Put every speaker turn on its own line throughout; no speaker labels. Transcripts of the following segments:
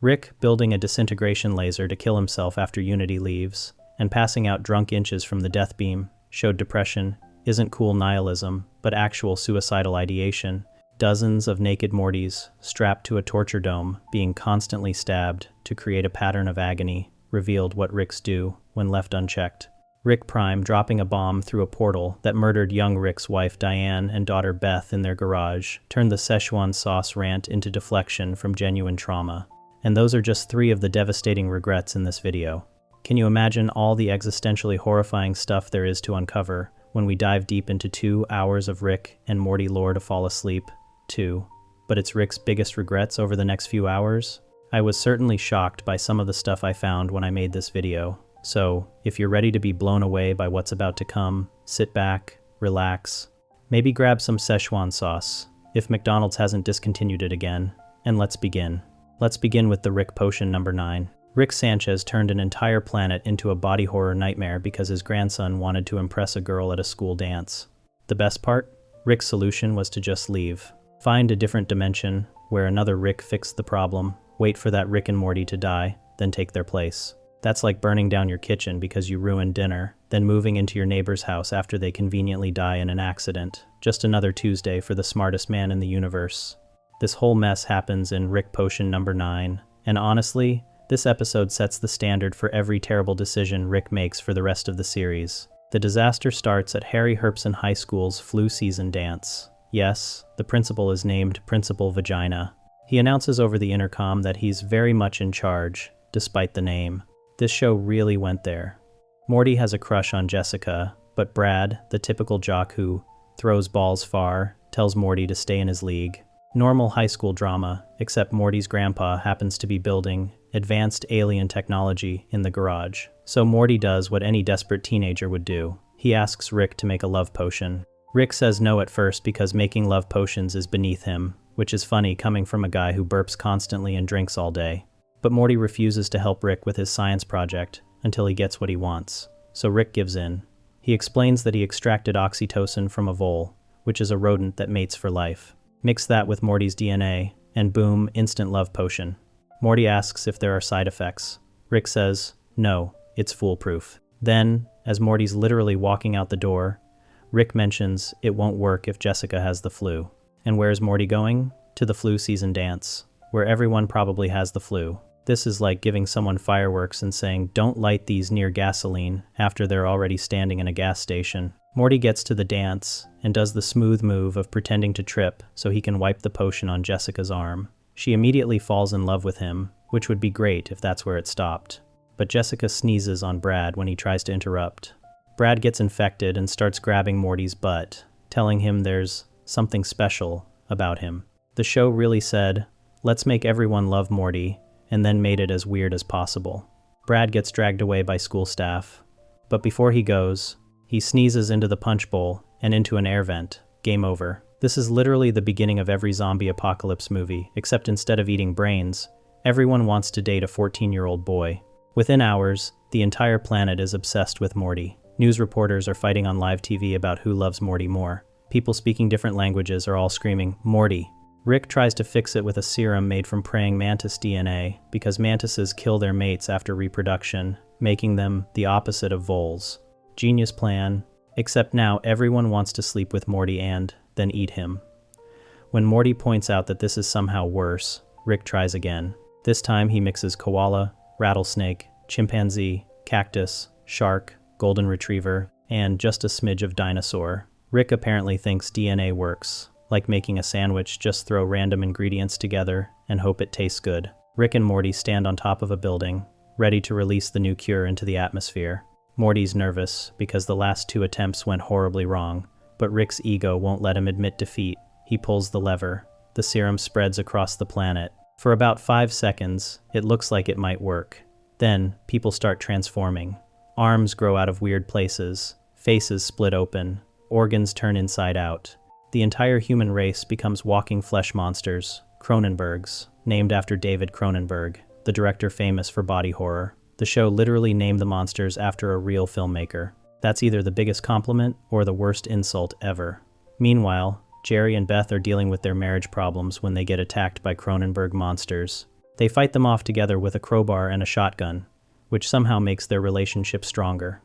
Rick building a disintegration laser to kill himself after Unity leaves, and passing out drunk inches from the death beam, showed depression isn't cool nihilism, but actual suicidal ideation. Dozens of naked Mortys, strapped to a torture dome, being constantly stabbed to create a pattern of agony, revealed what Ricks do when left unchecked. Rick Prime dropping a bomb through a portal that murdered young Rick's wife Diane and daughter Beth in their garage, turned the Szechuan sauce rant into deflection from genuine trauma. And those are just 3 of the devastating regrets in this video. Can you imagine all the existentially horrifying stuff there is to uncover when we dive deep into 2 hours of Rick and Morty lore to fall asleep? 2. But it's Rick's biggest regrets over the next few hours? I was certainly shocked by some of the stuff I found when I made this video. So, if you're ready to be blown away by what's about to come, sit back, relax, maybe grab some Szechuan sauce, if McDonald's hasn't discontinued it again, and let's begin. Let's begin with the Rick potion number 9. Rick Sanchez turned an entire planet into a body horror nightmare because his grandson wanted to impress a girl at a school dance. The best part? Rick's solution was to just leave. Find a different dimension where another Rick fixed the problem, wait for that Rick and Morty to die, then take their place. That's like burning down your kitchen because you ruined dinner, then moving into your neighbor's house after they conveniently die in an accident. Just another Tuesday for the smartest man in the universe. This whole mess happens in Rick Potion number 9, and honestly, this episode sets the standard for every terrible decision Rick makes for the rest of the series. The disaster starts at Harry Herpson High School's flu season dance. Yes, the principal is named Principal Vagina. He announces over the intercom that he's very much in charge, despite the name. This show really went there. Morty has a crush on Jessica, but Brad, the typical jock who throws balls far, tells Morty to stay in his league. Normal high school drama, except Morty's grandpa happens to be building advanced alien technology in the garage. So Morty does what any desperate teenager would do. He asks Rick to make a love potion. Rick says no at first because making love potions is beneath him, which is funny coming from a guy who burps constantly and drinks all day. But Morty refuses to help Rick with his science project until he gets what he wants. So Rick gives in. He explains that he extracted oxytocin from a vole, which is a rodent that mates for life. Mix that with Morty's DNA, and boom, instant love potion. Morty asks if there are side effects. Rick says, no, it's foolproof. Then, as Morty's literally walking out the door, Rick mentions it won't work if Jessica has the flu. And where's Morty going? To the flu season dance, where everyone probably has the flu. This is like giving someone fireworks and saying, don't light these near gasoline after they're already standing in a gas station. Morty gets to the dance and does the smooth move of pretending to trip so he can wipe the potion on Jessica's arm. She immediately falls in love with him, which would be great if that's where it stopped. But Jessica sneezes on Brad when he tries to interrupt. Brad gets infected and starts grabbing Morty's butt, telling him there's something special about him. The show really said, let's make everyone love Morty, and then made it as weird as possible. Brad gets dragged away by school staff. But before he goes, he sneezes into the punch bowl and into an air vent. Game over. This is literally the beginning of every zombie apocalypse movie, except instead of eating brains, everyone wants to date a 14-year-old boy. Within hours, the entire planet is obsessed with Morty. News reporters are fighting on live TV about who loves Morty more. People speaking different languages are all screaming, Morty. Rick tries to fix it with a serum made from praying mantis DNA, because mantises kill their mates after reproduction, making them the opposite of voles. Genius plan, except now everyone wants to sleep with Morty and then eat him. When Morty points out that this is somehow worse, Rick tries again. This time he mixes koala, rattlesnake, chimpanzee, cactus, shark, golden retriever, and just a smidge of dinosaur. Rick apparently thinks DNA works. Like making a sandwich, just throw random ingredients together and hope it tastes good. Rick and Morty stand on top of a building, ready to release the new cure into the atmosphere. Morty's nervous because the last 2 attempts went horribly wrong, but Rick's ego won't let him admit defeat. He pulls the lever. The serum spreads across the planet. For about 5 seconds, it looks like it might work. Then, people start transforming. Arms grow out of weird places, faces split open, organs turn inside out. The entire human race becomes walking flesh monsters, Cronenbergs, named after David Cronenberg, the director famous for body horror. The show literally named the monsters after a real filmmaker. That's either the biggest compliment or the worst insult ever. Meanwhile, Jerry and Beth are dealing with their marriage problems when they get attacked by Cronenberg monsters. They fight them off together with a crowbar and a shotgun, which somehow makes their relationship stronger.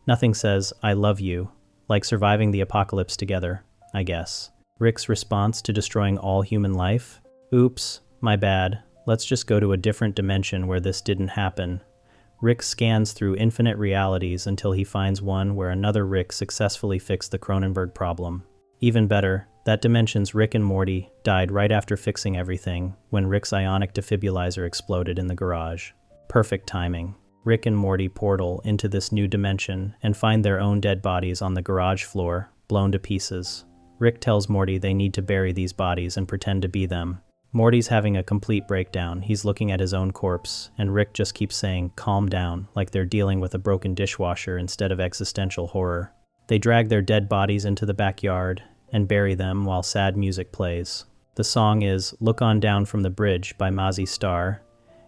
Nothing says, "I love you," like surviving the apocalypse together, I guess. Rick's response to destroying all human life? Oops, my bad. Let's just go to a different dimension where this didn't happen. Rick scans through infinite realities until he finds one where another Rick successfully fixed the Cronenberg problem. Even better, that dimension's Rick and Morty died right after fixing everything when Rick's ionic defibrillator exploded in the garage. Perfect timing. Rick and Morty portal into this new dimension and find their own dead bodies on the garage floor, blown to pieces. Rick tells Morty they need to bury these bodies and pretend to be them. Morty's having a complete breakdown. He's looking at his own corpse, and Rick just keeps saying, "Calm down," like they're dealing with a broken dishwasher instead of existential horror. They drag their dead bodies into the backyard and bury them while sad music plays. The song is "Look On Down from the Bridge" by Mazzy Star,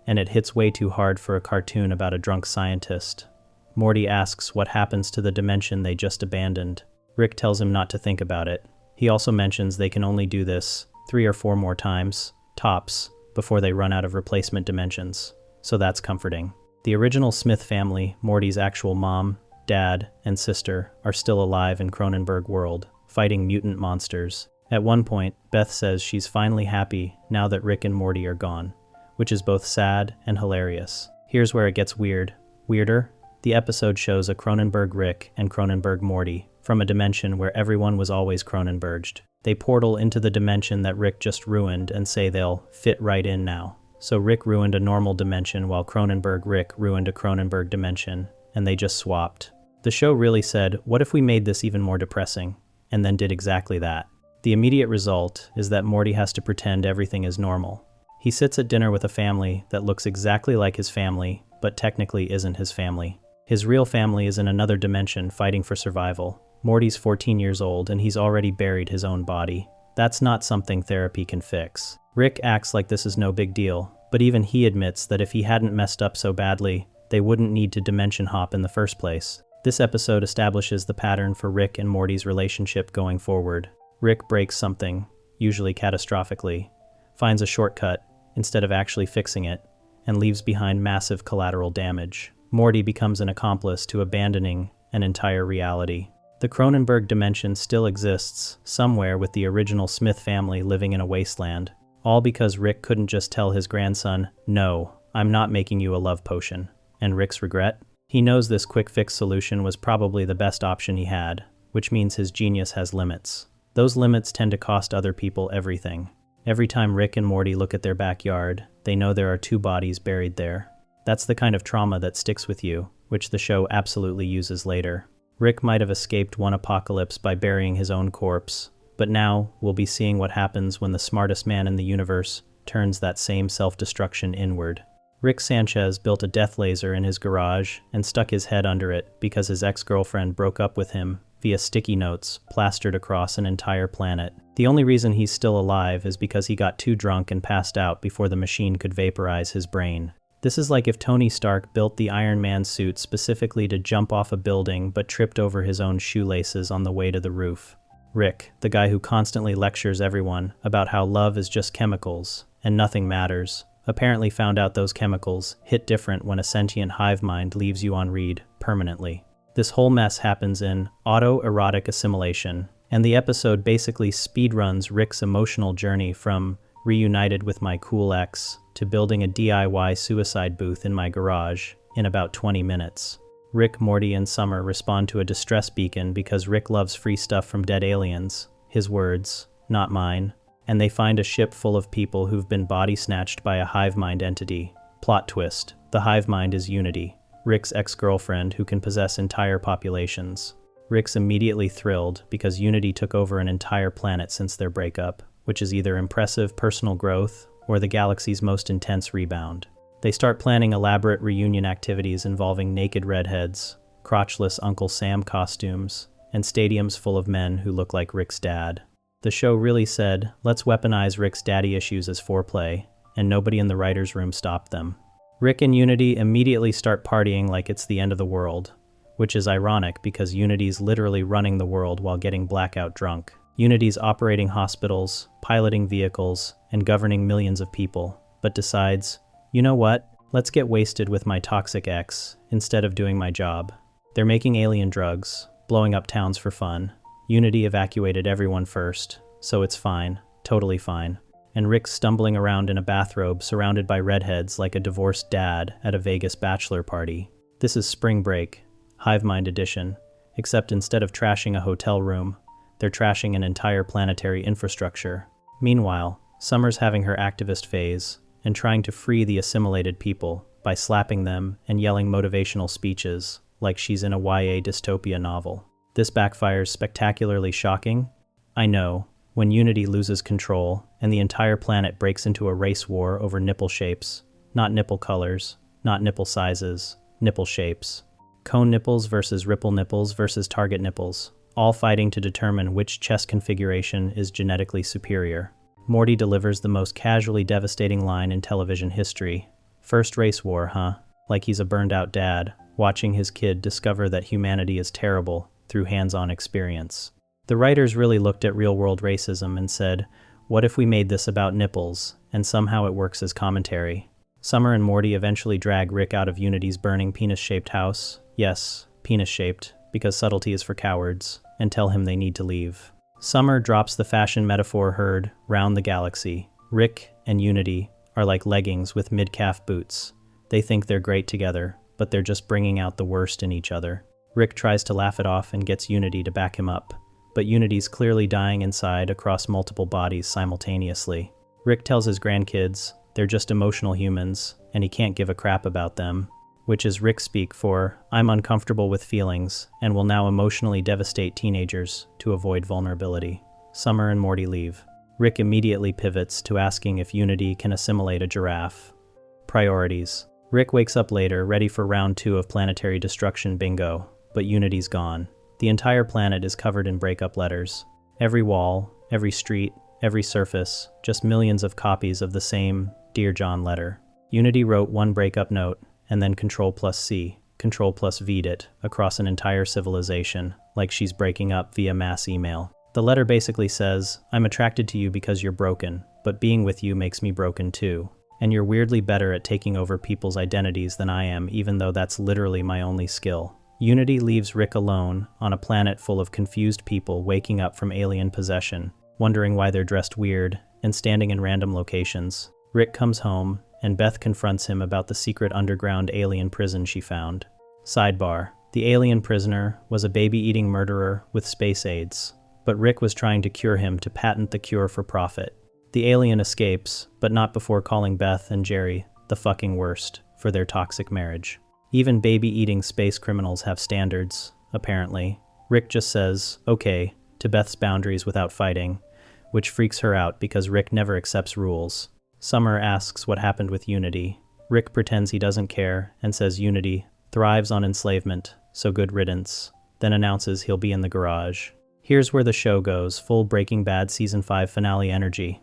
and it hits way too hard for a cartoon about a drunk scientist. Morty asks what happens to the dimension they just abandoned. Rick tells him not to think about it. He also mentions they can only do this 3 or 4 more times, tops, before they run out of replacement dimensions. So that's comforting. The original Smith family, Morty's actual mom, dad, and sister, are still alive in Cronenberg world, fighting mutant monsters. At one point, Beth says she's finally happy now that Rick and Morty are gone, which is both sad and hilarious. Here's where it gets weird. Weirder? The episode shows a Cronenberg Rick and Cronenberg Morty from a dimension where everyone was always Cronenberged. They portal into the dimension that Rick just ruined and say they'll fit right in now. So Rick ruined a normal dimension while Cronenberg Rick ruined a Cronenberg dimension, and they just swapped. The show really said, what if we made this even more depressing? And then did exactly that. The immediate result is that Morty has to pretend everything is normal. He sits at dinner with a family that looks exactly like his family, but technically isn't his family. His real family is in another dimension fighting for survival. Morty's 14 years old and he's already buried his own body. That's not something therapy can fix. Rick acts like this is no big deal, but even he admits that if he hadn't messed up so badly, they wouldn't need to dimension hop in the first place. This episode establishes the pattern for Rick and Morty's relationship going forward. Rick breaks something, usually catastrophically, finds a shortcut instead of actually fixing it, and leaves behind massive collateral damage. Morty becomes an accomplice to abandoning an entire reality. The Cronenberg dimension still exists, somewhere with the original Smith family living in a wasteland, all because Rick couldn't just tell his grandson, "No, I'm not making you a love potion." And Rick's regret? He knows this quick fix solution was probably the best option he had, which means his genius has limits. Those limits tend to cost other people everything. Every time Rick and Morty look at their backyard, they know there are 2 bodies buried there. That's the kind of trauma that sticks with you, which the show absolutely uses later. Rick might have escaped one apocalypse by burying his own corpse, but now we'll be seeing what happens when the smartest man in the universe turns that same self-destruction inward. Rick Sanchez built a death laser in his garage and stuck his head under it because his ex-girlfriend broke up with him via sticky notes plastered across an entire planet. The only reason he's still alive is because he got too drunk and passed out before the machine could vaporize his brain. This is like if Tony Stark built the Iron Man suit specifically to jump off a building but tripped over his own shoelaces on the way to the roof. Rick, the guy who constantly lectures everyone about how love is just chemicals and nothing matters, apparently found out those chemicals hit different when a sentient hive mind leaves you on read permanently. This whole mess happens in Erotic Assimilation, and the episode basically speedruns Rick's emotional journey from reunited with my cool ex to building a DIY suicide booth in my garage in about 20 minutes. Rick, Morty, and Summer respond to a distress beacon because Rick loves free stuff from dead aliens. His words, not mine. And they find a ship full of people who've been body snatched by a hive mind entity. Plot twist, the hive mind is Unity, Rick's ex-girlfriend who can possess entire populations. Rick's immediately thrilled because Unity took over an entire planet since their breakup, which is either impressive personal growth or the galaxy's most intense rebound. They start planning elaborate reunion activities involving naked redheads, crotchless Uncle Sam costumes, and stadiums full of men who look like Rick's dad. The show really said, let's weaponize Rick's daddy issues as foreplay, and nobody in the writer's room stopped them. Rick and Unity immediately start partying like it's the end of the world, which is ironic because Unity's literally running the world while getting blackout drunk. Unity's operating hospitals, piloting vehicles, and governing millions of people, but decides, You know what? Let's get wasted with my toxic ex, instead of doing my job. They're making alien drugs, blowing up towns for fun. Unity evacuated everyone first, so it's fine, totally fine. And Rick's stumbling around in a bathrobe surrounded by redheads like a divorced dad at a Vegas bachelor party. This is spring break, hive mind edition, except instead of trashing a hotel room, they're trashing an entire planetary infrastructure. Meanwhile, Summer's having her activist phase and trying to free the assimilated people by slapping them and yelling motivational speeches like she's in a YA dystopia novel. This backfires spectacularly shocking. I know, when Unity loses control and the entire planet breaks into a race war over nipple shapes, not nipple colors, not nipple sizes, nipple shapes. Cone nipples versus ripple nipples versus target nipples, all fighting to determine which chest configuration is genetically superior. Morty delivers the most casually devastating line in television history. First race war, huh? Like he's a burned-out dad, watching his kid discover that humanity is terrible through hands-on experience. The writers really looked at real-world racism and said, what if we made this about nipples, and somehow it works as commentary? Summer and Morty eventually drag Rick out of Unity's burning penis-shaped house. Yes, penis-shaped, because subtlety is for cowards, and tell him they need to leave. Summer drops the fashion metaphor heard round the galaxy. Rick and Unity are like leggings with mid-calf boots. They think they're great together, but they're just bringing out the worst in each other. Rick tries to laugh it off and gets Unity to back him up, but Unity's clearly dying inside across multiple bodies simultaneously. Rick tells his grandkids they're just emotional humans, and he can't give a crap about them, which is Rick speak for, I'm uncomfortable with feelings, and will now emotionally devastate teenagers to avoid vulnerability. Summer and Morty leave. Rick immediately pivots to asking if Unity can assimilate a giraffe. Priorities. Rick wakes up later, ready for round 2 of planetary destruction bingo, but Unity's gone. The entire planet is covered in breakup letters. Every wall, every street, every surface, just millions of copies of the same Dear John letter. Unity wrote one breakup note, and then Control+C, Control+V'd it across an entire civilization, like she's breaking up via mass email. The letter basically says, I'm attracted to you because you're broken, but being with you makes me broken too. And you're weirdly better at taking over people's identities than I am, even though that's literally my only skill. Unity leaves Rick alone on a planet full of confused people waking up from alien possession, wondering why they're dressed weird, and standing in random locations. Rick comes home, and Beth confronts him about the secret underground alien prison she found. Sidebar: the alien prisoner was a baby-eating murderer with space aids, but Rick was trying to cure him to patent the cure for profit. The alien escapes, but not before calling Beth and Jerry the fucking worst for their toxic marriage. Even baby-eating space criminals have standards, apparently. Rick just says, okay, to Beth's boundaries without fighting, which freaks her out because Rick never accepts rules. Summer asks what happened with Unity. Rick pretends he doesn't care and says Unity thrives on enslavement, so good riddance, then announces he'll be in the garage. Here's where the show goes, full Breaking Bad Season 5 finale energy.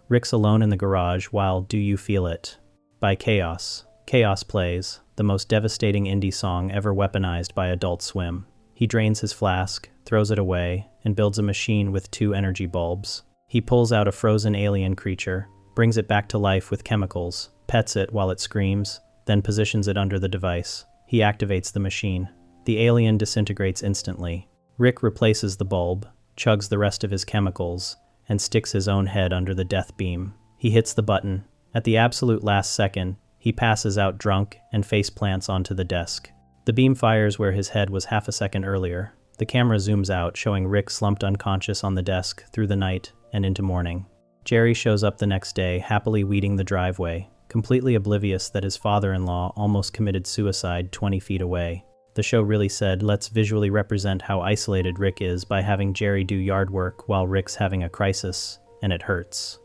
Rick's alone in the garage while Do You Feel It? By Chaos. Chaos plays, the most devastating indie song ever weaponized by Adult Swim. He drains his flask, throws it away, and builds a machine with 2 energy bulbs. He pulls out a frozen alien creature, brings it back to life with chemicals, pets it while it screams, then positions it under the device. He activates the machine. The alien disintegrates instantly. Rick replaces the bulb, chugs the rest of his chemicals, and sticks his own head under the death beam. He hits the button. At the absolute last second, he passes out drunk and face plants onto the desk. The beam fires where his head was half a second earlier. The camera zooms out, showing Rick slumped unconscious on the desk through the night and into morning. Jerry shows up the next day, happily weeding the driveway, completely oblivious that his father-in-law almost committed suicide 20 feet away. The show really said, let's visually represent how isolated Rick is by having Jerry do yard work while Rick's having a crisis, and it hurts.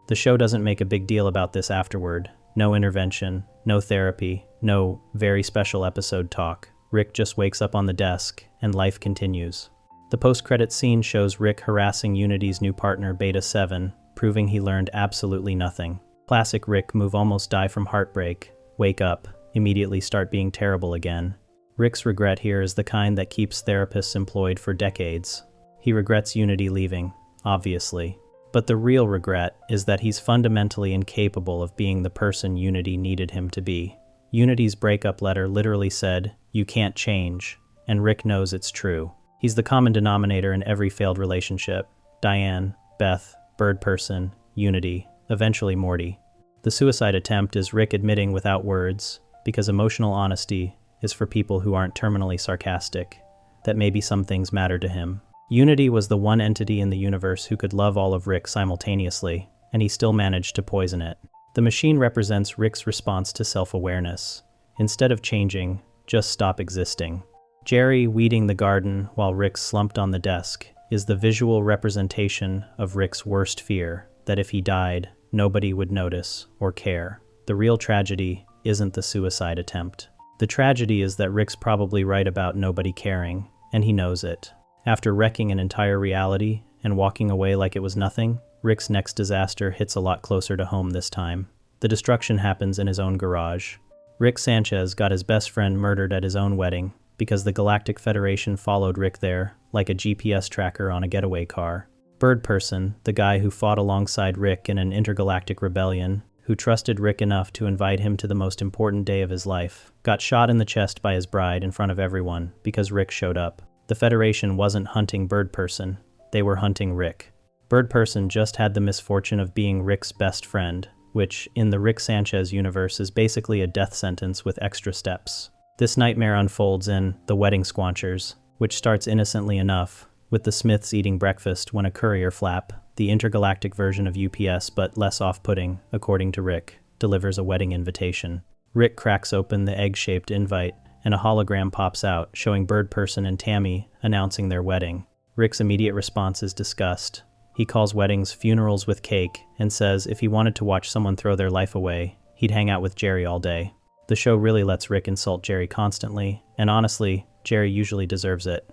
The show doesn't make a big deal about this afterward. No intervention, no therapy, no very special episode talk. Rick just wakes up on the desk, and life continues. The post-credits scene shows Rick harassing Unity's new partner, Beta 7, proving he learned absolutely nothing. Classic Rick move: almost die from heartbreak, wake up, immediately start being terrible again. Rick's regret here is the kind that keeps therapists employed for decades. He regrets Unity leaving, obviously. But the real regret is that he's fundamentally incapable of being the person Unity needed him to be. Unity's breakup letter literally said, "You can't change," and Rick knows it's true. He's the common denominator in every failed relationship. Diane, Beth, Bird Person, Unity, eventually Morty. The suicide attempt is Rick admitting without words, because emotional honesty is for people who aren't terminally sarcastic, that maybe some things matter to him. Unity was the one entity in the universe who could love all of Rick simultaneously, and he still managed to poison it. The machine represents Rick's response to self-awareness. Instead of changing, just stop existing. Jerry weeding the garden while Rick slumped on the desk is the visual representation of Rick's worst fear, that if he died, nobody would notice or care. The real tragedy isn't the suicide attempt. The tragedy is that Rick's probably right about nobody caring, and he knows it. After wrecking an entire reality and walking away like it was nothing, Rick's next disaster hits a lot closer to home this time. The destruction happens in his own garage. Rick Sanchez got his best friend murdered at his own wedding because the Galactic Federation followed Rick there like a GPS tracker on a getaway car. Bird Person, the guy who fought alongside Rick in an intergalactic rebellion, who trusted Rick enough to invite him to the most important day of his life, got shot in the chest by his bride in front of everyone because Rick showed up. The Federation wasn't hunting Bird Person, they were hunting Rick. Bird Person just had the misfortune of being Rick's best friend, which, in the Rick Sanchez universe, is basically a death sentence with extra steps. This nightmare unfolds in The Wedding Squanchers, which starts innocently enough, with the Smiths eating breakfast when a courier flap, the intergalactic version of UPS but less off-putting, according to Rick, delivers a wedding invitation. Rick cracks open the egg-shaped invite, and a hologram pops out, showing Bird Person and Tammy announcing their wedding. Rick's immediate response is disgust. He calls weddings funerals with cake and says if he wanted to watch someone throw their life away, he'd hang out with Jerry all day. The show really lets Rick insult Jerry constantly, and honestly, Jerry usually deserves it.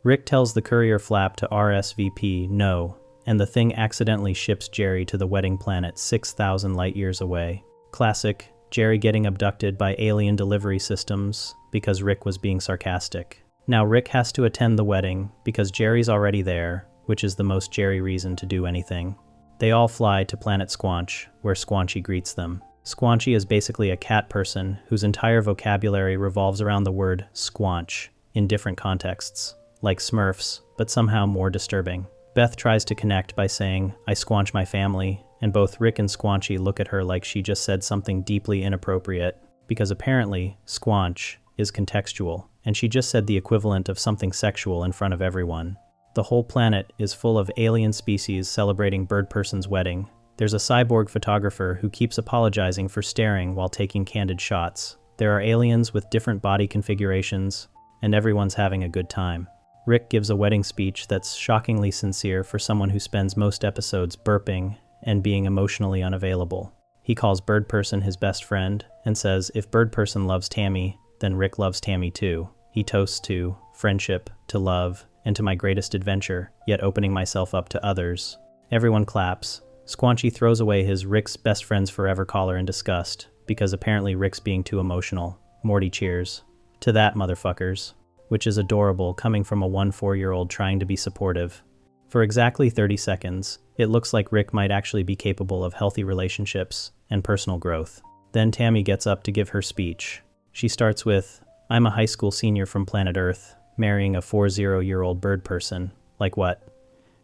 Rick tells the courier flap to RSVP no, and the thing accidentally ships Jerry to the wedding planet 6,000 light-years away. Classic, Jerry getting abducted by alien delivery systems because Rick was being sarcastic. Now Rick has to attend the wedding because Jerry's already there, which is the most Jerry reason to do anything. They all fly to Planet Squanch, where Squanchy greets them. Squanchy is basically a cat person whose entire vocabulary revolves around the word squanch in different contexts, like Smurfs, but somehow more disturbing. Beth tries to connect by saying, "I squanch my family," and both Rick and Squanchy look at her like she just said something deeply inappropriate, because apparently, squanch is contextual, and she just said the equivalent of something sexual in front of everyone. The whole planet is full of alien species celebrating Bird Person's wedding. There's a cyborg photographer who keeps apologizing for staring while taking candid shots. There are aliens with different body configurations, and everyone's having a good time. Rick gives a wedding speech that's shockingly sincere for someone who spends most episodes burping and being emotionally unavailable. He calls Bird Person his best friend and says if Bird Person loves Tammy, then Rick loves Tammy too. He toasts to friendship, to love, and to my greatest adventure, yet opening myself up to others. Everyone claps. Squanchy throws away his Rick's best friends forever collar in disgust, because apparently Rick's being too emotional. Morty cheers. To that, motherfuckers. Which is adorable coming from a 4-year-old trying to be supportive. For exactly 30 seconds, it looks like Rick might actually be capable of healthy relationships and personal growth. Then Tammy gets up to give her speech. She starts with, "I'm a high school senior from planet Earth, marrying a 40-year-old bird person. Like what?"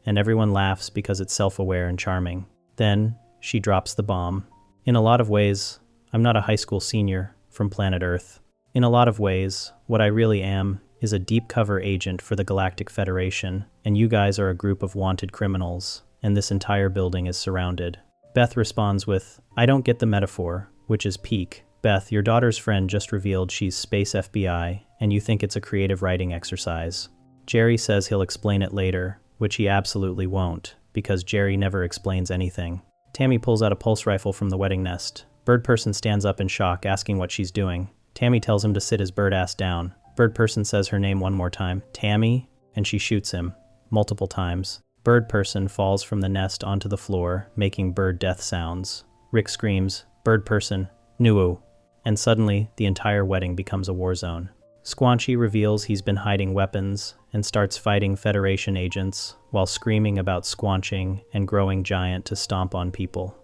And everyone laughs because it's self-aware and charming. Then, she drops the bomb. In a lot of ways, I'm not a high school senior from planet Earth. In a lot of ways, what I really am is a deep cover agent for the Galactic Federation, and you guys are a group of wanted criminals, and this entire building is surrounded. Beth responds with, "I don't get the metaphor," which is peak. Beth, your daughter's friend just revealed she's Space FBI, and you think it's a creative writing exercise. Jerry says he'll explain it later, which he absolutely won't, because Jerry never explains anything. Tammy pulls out a pulse rifle from the wedding nest. Bird Person stands up in shock, asking what she's doing. Tammy tells him to sit his bird ass down. Bird Person says her name one more time, Tammy, and she shoots him, multiple times. Bird Person falls from the nest onto the floor, making bird death sounds. Rick screams, "Bird Person, Nuo," and suddenly the entire wedding becomes a war zone. Squanchy reveals he's been hiding weapons and starts fighting Federation agents while screaming about squanching and growing giant to stomp on people.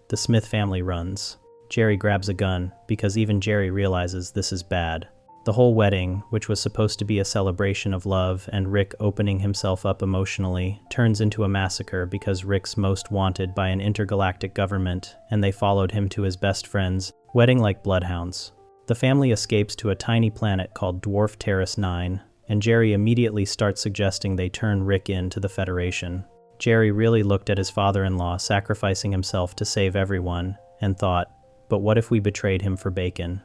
The Smith family runs. Jerry grabs a gun because even Jerry realizes this is bad. The whole wedding, which was supposed to be a celebration of love and Rick opening himself up emotionally, turns into a massacre because Rick's most wanted by an intergalactic government and they followed him to his best friend's wedding like bloodhounds. The family escapes to a tiny planet called Dwarf Terrace 9, and Jerry immediately starts suggesting they turn Rick in to the Federation. Jerry really looked at his father-in-law sacrificing himself to save everyone and thought, but what if we betrayed him for bacon?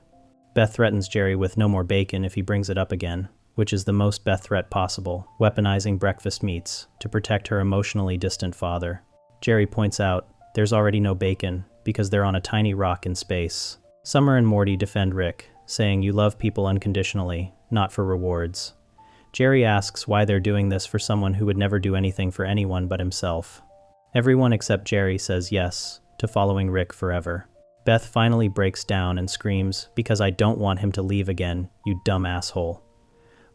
Beth threatens Jerry with no more bacon if he brings it up again, which is the most Beth threat possible, weaponizing breakfast meats to protect her emotionally distant father. Jerry points out there's already no bacon because they're on a tiny rock in space. Summer and Morty defend Rick, saying you love people unconditionally, not for rewards. Jerry asks why they're doing this for someone who would never do anything for anyone but himself. Everyone except Jerry says yes to following Rick forever. Beth finally breaks down and screams, because I don't want him to leave again, you dumb asshole.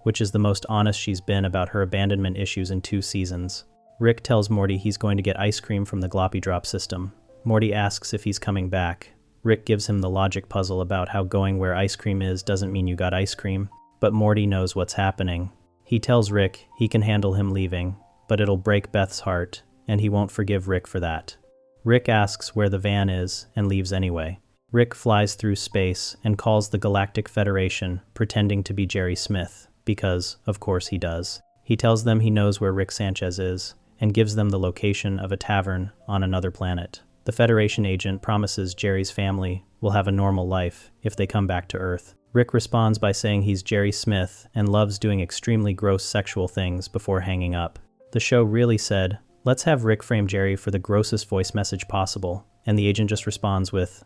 Which is the most honest she's been about her abandonment issues in 2 seasons. Rick tells Morty he's going to get ice cream from the Gloppy Drop system. Morty asks if he's coming back. Rick gives him the logic puzzle about how going where ice cream is doesn't mean you got ice cream, but Morty knows what's happening. He tells Rick he can handle him leaving, but it'll break Beth's heart, and he won't forgive Rick for that. Rick asks where the van is and leaves anyway. Rick flies through space and calls the Galactic Federation, pretending to be Jerry Smith, because, of course, he does. He tells them he knows where Rick Sanchez is, and gives them the location of a tavern on another planet. The Federation agent promises Jerry's family will have a normal life if they come back to Earth. Rick responds by saying he's Jerry Smith and loves doing extremely gross sexual things before hanging up. The show really said, let's have Rick frame Jerry for the grossest voice message possible, and the agent just responds with,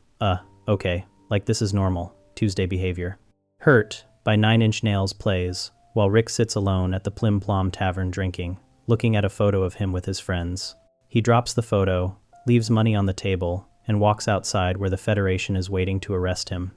okay, like this is normal, Tuesday behavior. Hurt by 9 Inch Nails plays, while Rick sits alone at the Plim Plom Tavern drinking, looking at a photo of him with his friends. He drops the photo, leaves money on the table, and walks outside where the Federation is waiting to arrest him.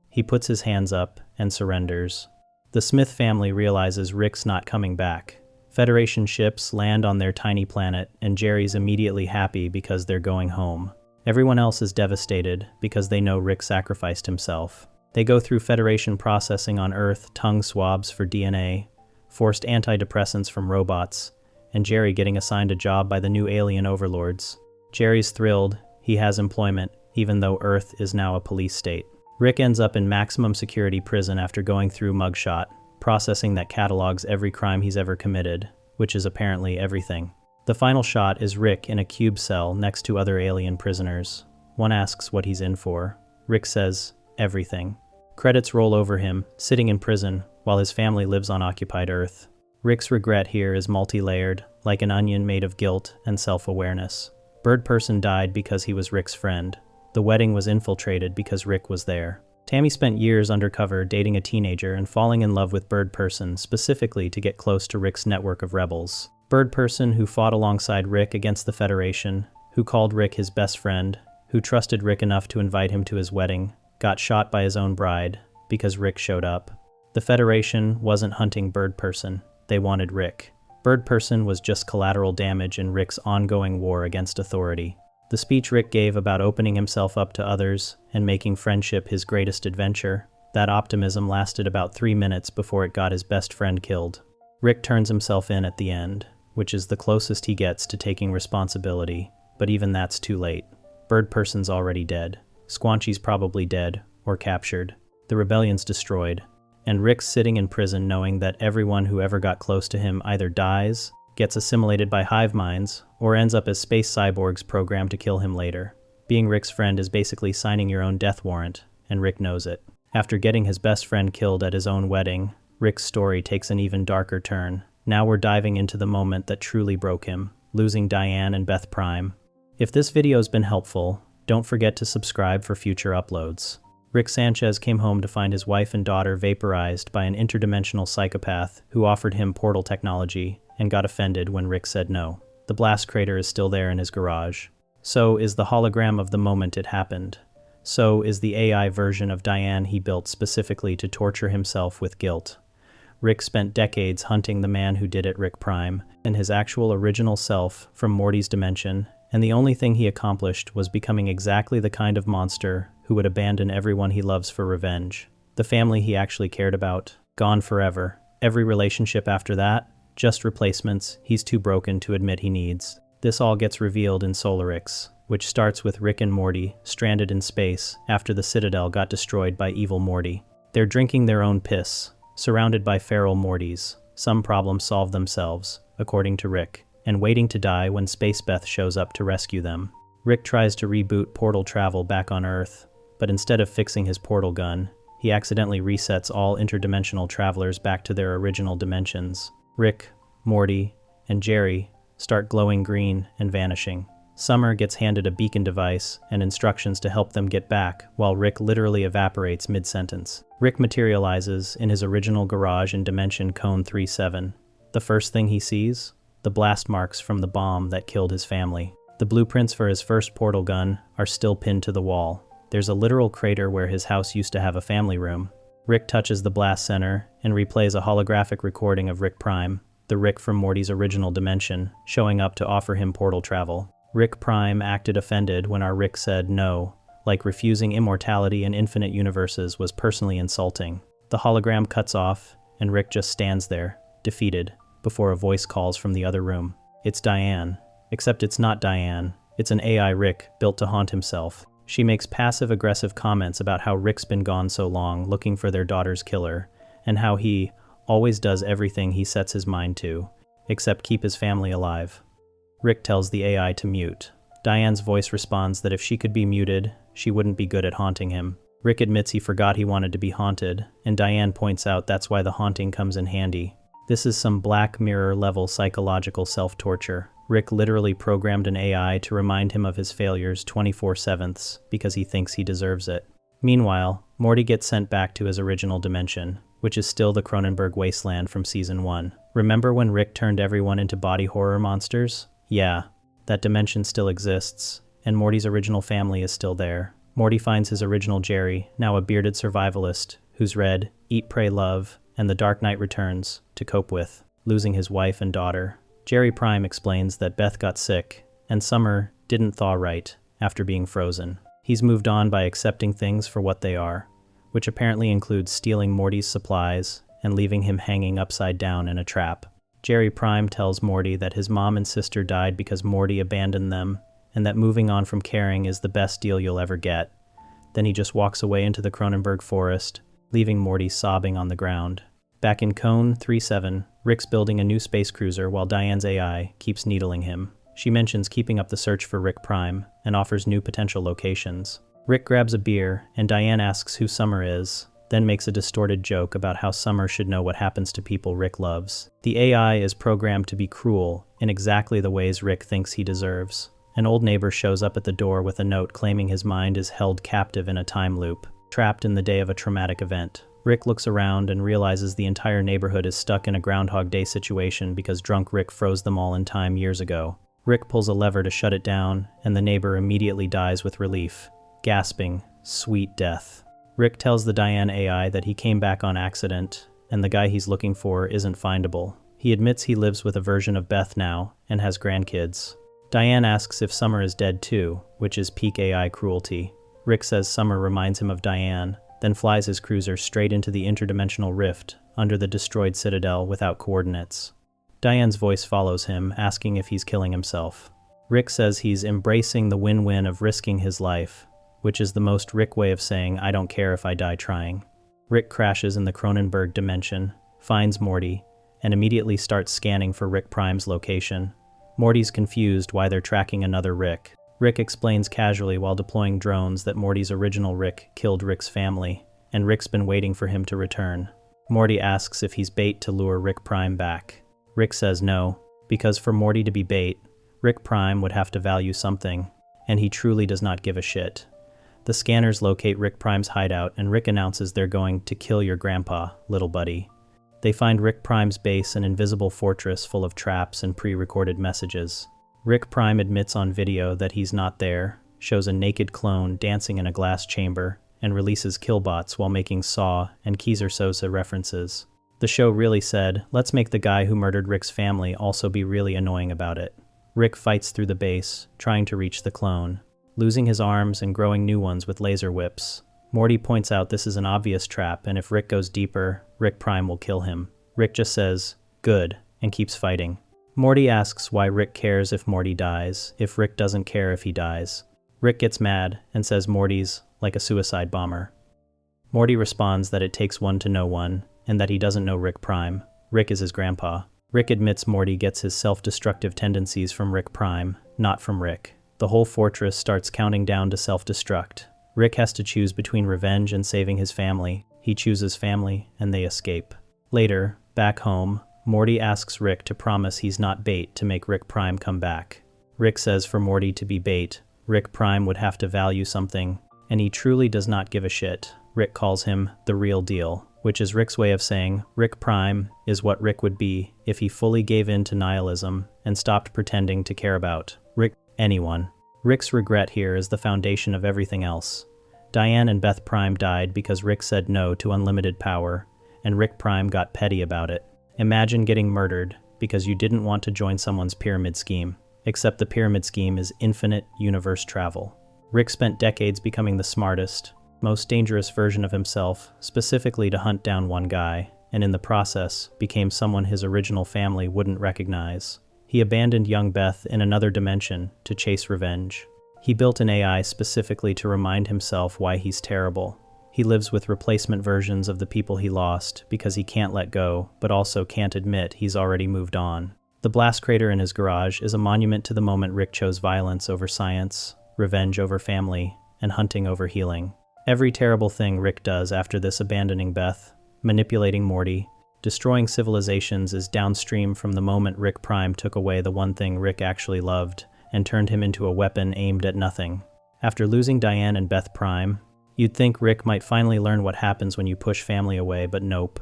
He puts his hands up and surrenders. The Smith family realizes Rick's not coming back. Federation ships land on their tiny planet, and Jerry's immediately happy because they're going home. Everyone else is devastated because they know Rick sacrificed himself. They go through Federation processing on Earth, tongue swabs for DNA, forced antidepressants from robots, and Jerry getting assigned a job by the new alien overlords. Jerry's thrilled he has employment, even though Earth is now a police state. Rick ends up in maximum security prison after going through Mugshot, processing that catalogs every crime he's ever committed, which is apparently everything. The final shot is Rick in a cube cell next to other alien prisoners. One asks what he's in for. Rick says, everything. Credits roll over him, sitting in prison, while his family lives on occupied Earth. Rick's regret here is multi-layered, like an onion made of guilt and self-awareness. Bird Person died because he was Rick's friend. The wedding was infiltrated because Rick was there. Tammy spent years undercover dating a teenager and falling in love with Bird Person specifically to get close to Rick's network of rebels. Bird Person, who fought alongside Rick against the Federation, who called Rick his best friend, who trusted Rick enough to invite him to his wedding, got shot by his own bride because Rick showed up. The Federation wasn't hunting Bird Person, they wanted Rick. Bird Person was just collateral damage in Rick's ongoing war against authority. The speech Rick gave about opening himself up to others and making friendship his greatest adventure, that optimism lasted about 3 minutes before it got his best friend killed. Rick turns himself in at the end, which is the closest he gets to taking responsibility, but even that's too late. Bird Person's already dead. Squanchy's probably dead, or captured. The rebellion's destroyed, and Rick's sitting in prison knowing that everyone who ever got close to him either dies, gets assimilated by hive minds, or ends up as space cyborgs programmed to kill him later. Being Rick's friend is basically signing your own death warrant, and Rick knows it. After getting his best friend killed at his own wedding, Rick's story takes an even darker turn. Now we're diving into the moment that truly broke him, losing Diane and Beth Prime. If this video's been helpful, don't forget to subscribe for future uploads. Rick Sanchez came home to find his wife and daughter vaporized by an interdimensional psychopath who offered him portal technology and got offended when Rick said no. The blast crater is still there in his garage. So is the hologram of the moment it happened. So is the AI version of Diane he built specifically to torture himself with guilt. Rick spent decades hunting the man who did it, Rick Prime, and his actual original self from Morty's dimension, and the only thing he accomplished was becoming exactly the kind of monster who would abandon everyone he loves for revenge. The family he actually cared about, gone forever. Every relationship after that, just replacements he's too broken to admit he needs. This all gets revealed in Solarix, which starts with Rick and Morty stranded in space after the Citadel got destroyed by evil Morty. They're drinking their own piss, surrounded by feral Mortys. Some problems solve themselves, according to Rick, and waiting to die when Space Beth shows up to rescue them. Rick tries to reboot portal travel back on Earth, but instead of fixing his portal gun, he accidentally resets all interdimensional travelers back to their original dimensions. Rick, Morty, and Jerry start glowing green and vanishing. Summer gets handed a beacon device and instructions to help them get back, while Rick literally evaporates mid-sentence. Rick materializes in his original garage in Dimension Cone 37. The first thing he sees? The blast marks from the bomb that killed his family. The blueprints for his first portal gun are still pinned to the wall. There's a literal crater where his house used to have a family room. Rick touches the blast center and replays a holographic recording of Rick Prime, the Rick from Morty's original dimension, showing up to offer him portal travel. Rick Prime acted offended when our Rick said no, like refusing immortality in infinite universes was personally insulting. The hologram cuts off, and Rick just stands there, defeated, before a voice calls from the other room. It's Diane. Except it's not Diane. It's an AI Rick built to haunt himself. She makes passive-aggressive comments about how Rick's been gone so long looking for their daughter's killer, and how he always does everything he sets his mind to, except keep his family alive. Rick tells the AI to mute. Diane's voice responds that if she could be muted, she wouldn't be good at haunting him. Rick admits he forgot he wanted to be haunted, and Diane points out that's why the haunting comes in handy. This is some Black Mirror-level psychological self-torture. Rick literally programmed an AI to remind him of his failures 24/7 because he thinks he deserves it. Meanwhile, Morty gets sent back to his original dimension, which is still the Cronenberg wasteland from Season 1. Remember when Rick turned everyone into body horror monsters? Yeah, that dimension still exists, and Morty's original family is still there. Morty finds his original Jerry, now a bearded survivalist, who's read Eat, Pray, Love, and The Dark Knight Returns to cope with losing his wife and daughter. Jerry Prime explains that Beth got sick, and Summer didn't thaw right after being frozen. He's moved on by accepting things for what they are, which apparently includes stealing Morty's supplies and leaving him hanging upside down in a trap. Jerry Prime tells Morty that his mom and sister died because Morty abandoned them, and that moving on from caring is the best deal you'll ever get. Then he just walks away into the Cronenberg forest, leaving Morty sobbing on the ground. Back in Cone 37, Rick's building a new space cruiser while Diane's AI keeps needling him. She mentions keeping up the search for Rick Prime and offers new potential locations. Rick grabs a beer, and Diane asks who Summer is, then makes a distorted joke about how Summer should know what happens to people Rick loves. The AI is programmed to be cruel in exactly the ways Rick thinks he deserves. An old neighbor shows up at the door with a note claiming his mind is held captive in a time loop, trapped in the day of a traumatic event. Rick looks around and realizes the entire neighborhood is stuck in a Groundhog Day situation because drunk Rick froze them all in time years ago. Rick pulls a lever to shut it down, and the neighbor immediately dies with relief, gasping, "Sweet death." Rick tells the Diane AI that he came back on accident, and the guy he's looking for isn't findable. He admits he lives with a version of Beth now, and has grandkids. Diane asks if Summer is dead too, which is peak AI cruelty. Rick says Summer reminds him of Diane, then flies his cruiser straight into the interdimensional rift under the destroyed Citadel without coordinates. Diane's voice follows him, asking if he's killing himself. Rick says he's embracing the win-win of risking his life, which is the most Rick way of saying, I don't care if I die trying. Rick crashes in the Cronenberg dimension, finds Morty, and immediately starts scanning for Rick Prime's location. Morty's confused why they're tracking another Rick. Rick explains casually while deploying drones that Morty's original Rick killed Rick's family, and Rick's been waiting for him to return. Morty asks if he's bait to lure Rick Prime back. Rick says no, because for Morty to be bait, Rick Prime would have to value something, and he truly does not give a shit. The scanners locate Rick Prime's hideout, and Rick announces they're going to kill your grandpa, little buddy. They find Rick Prime's base, an invisible fortress full of traps and pre-recorded messages. Rick Prime admits on video that he's not there, shows a naked clone dancing in a glass chamber and releases killbots while making Saw and Keyser Sosa references. The show really said, let's make the guy who murdered Rick's family also be really annoying about it. Rick fights through the base, trying to reach the clone, losing his arms and growing new ones with laser whips. Morty points out this is an obvious trap, and if Rick goes deeper, Rick Prime will kill him. Rick just says, good, and keeps fighting. Morty asks why Rick cares if Morty dies, if Rick doesn't care if he dies. Rick gets mad and says Morty's like a suicide bomber. Morty responds that it takes one to know one, and that he doesn't know Rick Prime. Rick is his grandpa. Rick admits Morty gets his self-destructive tendencies from Rick Prime, not from Rick. The whole fortress starts counting down to self-destruct. Rick has to choose between revenge and saving his family. He chooses family, and they escape. Later, back home, Morty asks Rick to promise he's not bait to make Rick Prime come back. Rick says for Morty to be bait, Rick Prime would have to value something, and he truly does not give a shit. Rick calls him the real deal, which is Rick's way of saying Rick Prime is what Rick would be if he fully gave in to nihilism and stopped pretending to care about anyone. Rick's regret here is the foundation of everything else. Diane and Beth Prime died because Rick said no to unlimited power, and Rick Prime got petty about it. Imagine getting murdered because you didn't want to join someone's pyramid scheme, except the pyramid scheme is infinite universe travel. Rick spent decades becoming the smartest, most dangerous version of himself, specifically to hunt down one guy, and in the process became someone his original family wouldn't recognize. He abandoned young Beth in another dimension to chase revenge. He built an AI specifically to remind himself why he's terrible. He lives with replacement versions of the people he lost because he can't let go, but also can't admit he's already moved on. The blast crater in his garage is a monument to the moment Rick chose violence over science, revenge over family, and hunting over healing. Every terrible thing Rick does after this, abandoning Beth, manipulating Morty, destroying civilizations, is downstream from the moment Rick Prime took away the one thing Rick actually loved and turned him into a weapon aimed at nothing. After losing Diane and Beth Prime, you'd think Rick might finally learn what happens when you push family away, but nope.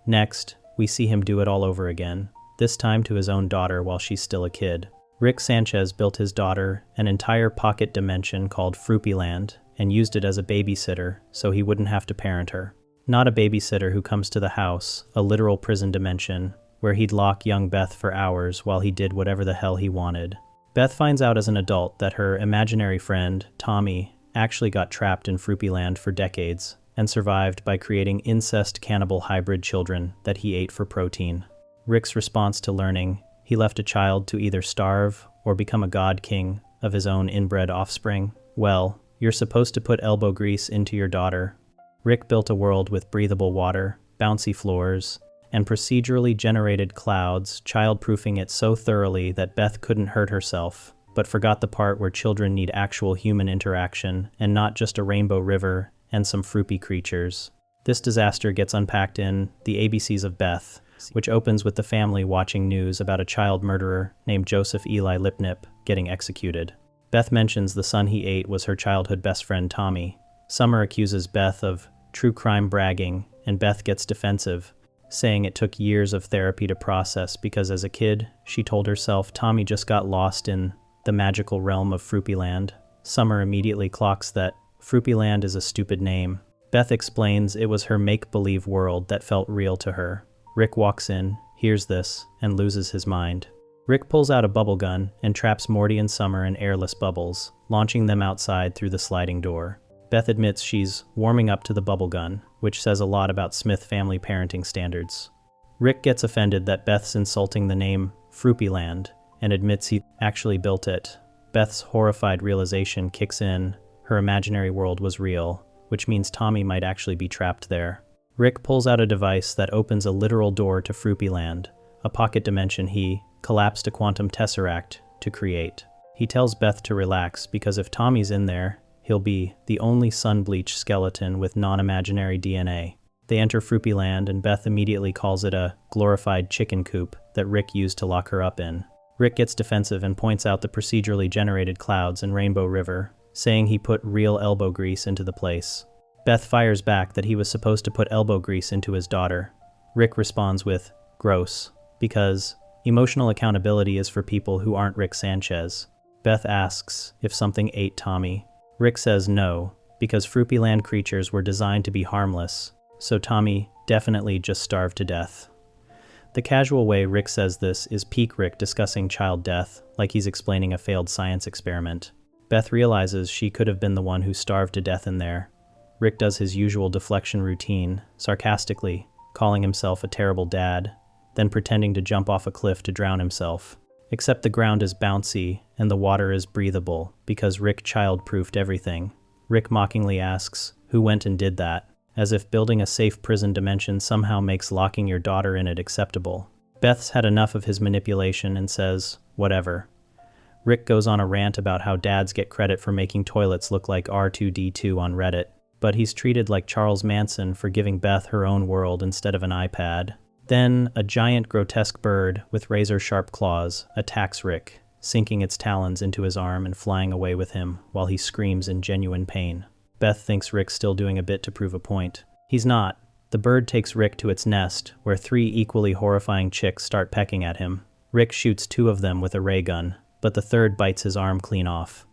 Next, we see him do it all over again, this time to his own daughter while she's still a kid. Rick Sanchez built his daughter an entire pocket dimension called Fruppyland and used it as a babysitter so he wouldn't have to parent her. Not a babysitter who comes to the house, a literal prison dimension, where he'd lock young Beth for hours while he did whatever the hell he wanted. Beth finds out as an adult that her imaginary friend, Tommy, actually got trapped in Fruppyland for decades and survived by creating incest cannibal hybrid children that he ate for protein. Rick's response to learning he left a child to either starve or become a god king of his own inbred offspring. Well, you're supposed to put elbow grease into your daughter. Rick built a world with breathable water, bouncy floors, and procedurally generated clouds, child-proofing it so thoroughly that Beth couldn't hurt herself, but forgot the part where children need actual human interaction and not just a rainbow river and some fruity creatures. This disaster gets unpacked in The ABCs of Beth, which opens with the family watching news about a child murderer named Joseph Eli Lipnip getting executed. Beth mentions the son he ate was her childhood best friend Tommy. Summer accuses Beth of true crime bragging, and Beth gets defensive, saying it took years of therapy to process because as a kid, she told herself Tommy just got lost in the magical realm of Fruppyland. Summer immediately clocks that Fruppyland is a stupid name. Beth explains it was her make-believe world that felt real to her. Rick walks in, hears this, and loses his mind. Rick pulls out a bubble gun and traps Morty and Summer in airless bubbles, launching them outside through the sliding door. Beth admits she's warming up to the bubble gun, which says a lot about Smith family parenting standards. Rick gets offended that Beth's insulting the name Fruppyland and admits he actually built it. Beth's horrified realization kicks in. Her imaginary world was real, which means Tommy might actually be trapped there. Rick pulls out a device that opens a literal door to Fruppyland, a pocket dimension he collapsed a quantum tesseract to create. He tells Beth to relax because if Tommy's in there, he'll be the only sun-bleached skeleton with non-imaginary DNA. They enter Fruppyland and Beth immediately calls it a glorified chicken coop that Rick used to lock her up in. Rick gets defensive and points out the procedurally generated clouds in Rainbow River, saying he put real elbow grease into the place. Beth fires back that he was supposed to put elbow grease into his daughter. Rick responds with, gross, because emotional accountability is for people who aren't Rick Sanchez. Beth asks if something ate Tommy, Rick says no, because Fruppyland creatures were designed to be harmless, so Tommy definitely just starved to death. The casual way Rick says this is peak Rick discussing child death, like he's explaining a failed science experiment. Beth realizes she could have been the one who starved to death in there. Rick does his usual deflection routine, sarcastically, calling himself a terrible dad, then pretending to jump off a cliff to drown himself. Except the ground is bouncy and the water is breathable because Rick child-proofed everything. Rick mockingly asks, who went and did that? As if building a safe prison dimension somehow makes locking your daughter in it acceptable. Beth's had enough of his manipulation and says, whatever. Rick goes on a rant about how dads get credit for making toilets look like R2-D2 on Reddit, but he's treated like Charles Manson for giving Beth her own world instead of an iPad. Then, a giant grotesque bird with razor-sharp claws attacks Rick, sinking its talons into his arm and flying away with him while he screams in genuine pain. Beth thinks Rick's still doing a bit to prove a point. He's not. The bird takes Rick to its nest, where 3 equally horrifying chicks start pecking at him. Rick shoots 2 of them with a ray gun, but the third bites his arm clean off.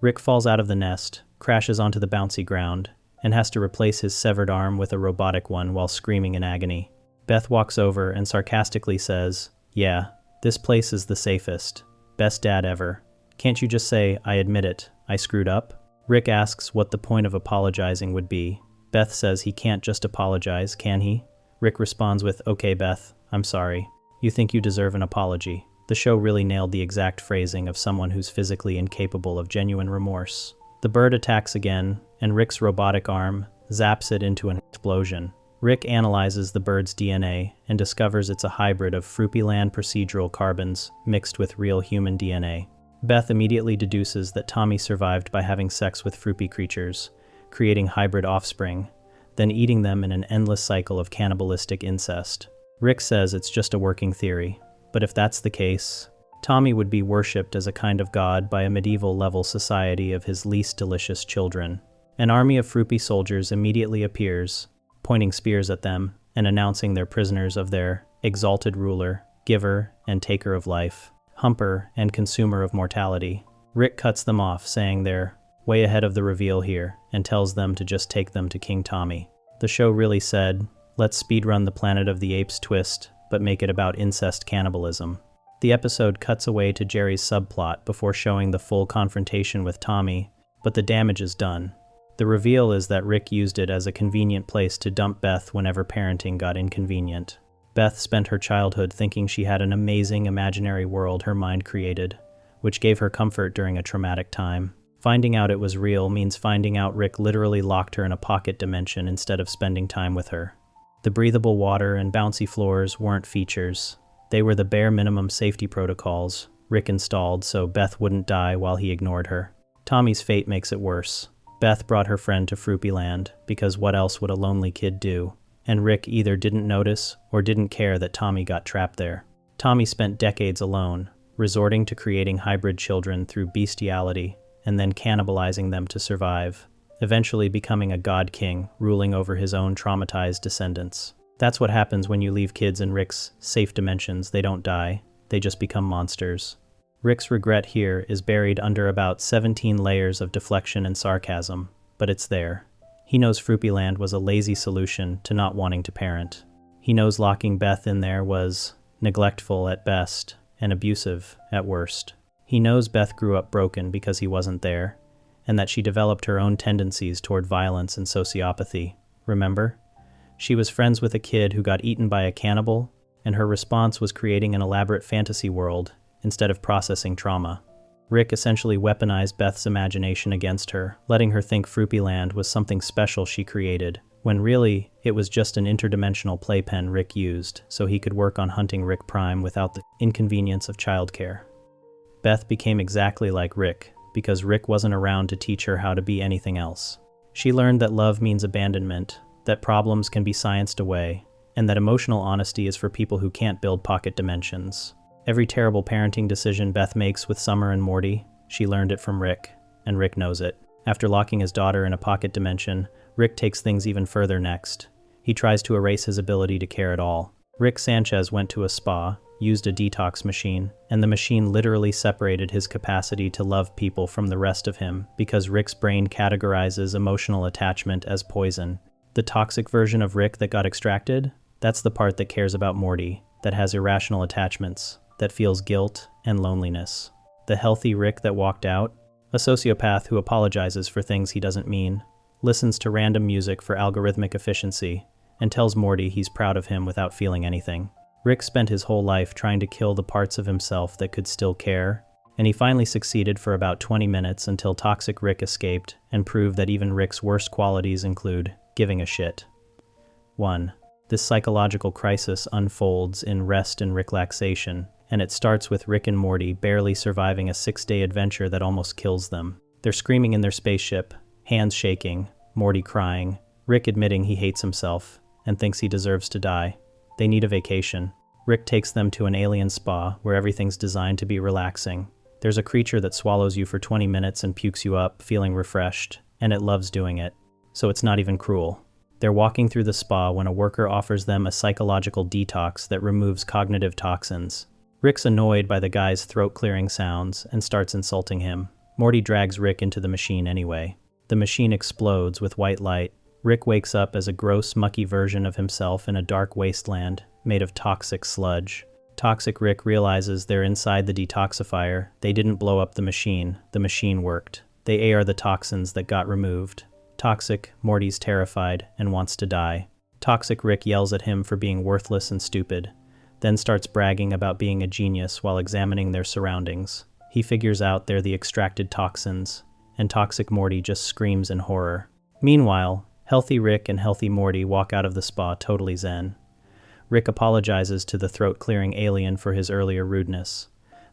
Rick falls out of the nest, crashes onto the bouncy ground, and has to replace his severed arm with a robotic one while screaming in agony. Beth walks over and sarcastically says, yeah, this place is the safest. Best dad ever. Can't you just say, I admit it, I screwed up? Rick asks what the point of apologizing would be. Beth says he can't just apologize, can he? Rick responds with, okay Beth, I'm sorry. You think you deserve an apology. The show really nailed the exact phrasing of someone who's physically incapable of genuine remorse. The bird attacks again, and Rick's robotic arm zaps it into an explosion. Rick analyzes the bird's DNA and discovers it's a hybrid of Fruppyland procedural carbons mixed with real human DNA. Beth immediately deduces that Tommy survived by having sex with Fruppy creatures, creating hybrid offspring, then eating them in an endless cycle of cannibalistic incest. Rick says it's just a working theory, but if that's the case, Tommy would be worshipped as a kind of god by a medieval-level society of his least delicious children. An army of Fruppy soldiers immediately appears, pointing spears at them and announcing they're prisoners of their exalted ruler, giver, and taker of life, humper and consumer of mortality. Rick cuts them off, saying they're way ahead of the reveal here, and tells them to just take them to King Tommy. The show really said, let's speedrun the Planet of the Apes twist, but make it about incest cannibalism. The episode cuts away to Jerry's subplot before showing the full confrontation with Tommy, but the damage is done. The reveal is that Rick used it as a convenient place to dump Beth whenever parenting got inconvenient. Beth spent her childhood thinking she had an amazing imaginary world her mind created, which gave her comfort during a traumatic time. Finding out it was real means finding out Rick literally locked her in a pocket dimension instead of spending time with her. The breathable water and bouncy floors weren't features. They were the bare minimum safety protocols Rick installed so Beth wouldn't die while he ignored her. Tommy's fate makes it worse. Beth brought her friend to Fruppyland because what else would a lonely kid do? And Rick either didn't notice or didn't care that Tommy got trapped there. Tommy spent decades alone, resorting to creating hybrid children through bestiality and then cannibalizing them to survive, eventually becoming a god king ruling over his own traumatized descendants. That's what happens when you leave kids in Rick's safe dimensions. They don't die, they just become monsters. Rick's regret here is buried under about 17 layers of deflection and sarcasm, but it's there. He knows Fruppyland was a lazy solution to not wanting to parent. He knows locking Beth in there was neglectful at best and abusive at worst. He knows Beth grew up broken because he wasn't there, and that she developed her own tendencies toward violence and sociopathy. Remember? She was friends with a kid who got eaten by a cannibal, and her response was creating an elaborate fantasy world instead of processing trauma. Rick essentially weaponized Beth's imagination against her, letting her think Fruppyland was something special she created, when really, it was just an interdimensional playpen Rick used so he could work on hunting Rick Prime without the inconvenience of childcare. Beth became exactly like Rick, because Rick wasn't around to teach her how to be anything else. She learned that love means abandonment, that problems can be scienced away, and that emotional honesty is for people who can't build pocket dimensions. Every terrible parenting decision Beth makes with Summer and Morty, she learned it from Rick, and Rick knows it. After locking his daughter in a pocket dimension, Rick takes things even further next. He tries to erase his ability to care at all. Rick Sanchez went to a spa, used a detox machine, and the machine literally separated his capacity to love people from the rest of him because Rick's brain categorizes emotional attachment as poison. The toxic version of Rick that got extracted? That's the part that cares about Morty, that has irrational attachments, that feels guilt and loneliness. The healthy Rick that walked out? A sociopath who apologizes for things he doesn't mean, listens to random music for algorithmic efficiency, and tells Morty he's proud of him without feeling anything. Rick spent his whole life trying to kill the parts of himself that could still care, and he finally succeeded for about 20 minutes until Toxic Rick escaped and proved that even Rick's worst qualities include giving a shit. 1. This psychological crisis unfolds in Rest and Ricklaxation, and it starts with Rick and Morty barely surviving a 6-day adventure that almost kills them. They're screaming in their spaceship, hands shaking, Morty crying, Rick admitting he hates himself and thinks he deserves to die. They need a vacation. Rick takes them to an alien spa where everything's designed to be relaxing. There's a creature that swallows you for 20 minutes and pukes you up, feeling refreshed, and it loves doing it. So it's not even cruel. They're walking through the spa when a worker offers them a psychological detox that removes cognitive toxins. Rick's annoyed by the guy's throat-clearing sounds and starts insulting him. Morty drags Rick into the machine anyway. The machine explodes with white light. Rick wakes up as a gross, mucky version of himself in a dark wasteland made of toxic sludge. Toxic Rick realizes they're inside the detoxifier. They didn't blow up the machine worked. They are the toxins that got removed. Toxic Morty's terrified and wants to die. Toxic Rick yells at him for being worthless and stupid, then starts bragging about being a genius while examining their surroundings. He figures out they're the extracted toxins, and Toxic Morty just screams in horror. Meanwhile, Healthy Rick and Healthy Morty walk out of the spa totally zen. Rick apologizes to the throat-clearing alien for his earlier rudeness.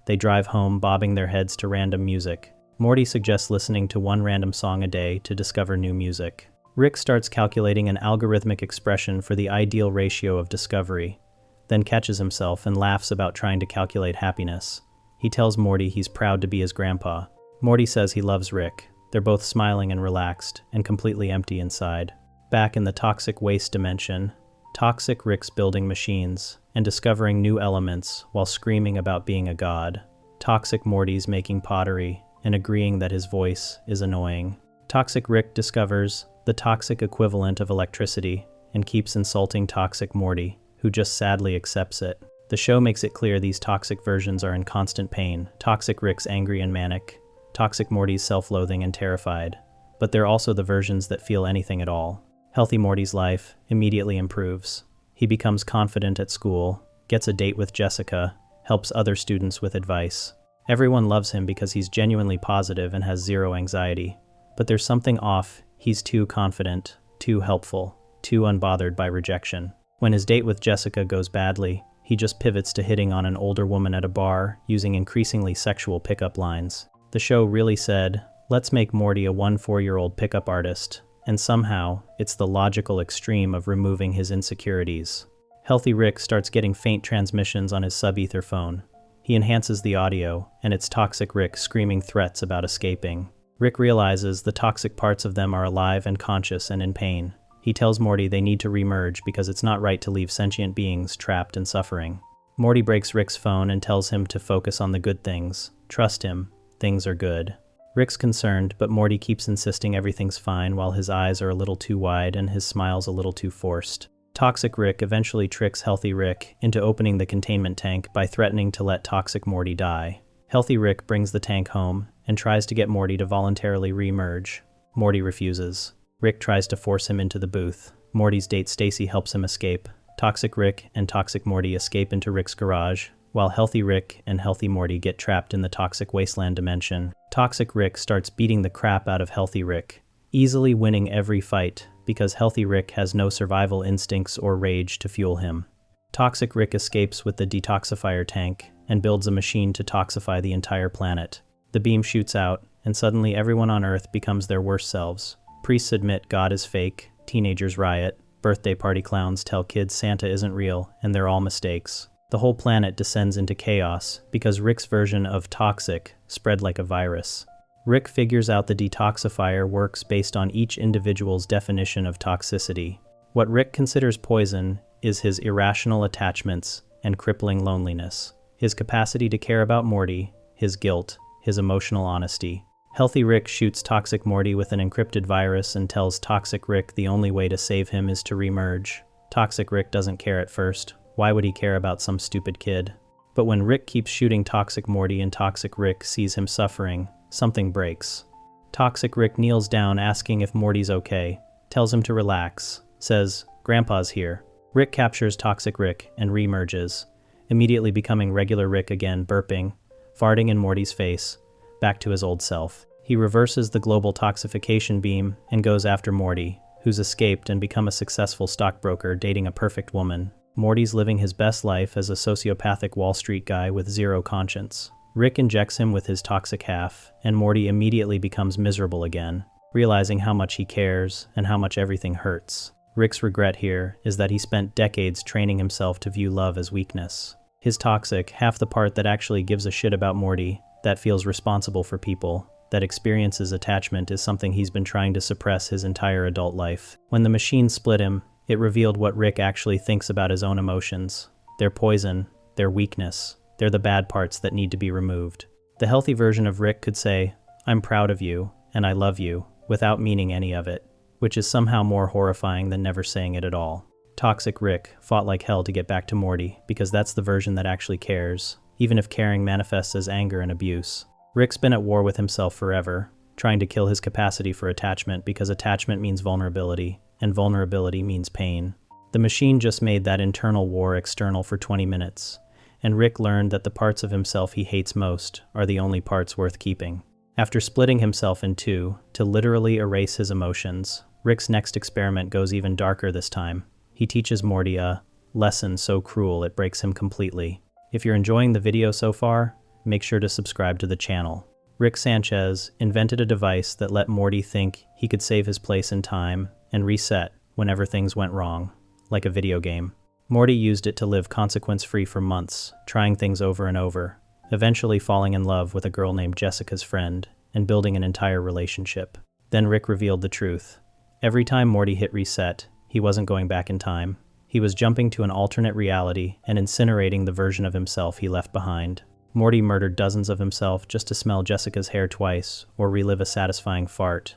They drive home, bobbing their heads to random music. Morty suggests listening to one random song a day to discover new music. Rick starts calculating an algorithmic expression for the ideal ratio of discovery, then catches himself and laughs about trying to calculate happiness. He tells Morty he's proud to be his grandpa. Morty says he loves Rick. They're both smiling and relaxed, and completely empty inside. Back in the toxic waste dimension, Toxic Rick's building machines and discovering new elements while screaming about being a god. Toxic Morty's making pottery and agreeing that his voice is annoying. Toxic Rick discovers the toxic equivalent of electricity and keeps insulting Toxic Morty, who just sadly accepts it. The show makes it clear these toxic versions are in constant pain. Toxic Rick's angry and manic, Toxic Morty's self-loathing and terrified, but they're also the versions that feel anything at all. Healthy Morty's life immediately improves. He becomes confident at school, gets a date with Jessica, helps other students with advice. Everyone loves him because he's genuinely positive and has zero anxiety. But there's something off. He's too confident, too helpful, too unbothered by rejection. When his date with Jessica goes badly, he just pivots to hitting on an older woman at a bar using increasingly sexual pickup lines. The show really said, let's make Morty a 4-year-old pickup artist, and somehow, it's the logical extreme of removing his insecurities. Healthy Rick starts getting faint transmissions on his sub-ether phone. He enhances the audio, and it's Toxic Rick screaming threats about escaping. Rick realizes the toxic parts of them are alive and conscious and in pain. He tells Morty they need to remerge because it's not right to leave sentient beings trapped and suffering. Morty breaks Rick's phone and tells him to focus on the good things. Trust him. Things are good. Rick's concerned, but Morty keeps insisting everything's fine while his eyes are a little too wide and his smile's a little too forced. Toxic Rick eventually tricks Healthy Rick into opening the containment tank by threatening to let Toxic Morty die. Healthy Rick brings the tank home and tries to get Morty to voluntarily re-merge. Morty refuses. Rick tries to force him into the booth. Morty's date Stacy helps him escape. Toxic Rick and Toxic Morty escape into Rick's garage, while Healthy Rick and Healthy Morty get trapped in the toxic wasteland dimension. Toxic Rick starts beating the crap out of Healthy Rick, easily winning every fight because Healthy Rick has no survival instincts or rage to fuel him. Toxic Rick escapes with the detoxifier tank and builds a machine to toxify the entire planet. The beam shoots out, and suddenly everyone on Earth becomes their worst selves. Priests admit God is fake, teenagers riot, birthday party clowns tell kids Santa isn't real, and they're all mistakes. The whole planet descends into chaos because Rick's version of toxic spread like a virus. Rick figures out the detoxifier works based on each individual's definition of toxicity. What Rick considers poison is his irrational attachments and crippling loneliness. His capacity to care about Morty, his guilt, his emotional honesty. Healthy Rick shoots toxic Morty with an encrypted virus and tells toxic Rick the only way to save him is to remerge. Toxic Rick doesn't care at first. Why would he care about some stupid kid? But when Rick keeps shooting toxic Morty and toxic Rick sees him suffering, something breaks. Toxic Rick kneels down asking if Morty's okay, tells him to relax, says, "Grandpa's here." Rick captures toxic Rick and remerges, immediately becoming regular Rick again, burping, farting in Morty's face, back to his old self. He reverses the global toxification beam and goes after Morty, who's escaped and become a successful stockbroker dating a perfect woman. Morty's living his best life as a sociopathic Wall Street guy with zero conscience. Rick injects him with his toxic half, and Morty immediately becomes miserable again, realizing how much he cares and how much everything hurts. Rick's regret here is that he spent decades training himself to view love as weakness. His toxic, half the part that actually gives a shit about Morty, that feels responsible for people, that experiences attachment, is something he's been trying to suppress his entire adult life. When the machine split him, it revealed what Rick actually thinks about his own emotions. They're poison, they're weakness, they're the bad parts that need to be removed. The healthy version of Rick could say, "I'm proud of you, and I love you," without meaning any of it, which is somehow more horrifying than never saying it at all. Toxic Rick fought like hell to get back to Morty, because that's the version that actually cares, even if caring manifests as anger and abuse. Rick's been at war with himself forever, trying to kill his capacity for attachment because attachment means vulnerability, and vulnerability means pain. The machine just made that internal war external for 20 minutes, and Rick learned that the parts of himself he hates most are the only parts worth keeping. After splitting himself in two to literally erase his emotions, Rick's next experiment goes even darker this time. He teaches Morty a lesson so cruel it breaks him completely. If you're enjoying the video so far, make sure to subscribe to the channel. Rick Sanchez invented a device that let Morty think he could save his place in time and reset whenever things went wrong, like a video game. Morty used it to live consequence-free for months, trying things over and over, eventually falling in love with a girl named Jessica's friend and building an entire relationship. Then Rick revealed the truth. Every time Morty hit reset, he wasn't going back in time. He was jumping to an alternate reality and incinerating the version of himself he left behind. Morty murdered dozens of himself just to smell Jessica's hair twice or relive a satisfying fart.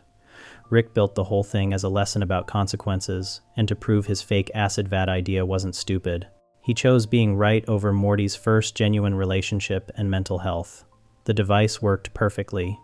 Rick built the whole thing as a lesson about consequences and to prove his fake acid vat idea wasn't stupid. He chose being right over Morty's first genuine relationship and mental health. The device worked perfectly.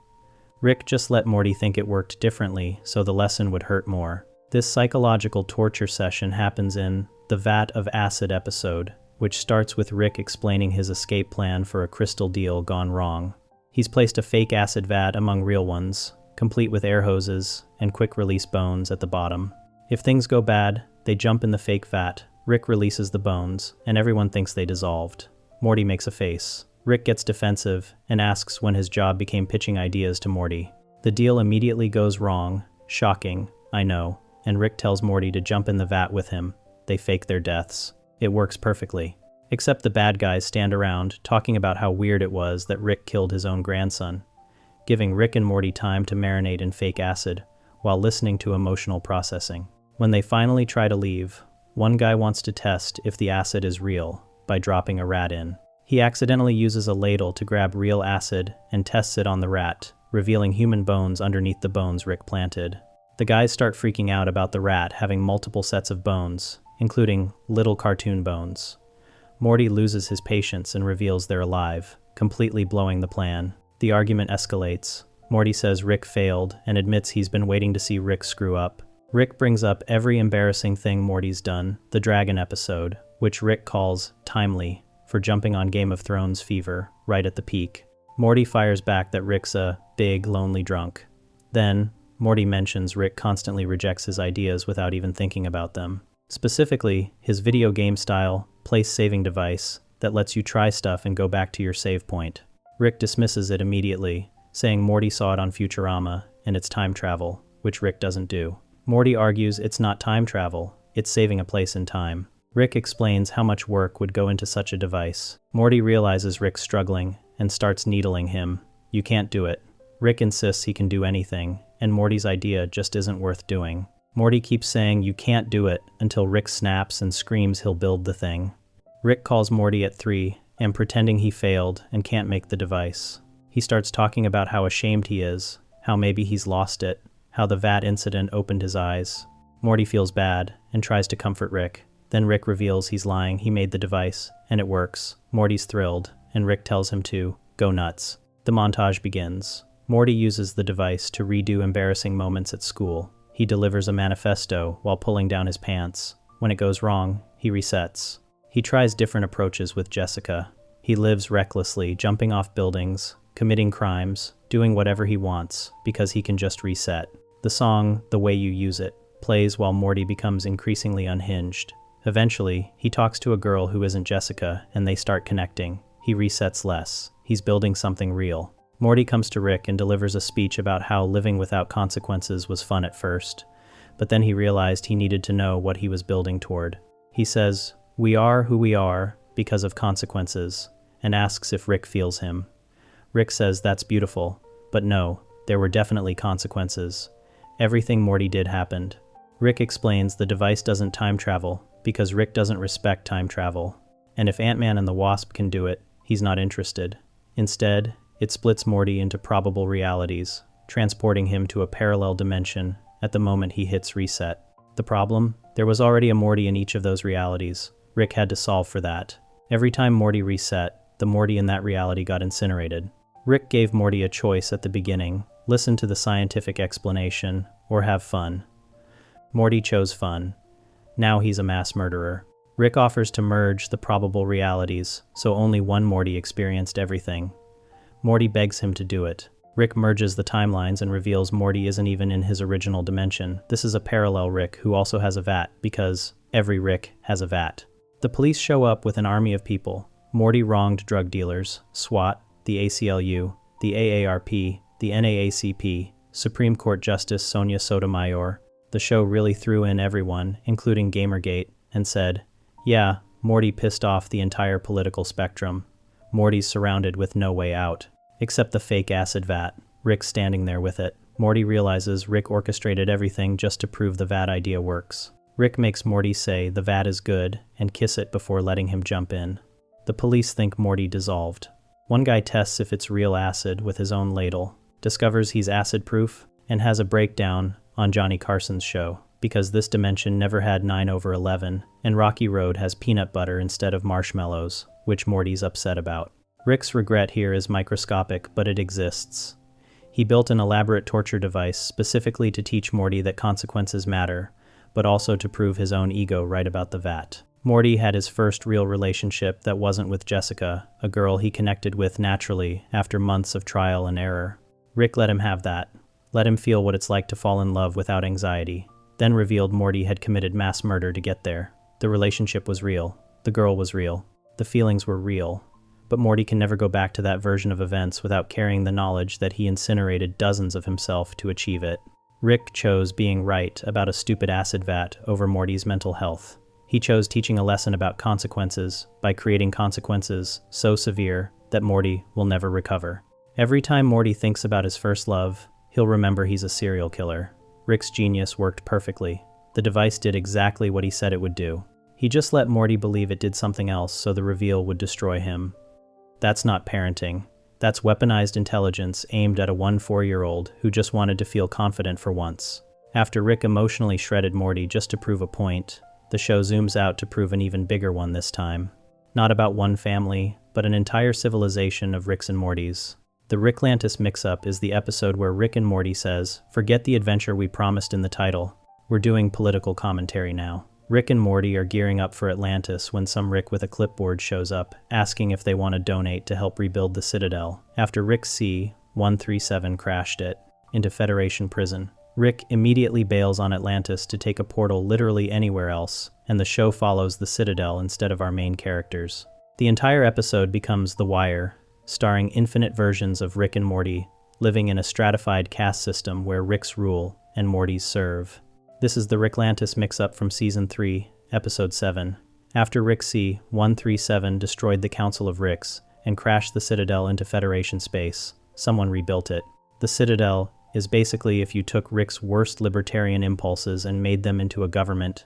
Rick just let Morty think it worked differently so the lesson would hurt more. This psychological torture session happens in the Vat of Acid episode, which starts with Rick explaining his escape plan for a crystal deal gone wrong. He's placed a fake acid vat among real ones, complete with air hoses and quick-release bones at the bottom. If things go bad, they jump in the fake vat, Rick releases the bones, and everyone thinks they dissolved. Morty makes a face. Rick gets defensive and asks when his job became pitching ideas to Morty. The deal immediately goes wrong. Shocking, I know. And Rick tells Morty to jump in the vat with him. They fake their deaths. It works perfectly. Except the bad guys stand around talking about how weird it was that Rick killed his own grandson, giving Rick and Morty time to marinate in fake acid while listening to emotional processing. When they finally try to leave, one guy wants to test if the acid is real by dropping a rat in. He accidentally uses a ladle to grab real acid and tests it on the rat, revealing human bones underneath the bones Rick planted. The guys start freaking out about the rat having multiple sets of bones, including little cartoon bones. Morty loses his patience and reveals they're alive, completely blowing the plan. The argument escalates. Morty says Rick failed and admits he's been waiting to see Rick screw up. Rick brings up every embarrassing thing Morty's done, the dragon episode, which Rick calls timely for jumping on Game of Thrones fever right at the peak. Morty fires back that Rick's a big, lonely drunk. Then, Morty mentions Rick constantly rejects his ideas without even thinking about them. Specifically, his video game style place-saving device that lets you try stuff and go back to your save point. Rick dismisses it immediately, saying Morty saw it on Futurama and it's time travel, which Rick doesn't do. Morty argues it's not time travel, it's saving a place in time. Rick explains how much work would go into such a device. Morty realizes Rick's struggling and starts needling him. You can't do it. Rick insists he can do anything, and Morty's idea just isn't worth doing. Morty keeps saying you can't do it until Rick snaps and screams he'll build the thing. Rick calls Morty at 3 and pretending he failed and can't make the device. He starts talking about how ashamed he is, how maybe he's lost it, how the vat incident opened his eyes. Morty feels bad and tries to comfort Rick. Then Rick reveals he's lying, he made the device, and it works. Morty's thrilled, and Rick tells him to go nuts. The montage begins. Morty uses the device to redo embarrassing moments at school. He delivers a manifesto while pulling down his pants. When it goes wrong, he resets. He tries different approaches with Jessica. He lives recklessly, jumping off buildings, committing crimes, doing whatever he wants, because he can just reset. The song, The Way You Use It, plays while Morty becomes increasingly unhinged. Eventually, he talks to a girl who isn't Jessica, and they start connecting. He resets less. He's building something real. Morty comes to Rick and delivers a speech about how living without consequences was fun at first, but then he realized he needed to know what he was building toward. He says, "We are who we are because of consequences," and asks if Rick feels him. Rick says that's beautiful, but no, there were definitely consequences. Everything Morty did happened. Rick explains the device doesn't time travel because Rick doesn't respect time travel, and if Ant-Man and the Wasp can do it, he's not interested. Instead, it splits Morty into probable realities, transporting him to a parallel dimension at the moment he hits reset. The problem? There was already a Morty in each of those realities. Rick had to solve for that. Every time Morty reset, the Morty in that reality got incinerated. Rick gave Morty a choice at the beginning: listen to the scientific explanation, or have fun. Morty chose fun. Now he's a mass murderer. Rick offers to merge the probable realities, so only one Morty experienced everything. Morty begs him to do it. Rick merges the timelines and reveals Morty isn't even in his original dimension. This is a parallel Rick who also has a vat, because every Rick has a vat. The police show up with an army of people. Morty wronged drug dealers, SWAT, the ACLU, the AARP, the NAACP, Supreme Court Justice Sonia Sotomayor. The show really threw in everyone, including Gamergate, and said, yeah, Morty pissed off the entire political spectrum. Morty's surrounded with no way out. Except the fake acid vat. Rick's standing there with it. Morty realizes Rick orchestrated everything just to prove the vat idea works. Rick makes Morty say the vat is good and kiss it before letting him jump in. The police think Morty dissolved. One guy tests if it's real acid with his own ladle, discovers he's acid-proof, and has a breakdown on Johnny Carson's show, because this dimension never had 9/11, and Rocky Road has peanut butter instead of marshmallows, which Morty's upset about. Rick's regret here is microscopic, but it exists. He built an elaborate torture device specifically to teach Morty that consequences matter, but also to prove his own ego right about the vat. Morty had his first real relationship that wasn't with Jessica, a girl he connected with naturally after months of trial and error. Rick let him have that. Let him feel what it's like to fall in love without anxiety. Then revealed Morty had committed mass murder to get there. The relationship was real. The girl was real. The feelings were real. But Morty can never go back to that version of events without carrying the knowledge that he incinerated dozens of himself to achieve it. Rick chose being right about a stupid acid vat over Morty's mental health. He chose teaching a lesson about consequences by creating consequences so severe that Morty will never recover. Every time Morty thinks about his first love, he'll remember he's a serial killer. Rick's genius worked perfectly. The device did exactly what he said it would do. He just let Morty believe it did something else so the reveal would destroy him. That's not parenting. That's weaponized intelligence aimed at a 4-year-old who just wanted to feel confident for once. After Rick emotionally shredded Morty just to prove a point, the show zooms out to prove an even bigger one this time. Not about one family, but an entire civilization of Ricks and Mortys. The Ricklantis Mixup is the episode where Rick and Morty says, forget the adventure we promised in the title. We're doing political commentary now. Rick and Morty are gearing up for Atlantis when some Rick with a clipboard shows up, asking if they want to donate to help rebuild the Citadel, after Rick C-137 crashed it into Federation Prison. Rick immediately bails on Atlantis to take a portal literally anywhere else, and the show follows the Citadel instead of our main characters. The entire episode becomes The Wire, starring infinite versions of Rick and Morty, living in a stratified caste system where Ricks rule and Mortys serve. This is the Ricklantis Mixup from Season 3, Episode 7. After Rick C-137 destroyed the Council of Ricks and crashed the Citadel into Federation space, someone rebuilt it. The Citadel is basically if you took Rick's worst libertarian impulses and made them into a government,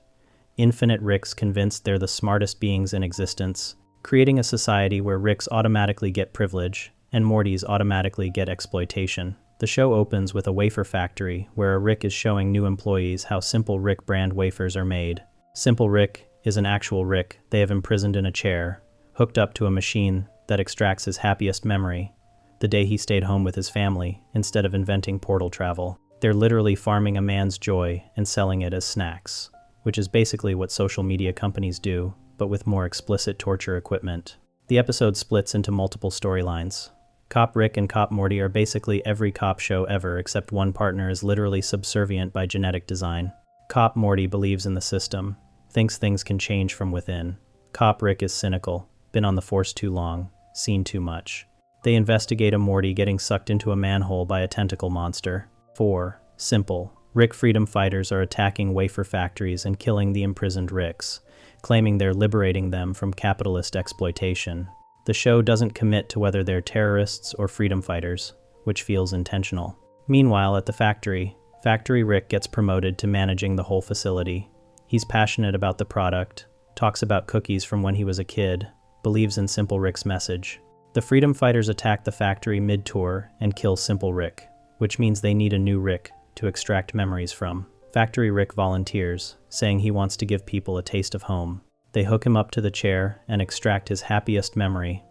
Infinite Ricks convinced they're the smartest beings in existence, creating a society where Ricks automatically get privilege, and Mortys automatically get exploitation. The show opens with a wafer factory, where a Rick is showing new employees how Simple Rick brand wafers are made. Simple Rick is an actual Rick they have imprisoned in a chair, hooked up to a machine that extracts his happiest memory, the day he stayed home with his family, instead of inventing portal travel. They're literally farming a man's joy and selling it as snacks, which is basically what social media companies do, but with more explicit torture equipment. The episode splits into multiple storylines. Cop Rick and Cop Morty are basically every cop show ever, except one partner is literally subservient by genetic design. Cop Morty believes in the system, thinks things can change from within. Cop Rick is cynical, been on the force too long, seen too much. They investigate a Morty getting sucked into a manhole by a tentacle monster. 4. Simple. Rick freedom fighters are attacking wafer factories and killing the imprisoned Ricks, claiming they're liberating them from capitalist exploitation. The show doesn't commit to whether they're terrorists or freedom fighters, which feels intentional. Meanwhile, at the factory, Factory Rick gets promoted to managing the whole facility. He's passionate about the product, talks about cookies from when he was a kid, believes in Simple Rick's message. The freedom fighters attack the factory mid-tour and kill Simple Rick, which means they need a new Rick to extract memories from. Factory Rick volunteers, saying he wants to give people a taste of home. They hook him up to the chair and extract his happiest memory,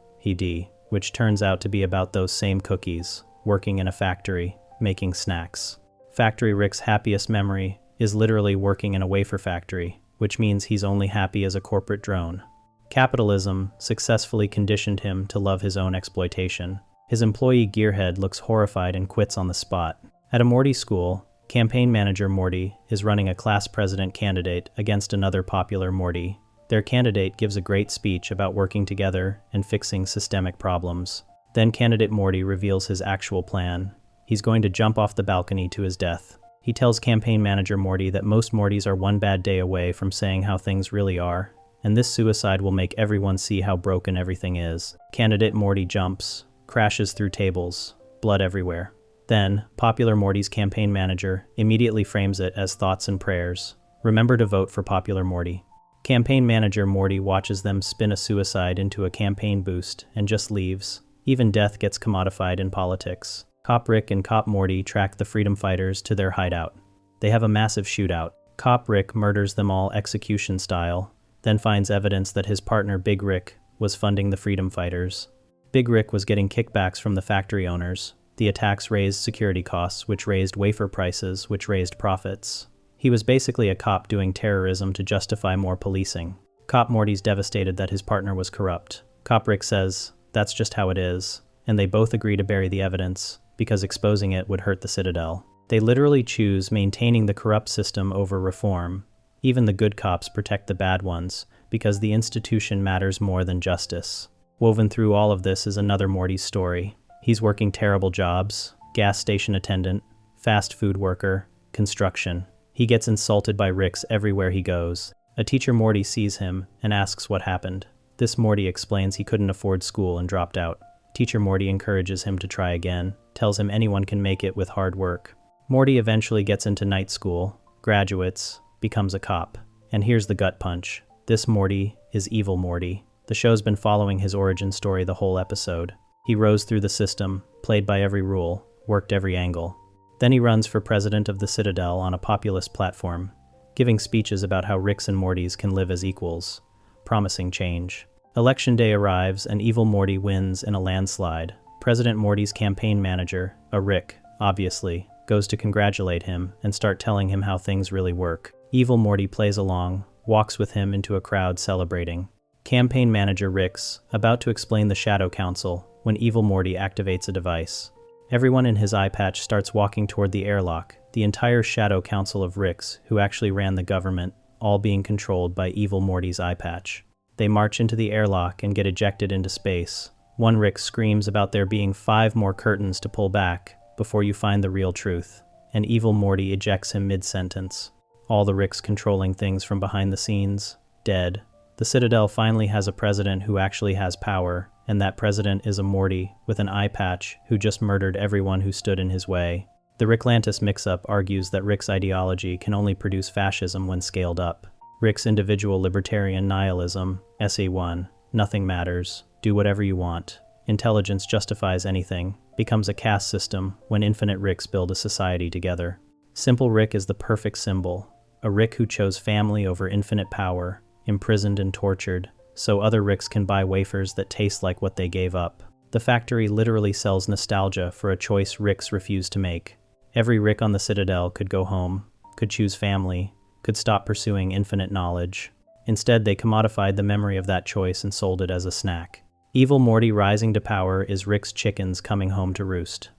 which turns out to be about those same cookies, working in a factory, making snacks. Factory Rick's happiest memory is literally working in a wafer factory, which means he's only happy as a corporate drone. Capitalism successfully conditioned him to love his own exploitation. His employee Gearhead looks horrified and quits on the spot. At a Morty school, campaign manager Morty is running a class president candidate against another popular Morty. Their candidate gives a great speech about working together and fixing systemic problems. Then candidate Morty reveals his actual plan. He's going to jump off the balcony to his death. He tells campaign manager Morty that most Mortys are one bad day away from saying how things really are, and this suicide will make everyone see how broken everything is. Candidate Morty jumps, crashes through tables, blood everywhere. Then, popular Morty's campaign manager immediately frames it as thoughts and prayers. Remember to vote for popular Morty. Campaign manager Morty watches them spin a suicide into a campaign boost and just leaves. Even death gets commodified in politics. Cop Rick and Cop Morty track the freedom fighters to their hideout. They have a massive shootout. Cop Rick murders them all execution style, then finds evidence that his partner Big Rick was funding the freedom fighters. Big Rick was getting kickbacks from the factory owners. The attacks raised security costs, which raised wafer prices, which raised profits. He was basically a cop doing terrorism to justify more policing. Cop Morty's devastated that his partner was corrupt. Cop Rick says, "That's just how it is," and they both agree to bury the evidence, because exposing it would hurt the Citadel. They literally choose maintaining the corrupt system over reform. Even the good cops protect the bad ones, because the institution matters more than justice. Woven through all of this is another Morty's story. He's working terrible jobs: gas station attendant, fast food worker, construction. He gets insulted by Ricks everywhere he goes. A teacher Morty sees him and asks what happened. This Morty explains he couldn't afford school and dropped out. Teacher Morty encourages him to try again, tells him anyone can make it with hard work. Morty eventually gets into night school, graduates, becomes a cop. And here's the gut punch. This Morty is Evil Morty. The show's been following his origin story the whole episode. He rose through the system, played by every rule, worked every angle. Then he runs for president of the Citadel on a populist platform, giving speeches about how Ricks and Mortys can live as equals, promising change. Election day arrives and Evil Morty wins in a landslide. President Morty's campaign manager, a Rick, obviously, goes to congratulate him and start telling him how things really work. Evil Morty plays along, walks with him into a crowd celebrating. Campaign manager Rick's about to explain the Shadow Council when Evil Morty activates a device. Everyone in his eye patch starts walking toward the airlock, the entire Shadow Council of Ricks, who actually ran the government, all being controlled by Evil Morty's eye patch. They march into the airlock and get ejected into space. One Rick screams about there being 5 more curtains to pull back before you find the real truth, and Evil Morty ejects him mid-sentence. All the Ricks controlling things from behind the scenes, dead. The Citadel finally has a president who actually has power, and that president is a Morty with an eye patch who just murdered everyone who stood in his way. The Ricklantis Mixup argues that Rick's ideology can only produce fascism when scaled up. Rick's individual libertarian nihilism, SA1, nothing matters, do whatever you want, intelligence justifies anything, becomes a caste system when infinite Ricks build a society together. Simple Rick is the perfect symbol, a Rick who chose family over infinite power, imprisoned and tortured, so other Ricks can buy wafers that taste like what they gave up. The factory literally sells nostalgia for a choice Ricks refuse to make. Every Rick on the Citadel could go home, could choose family, could stop pursuing infinite knowledge. Instead, they commodified the memory of that choice and sold it as a snack. Evil Morty rising to power is Rick's chickens coming home to roost.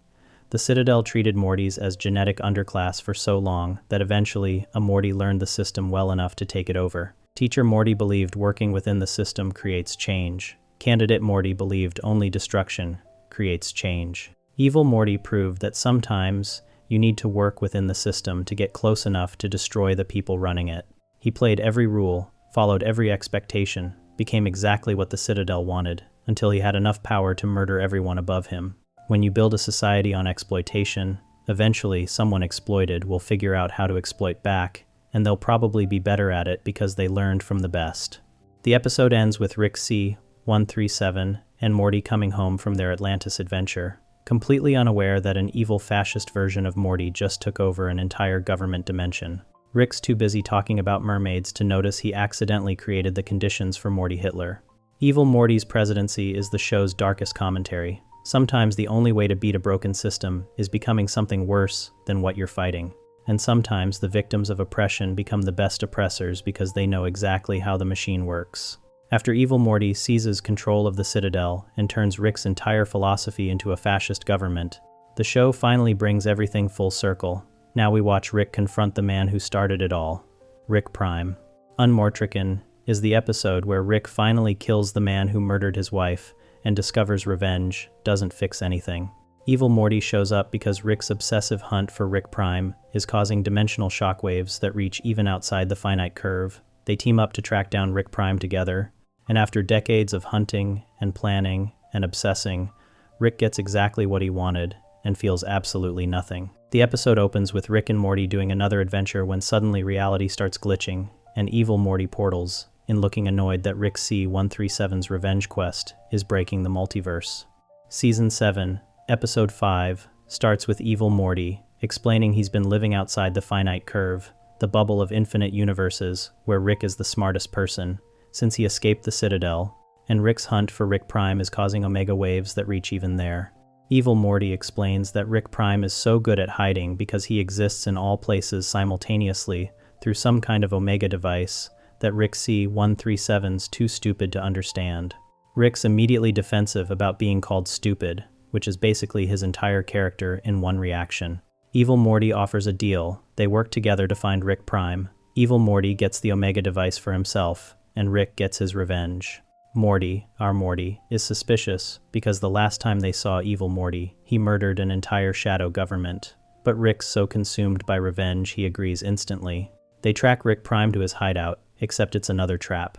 The Citadel treated Mortys as genetic underclass for so long that eventually a Morty learned the system well enough to take it over. Teacher Morty believed working within the system creates change. Candidate Morty believed only destruction creates change. Evil Morty proved that sometimes you need to work within the system to get close enough to destroy the people running it. He played every rule, followed every expectation, became exactly what the Citadel wanted, until he had enough power to murder everyone above him. When you build a society on exploitation, eventually someone exploited will figure out how to exploit back, and they'll probably be better at it because they learned from the best. The episode ends with Rick C-137 and Morty coming home from their Atlantis adventure, completely unaware that an evil fascist version of Morty just took over an entire government dimension. Rick's too busy talking about mermaids to notice he accidentally created the conditions for Morty Hitler. Evil Morty's presidency is the show's darkest commentary. Sometimes the only way to beat a broken system is becoming something worse than what you're fighting. And sometimes the victims of oppression become the best oppressors because they know exactly how the machine works. After Evil Morty seizes control of the Citadel and turns Rick's entire philosophy into a fascist government, the show finally brings everything full circle. Now we watch Rick confront the man who started it all, Rick Prime. Unmortricken is the episode where Rick finally kills the man who murdered his wife and discovers revenge doesn't fix anything. Evil Morty shows up because Rick's obsessive hunt for Rick Prime is causing dimensional shockwaves that reach even outside the finite curve. They team up to track down Rick Prime together, and after decades of hunting and planning and obsessing, Rick gets exactly what he wanted and feels absolutely nothing. The episode opens with Rick and Morty doing another adventure when suddenly reality starts glitching and Evil Morty portals in, looking annoyed that Rick C-137's revenge quest is breaking the multiverse. Season 7, Episode 5 starts with Evil Morty explaining he's been living outside the finite curve, the bubble of infinite universes where Rick is the smartest person, since he escaped the Citadel, and Rick's hunt for Rick Prime is causing omega waves that reach even there. Evil Morty explains that Rick Prime is so good at hiding because he exists in all places simultaneously through some kind of omega device that Rick C-137's too stupid to understand. Rick's immediately defensive about being called stupid, which is basically his entire character in one reaction. Evil Morty offers a deal. They work together to find Rick Prime. Evil Morty gets the omega device for himself, and Rick gets his revenge. Morty, our Morty, is suspicious because the last time they saw Evil Morty, he murdered an entire shadow government. But Rick's so consumed by revenge he agrees instantly. They track Rick Prime to his hideout, except it's another trap.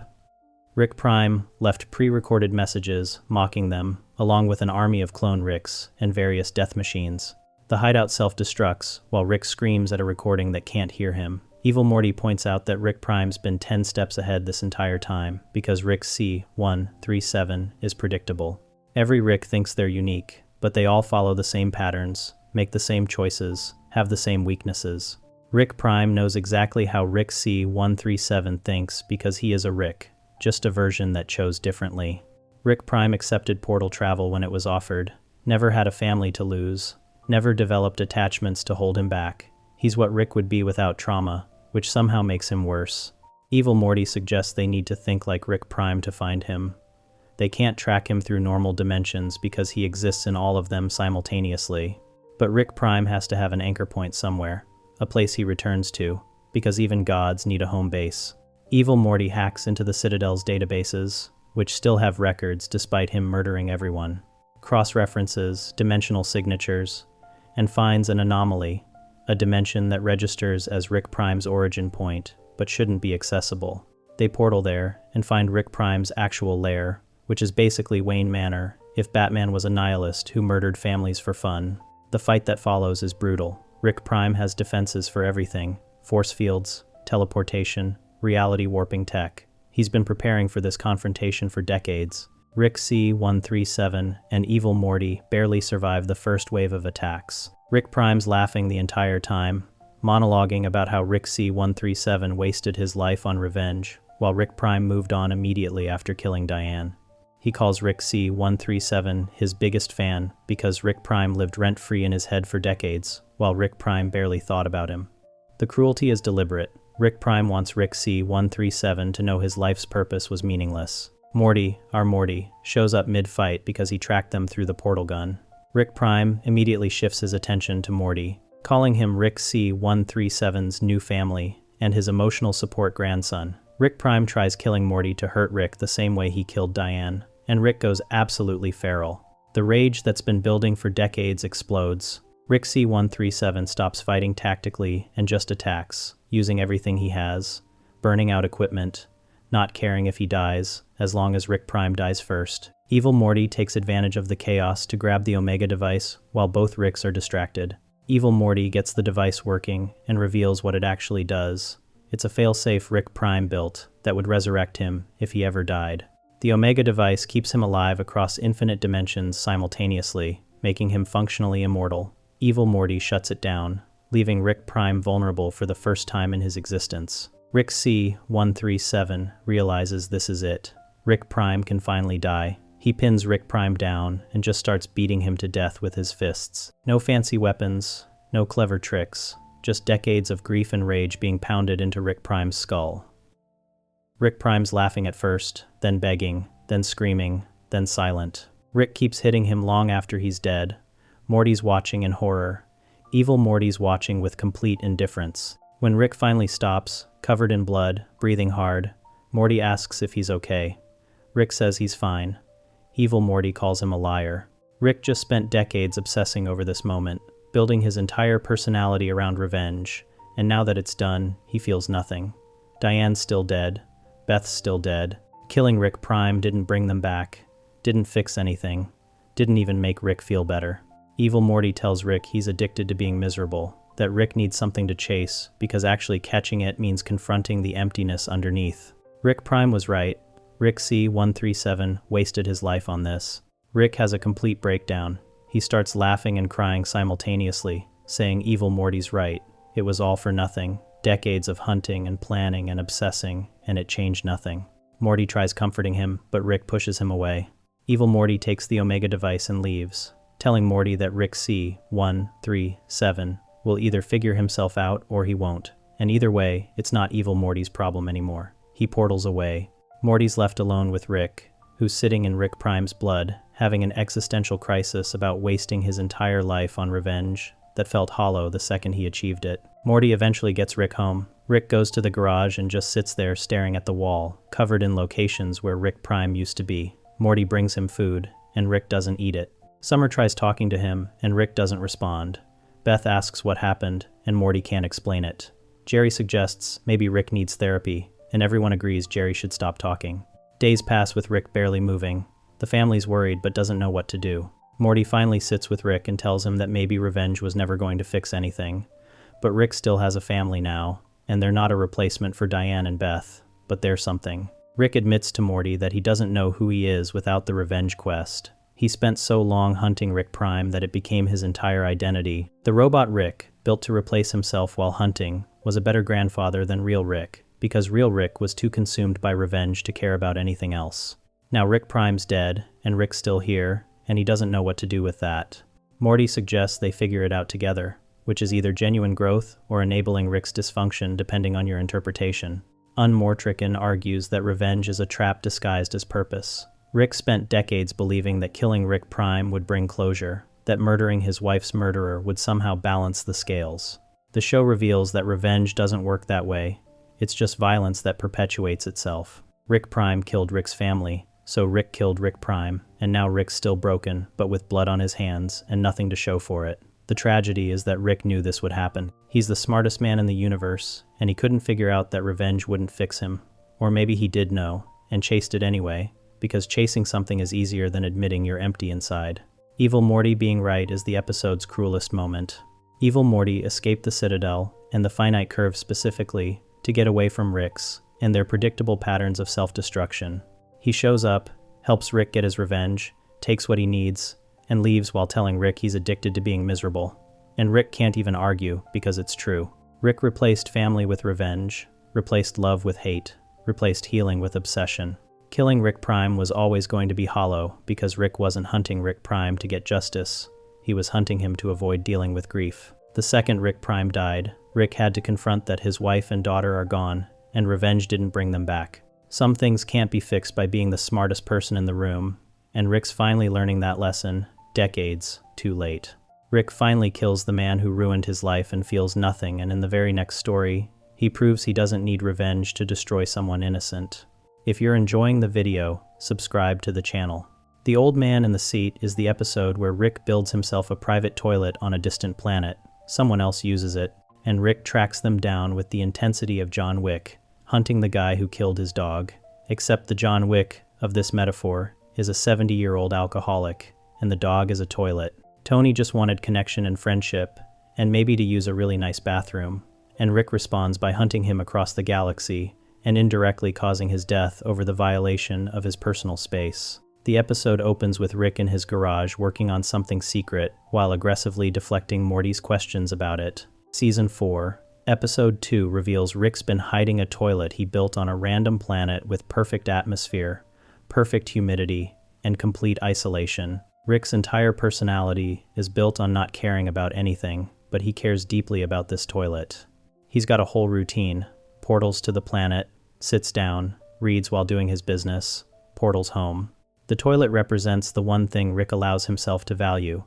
Rick Prime left pre-recorded messages mocking them, along with an army of clone Ricks and various death machines. The hideout self-destructs, while Rick screams at a recording that can't hear him. Evil Morty points out that Rick Prime's been 10 steps ahead this entire time, because Rick C-137 is predictable. Every Rick thinks they're unique, but they all follow the same patterns, make the same choices, have the same weaknesses. Rick Prime knows exactly how Rick C-137 thinks because he is a Rick, just a version that chose differently. Rick Prime accepted portal travel when it was offered, never had a family to lose, never developed attachments to hold him back. He's what Rick would be without trauma, which somehow makes him worse. Evil Morty suggests they need to think like Rick Prime to find him. They can't track him through normal dimensions because he exists in all of them simultaneously. But Rick Prime has to have an anchor point somewhere, a place he returns to, because even gods need a home base. Evil Morty hacks into the Citadel's databases, which still have records despite him murdering everyone, cross-references, dimensional signatures, and finds an anomaly, a dimension that registers as Rick Prime's origin point, but shouldn't be accessible. They portal there and find Rick Prime's actual lair, which is basically Wayne Manor if Batman was a nihilist who murdered families for fun. The fight that follows is brutal. Rick Prime has defenses for everything: force fields, teleportation, reality warping tech. He's been preparing for this confrontation for decades. Rick C-137 and Evil Morty barely survived the first wave of attacks. Rick Prime's laughing the entire time, monologuing about how Rick C-137 wasted his life on revenge, while Rick Prime moved on immediately after killing Diane. He calls Rick C-137 his biggest fan because Rick Prime lived rent-free in his head for decades, while Rick Prime barely thought about him. The cruelty is deliberate. Rick Prime wants Rick C-137 to know his life's purpose was meaningless. Morty, our Morty, shows up mid-fight because he tracked them through the portal gun. Rick Prime immediately shifts his attention to Morty, calling him Rick C-137's new family and his emotional support grandson. Rick Prime tries killing Morty to hurt Rick the same way he killed Diane, and Rick goes absolutely feral. The rage that's been building for decades explodes. Rick C-137 stops fighting tactically and just attacks, using everything he has, burning out equipment, not caring if he dies, as long as Rick Prime dies first. Evil Morty takes advantage of the chaos to grab the Omega device while both Ricks are distracted. Evil Morty gets the device working and reveals what it actually does. It's a failsafe Rick Prime built that would resurrect him if he ever died. The Omega device keeps him alive across infinite dimensions simultaneously, making him functionally immortal. Evil Morty shuts it down, leaving Rick Prime vulnerable for the first time in his existence. Rick C-137 realizes this is it. Rick Prime can finally die. He pins Rick Prime down and just starts beating him to death with his fists. No fancy weapons, no clever tricks, just decades of grief and rage being pounded into Rick Prime's skull. Rick Prime's laughing at first, then begging, then screaming, then silent. Rick keeps hitting him long after he's dead. Morty's watching in horror. Evil Morty's watching with complete indifference. When Rick finally stops, covered in blood, breathing hard, Morty asks if he's okay. Rick says he's fine. Evil Morty calls him a liar. Rick just spent decades obsessing over this moment, building his entire personality around revenge, and now that it's done, he feels nothing. Diane's still dead. Beth's still dead. Killing Rick Prime didn't bring them back, didn't fix anything, didn't even make Rick feel better. Evil Morty tells Rick he's addicted to being miserable, that Rick needs something to chase because actually catching it means confronting the emptiness underneath. Rick Prime was right. Rick C-137 wasted his life on this. Rick has a complete breakdown. He starts laughing and crying simultaneously, saying Evil Morty's right. It was all for nothing. Decades of hunting and planning and obsessing, and it changed nothing. Morty tries comforting him, but Rick pushes him away. Evil Morty takes the Omega device and leaves, telling Morty that Rick C-137 will either figure himself out or he won't. And either way, it's not Evil Morty's problem anymore. He portals away. Morty's left alone with Rick, who's sitting in Rick Prime's blood, having an existential crisis about wasting his entire life on revenge that felt hollow the second he achieved it. Morty eventually gets Rick home. Rick goes to the garage and just sits there staring at the wall, covered in locations where Rick Prime used to be. Morty brings him food, and Rick doesn't eat it. Summer tries talking to him, and Rick doesn't respond. Beth asks what happened, and Morty can't explain it. Jerry suggests maybe Rick needs therapy, and everyone agrees Jerry should stop talking. Days pass with Rick barely moving. The family's worried but doesn't know what to do. Morty finally sits with Rick and tells him that maybe revenge was never going to fix anything. But Rick still has a family now, and they're not a replacement for Diane and Beth, but they're something. Rick admits to Morty that he doesn't know who he is without the revenge quest. He spent so long hunting Rick Prime that it became his entire identity. The robot Rick, built to replace himself while hunting, was a better grandfather than real Rick, because real Rick was too consumed by revenge to care about anything else. Now Rick Prime's dead, and Rick's still here, and he doesn't know what to do with that. Morty suggests they figure it out together, which is either genuine growth or enabling Rick's dysfunction depending on your interpretation. Unmortricken argues that revenge is a trap disguised as purpose. Rick spent decades believing that killing Rick Prime would bring closure, that murdering his wife's murderer would somehow balance the scales. The show reveals that revenge doesn't work that way. It's just violence that perpetuates itself. Rick Prime killed Rick's family, so Rick killed Rick Prime, and now Rick's still broken, but with blood on his hands and nothing to show for it. The tragedy is that Rick knew this would happen. He's the smartest man in the universe, and he couldn't figure out that revenge wouldn't fix him. Or maybe he did know, and chased it anyway, because chasing something is easier than admitting you're empty inside. Evil Morty being right is the episode's cruelest moment. Evil Morty escaped the Citadel, and the Finite Curve specifically, to get away from Rick's, and their predictable patterns of self-destruction. He shows up, helps Rick get his revenge, takes what he needs, and leaves while telling Rick he's addicted to being miserable. And Rick can't even argue because it's true. Rick replaced family with revenge, replaced love with hate, replaced healing with obsession. Killing Rick Prime was always going to be hollow because Rick wasn't hunting Rick Prime to get justice. He was hunting him to avoid dealing with grief. The second Rick Prime died, Rick had to confront that his wife and daughter are gone, and revenge didn't bring them back. Some things can't be fixed by being the smartest person in the room, and Rick's finally learning that lesson, decades too late. Rick finally kills the man who ruined his life and feels nothing, and in the very next story, he proves he doesn't need revenge to destroy someone innocent. If you're enjoying the video, subscribe to the channel. The Old Man in the Seat is the episode where Rick builds himself a private toilet on a distant planet. Someone else uses it, and Rick tracks them down with the intensity of John Wick, hunting the guy who killed his dog. Except the John Wick of this metaphor is a 70-year-old alcoholic, and the dog is a toilet. Tony just wanted connection and friendship, and maybe to use a really nice bathroom, and Rick responds by hunting him across the galaxy, and indirectly causing his death over the violation of his personal space. The episode opens with Rick in his garage working on something secret, while aggressively deflecting Morty's questions about it. Season 4, Episode 2 reveals Rick's been hiding a toilet he built on a random planet with perfect atmosphere, perfect humidity, and complete isolation. Rick's entire personality is built on not caring about anything, but he cares deeply about this toilet. He's got a whole routine. Portals to the planet, sits down, reads while doing his business, portals home. The toilet represents the one thing Rick allows himself to value,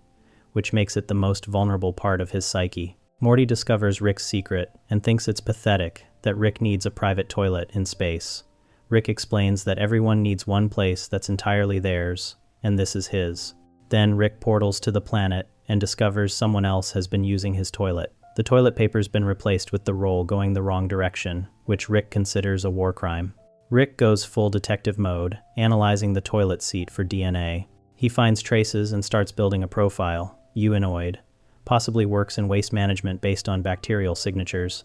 which makes it the most vulnerable part of his psyche. Morty discovers Rick's secret and thinks it's pathetic that Rick needs a private toilet in space. Rick explains that everyone needs one place that's entirely theirs, and this is his. Then Rick portals to the planet and discovers someone else has been using his toilet. The toilet paper's been replaced with the roll going the wrong direction, which Rick considers a war crime. Rick goes full detective mode, analyzing the toilet seat for DNA. He finds traces and starts building a profile, Uinoid. Possibly works in waste management based on bacterial signatures.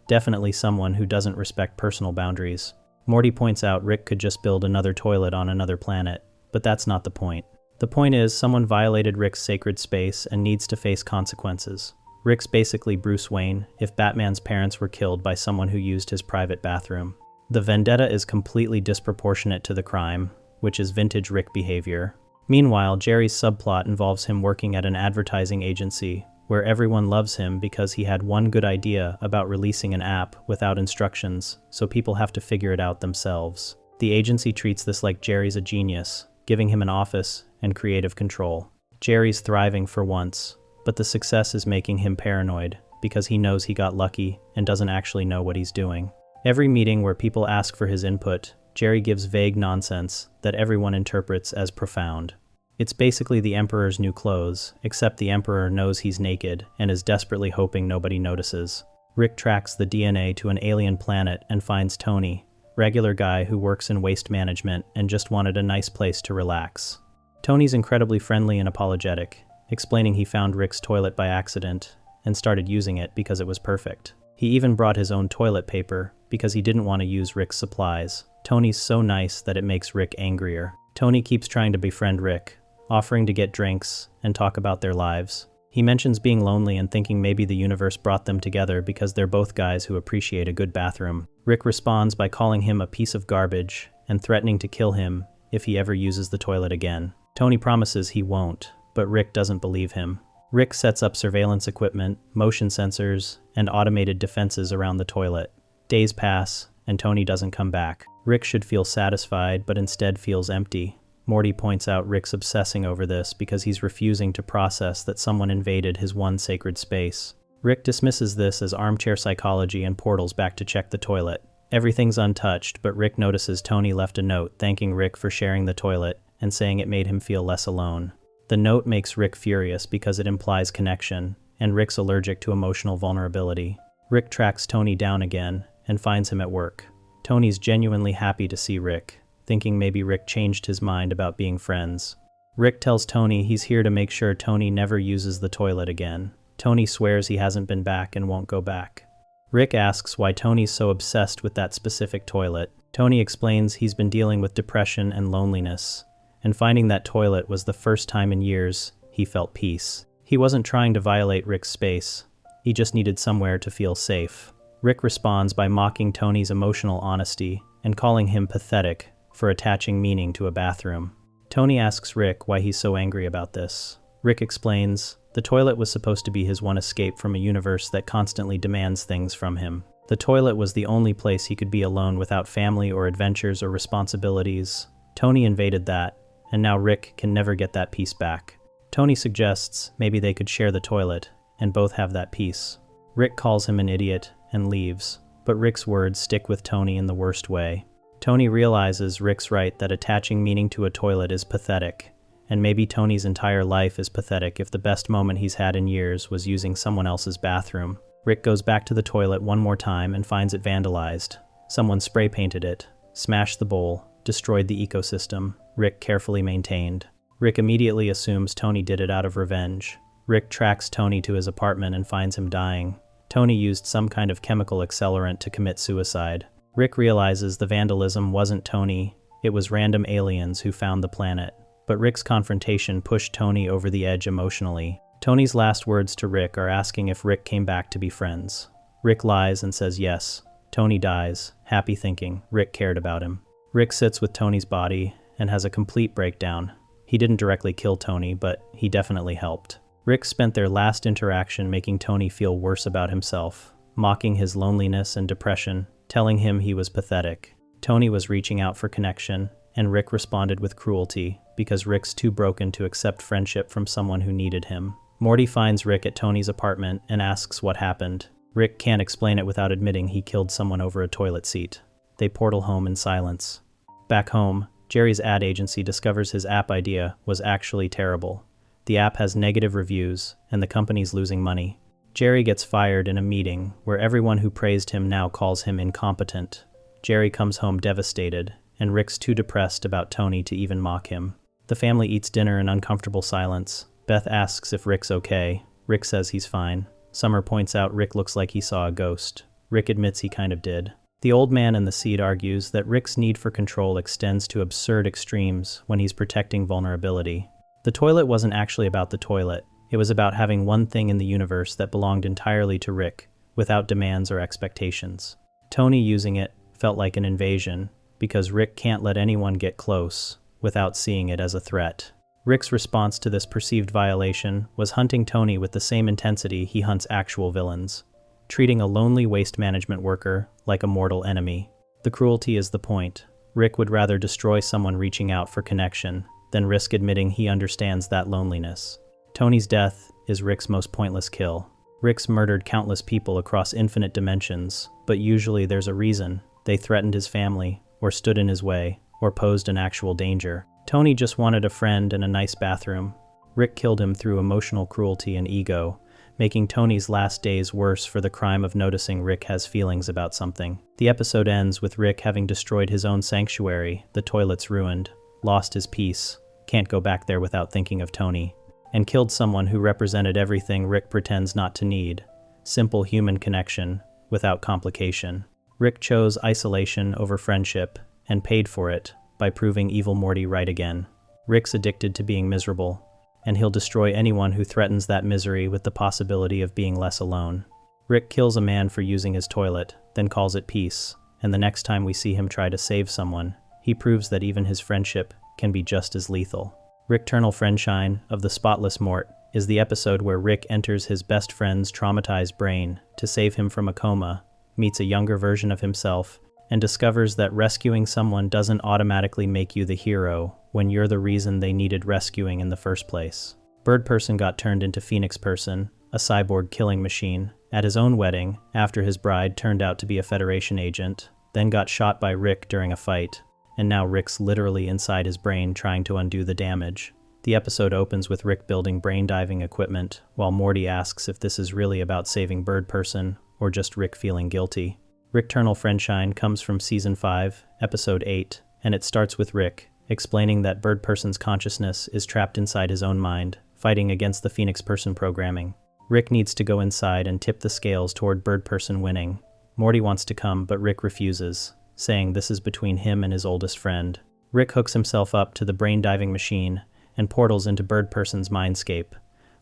Definitely someone who doesn't respect personal boundaries. Morty points out Rick could just build another toilet on another planet, but that's not the point. The point is someone violated Rick's sacred space and needs to face consequences. Rick's basically Bruce Wayne if Batman's parents were killed by someone who used his private bathroom. The vendetta is completely disproportionate to the crime, which is vintage Rick behavior. Meanwhile, Jerry's subplot involves him working at an advertising agency, where everyone loves him because he had one good idea about releasing an app without instructions, so people have to figure it out themselves. The agency treats this like Jerry's a genius, giving him an office and creative control. Jerry's thriving for once, but the success is making him paranoid because he knows he got lucky and doesn't actually know what he's doing. Every meeting where people ask for his input, Jerry gives vague nonsense that everyone interprets as profound. It's basically the Emperor's new clothes, except the Emperor knows he's naked and is desperately hoping nobody notices. Rick tracks the DNA to an alien planet and finds Tony, regular guy who works in waste management and just wanted a nice place to relax. Tony's incredibly friendly and apologetic, explaining he found Rick's toilet by accident and started using it because it was perfect. He even brought his own toilet paper because he didn't want to use Rick's supplies. Tony's so nice that it makes Rick angrier. Tony keeps trying to befriend Rick, offering to get drinks and talk about their lives. He mentions being lonely and thinking maybe the universe brought them together because they're both guys who appreciate a good bathroom. Rick responds by calling him a piece of garbage and threatening to kill him if he ever uses the toilet again. Tony promises he won't, but Rick doesn't believe him. Rick sets up surveillance equipment, motion sensors, and automated defenses around the toilet. Days pass, and Tony doesn't come back. Rick should feel satisfied, but instead feels empty. Morty points out Rick's obsessing over this because he's refusing to process that someone invaded his one sacred space. Rick dismisses this as armchair psychology and portals back to check the toilet. Everything's untouched, but Rick notices Tony left a note thanking Rick for sharing the toilet and saying it made him feel less alone. The note makes Rick furious because it implies connection, and Rick's allergic to emotional vulnerability. Rick tracks Tony down again and finds him at work. Tony's genuinely happy to see Rick, thinking maybe Rick changed his mind about being friends. Rick tells Tony he's here to make sure Tony never uses the toilet again. Tony swears he hasn't been back and won't go back. Rick asks why Tony's so obsessed with that specific toilet. Tony explains he's been dealing with depression and loneliness, and finding that toilet was the first time in years he felt peace. He wasn't trying to violate Rick's space, he just needed somewhere to feel safe. Rick responds by mocking Tony's emotional honesty and calling him pathetic for attaching meaning to a bathroom. Tony asks Rick why he's so angry about this. Rick explains, the toilet was supposed to be his one escape from a universe that constantly demands things from him. The toilet was the only place he could be alone without family or adventures or responsibilities. Tony invaded that, and now Rick can never get that peace back. Tony suggests maybe they could share the toilet and both have that peace. Rick calls him an idiot and leaves, but Rick's words stick with Tony in the worst way. Tony realizes Rick's right that attaching meaning to a toilet is pathetic, and maybe Tony's entire life is pathetic if the best moment he's had in years was using someone else's bathroom. Rick goes back to the toilet one more time and finds it vandalized. Someone spray painted it, smashed the bowl, destroyed the ecosystem. Rick carefully maintained. Rick immediately assumes Tony did it out of revenge. Rick tracks Tony to his apartment and finds him dying. Tony used some kind of chemical accelerant to commit suicide. Rick realizes the vandalism wasn't Tony, it was random aliens who found the planet. But Rick's confrontation pushed Tony over the edge emotionally. Tony's last words to Rick are asking if Rick came back to be friends. Rick lies and says yes. Tony dies, happy thinking Rick cared about him. Rick sits with Tony's body and has a complete breakdown. He didn't directly kill Tony, but he definitely helped. Rick spent their last interaction making Tony feel worse about himself, mocking his loneliness and depression, telling him he was pathetic. Tony was reaching out for connection, and Rick responded with cruelty, because Rick's too broken to accept friendship from someone who needed him. Morty finds Rick at Tony's apartment and asks what happened. Rick can't explain it without admitting he killed someone over a toilet seat. They portal home in silence. Back home, Jerry's ad agency discovers his app idea was actually terrible. The app has negative reviews, and the company's losing money. Jerry gets fired in a meeting where everyone who praised him now calls him incompetent. Jerry comes home devastated, and Rick's too depressed about Tony to even mock him. The family eats dinner in uncomfortable silence. Beth asks if Rick's okay. Rick says he's fine. Summer points out Rick looks like he saw a ghost. Rick admits he kind of did. The old man in the seat argues that Rick's need for control extends to absurd extremes when he's protecting vulnerability. The toilet wasn't actually about the toilet. It was about having one thing in the universe that belonged entirely to Rick, without demands or expectations. Tony using it felt like an invasion, because Rick can't let anyone get close without seeing it as a threat. Rick's response to this perceived violation was hunting Tony with the same intensity he hunts actual villains, treating a lonely waste management worker like a mortal enemy. The cruelty is the point. Rick would rather destroy someone reaching out for connection than risk admitting he understands that loneliness. Tony's death is Rick's most pointless kill. Rick's murdered countless people across infinite dimensions, but usually there's a reason. They threatened his family, or stood in his way, or posed an actual danger. Tony just wanted a friend and a nice bathroom. Rick killed him through emotional cruelty and ego, making Tony's last days worse for the crime of noticing Rick has feelings about something. The episode ends with Rick having destroyed his own sanctuary, the toilet's ruined, lost his peace, can't go back there without thinking of Tony, and killed someone who represented everything Rick pretends not to need: simple human connection, without complication. Rick chose isolation over friendship, and paid for it by proving evil Morty right again. Rick's addicted to being miserable, and he'll destroy anyone who threatens that misery with the possibility of being less alone. Rick kills a man for using his toilet, then calls it peace, and the next time we see him try to save someone, he proves that even his friendship can be just as lethal. Runnal Friendshine of the Spotless Mort is the episode where Rick enters his best friend's traumatized brain to save him from a coma, meets a younger version of himself, and discovers that rescuing someone doesn't automatically make you the hero when you're the reason they needed rescuing in the first place. Bird Person got turned into Phoenix Person, a cyborg killing machine, at his own wedding after his bride turned out to be a Federation agent, then got shot by Rick during a fight, and now Rick's literally inside his brain trying to undo the damage. The episode opens with Rick building brain diving equipment, while Morty asks if this is really about saving Bird Person or just Rick feeling guilty. Runnal Friendshine comes from Season 5, Episode 8, and it starts with Rick explaining that Bird Person's consciousness is trapped inside his own mind, fighting against the Phoenix Person programming. Rick needs to go inside and tip the scales toward bird person winning. Morty wants to come, but Rick refuses, saying this is between him and his oldest friend. Rick hooks himself up to the brain-diving machine and portals into bird person's mindscape,